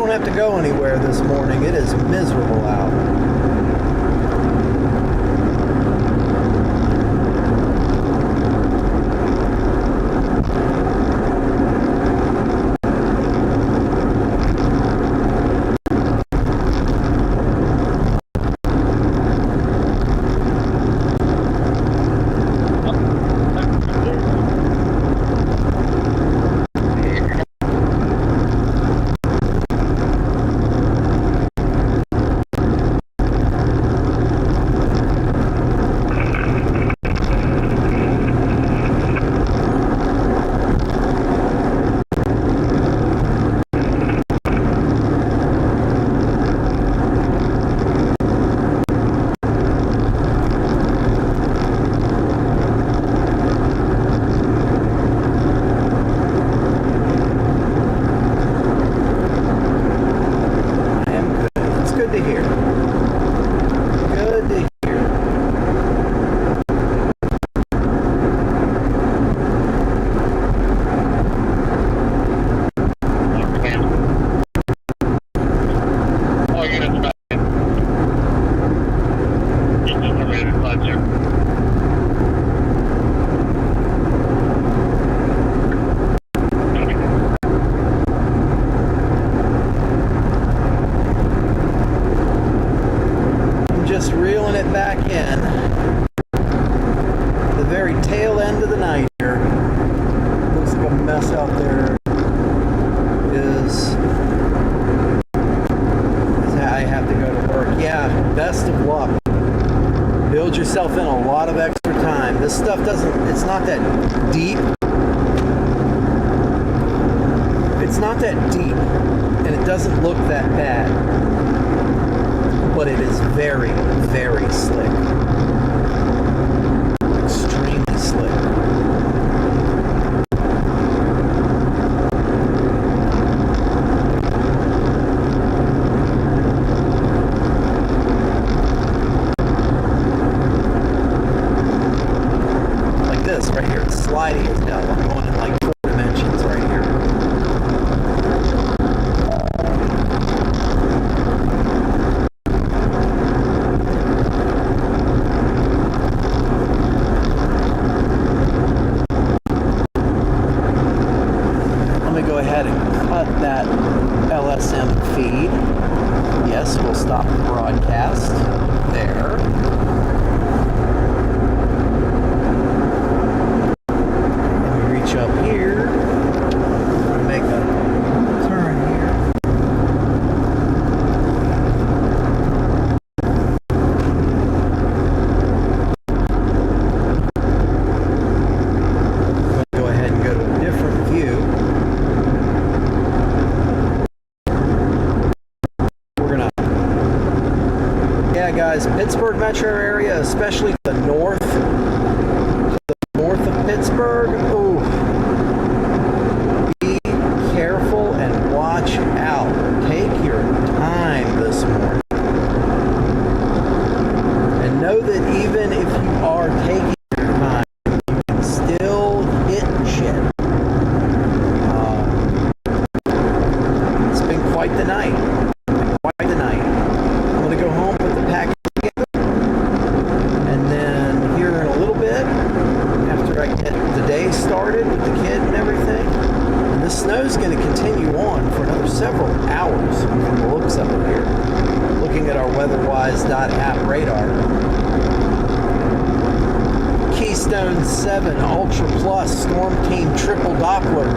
don't have to go anywhere this morning. It is miserable out. Affirmative, 5-0. I'm just reeling it back in. The very tail end of the night here. Looks like a mess out there. Is I have to go to work. Yeah, best of luck. Build yourself in a lot of extra time. This stuff it's not that deep. It's not that deep, and it doesn't look that bad. But it is very, very slick. Extremely slick. Like this right here. It's sliding as hell. I'm going in like 4 dimensions right here. Go ahead and cut that LSM feed. Yes, we'll stop the broadcast there. Let me reach up here. I'm going to make a turn here. Go ahead and go to a different view. Yeah, guys, Pittsburgh metro area, especially the north of Pittsburgh. Ooh, be careful and watch out. Take your time this morning, and know that even if you are taking your time, you can still hit shit. It's been quite the night. Quite the night. I'm gonna go home. And then here in a little bit, after I get the day started with the kid and everything, and the snow's going to continue on for another several hours from the looks of it here. Looking at our weatherwise.app radar. Keystone 7 Ultra Plus Storm Team Triple Doppler.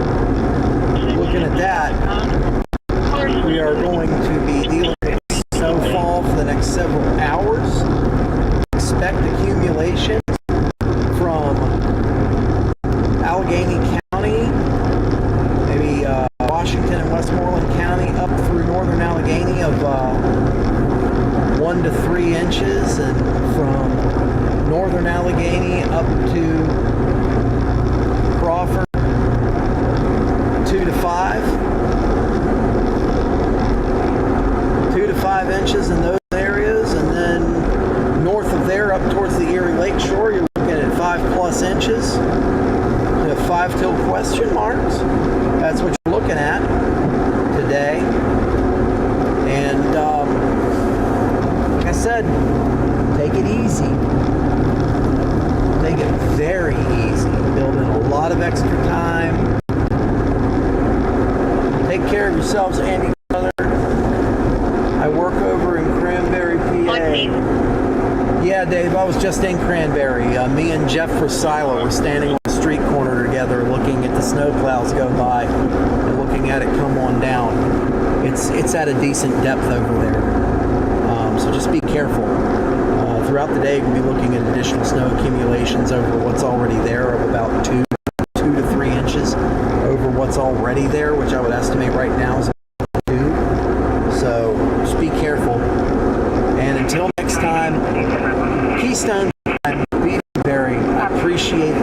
Looking at that, we are going to be dealing with snowfall for the next several hours. Expect accumulation from Allegheny County, maybe Washington and Westmoreland County, up through northern Allegheny of 1 to 3 inches, and from northern Allegheny up to Crawford, 2 to 5. 2 to 5 inches in those areas, and then north of there up towards the Erie Lake Shore, you're looking at 5+ inches. You have 5 till question marks. That's what you're looking at today. And like I said, take it easy. Take it very easy. Build in a lot of extra time. Take care of yourselves and each other. I work over in Cranberry, PA. Yeah, Dave, I was just in Cranberry. Me and Jeff Rosilo were standing on the street corner together looking at the snow clouds go by and looking at it come on down. It's at a decent depth over there. So just be careful. Throughout the day, we'll be looking at additional snow accumulations over what's already there of about 2 to 3 inches over what's already there, which I would estimate right now is 2. So just be careful. And until next time, Keystone, be very. I appreciate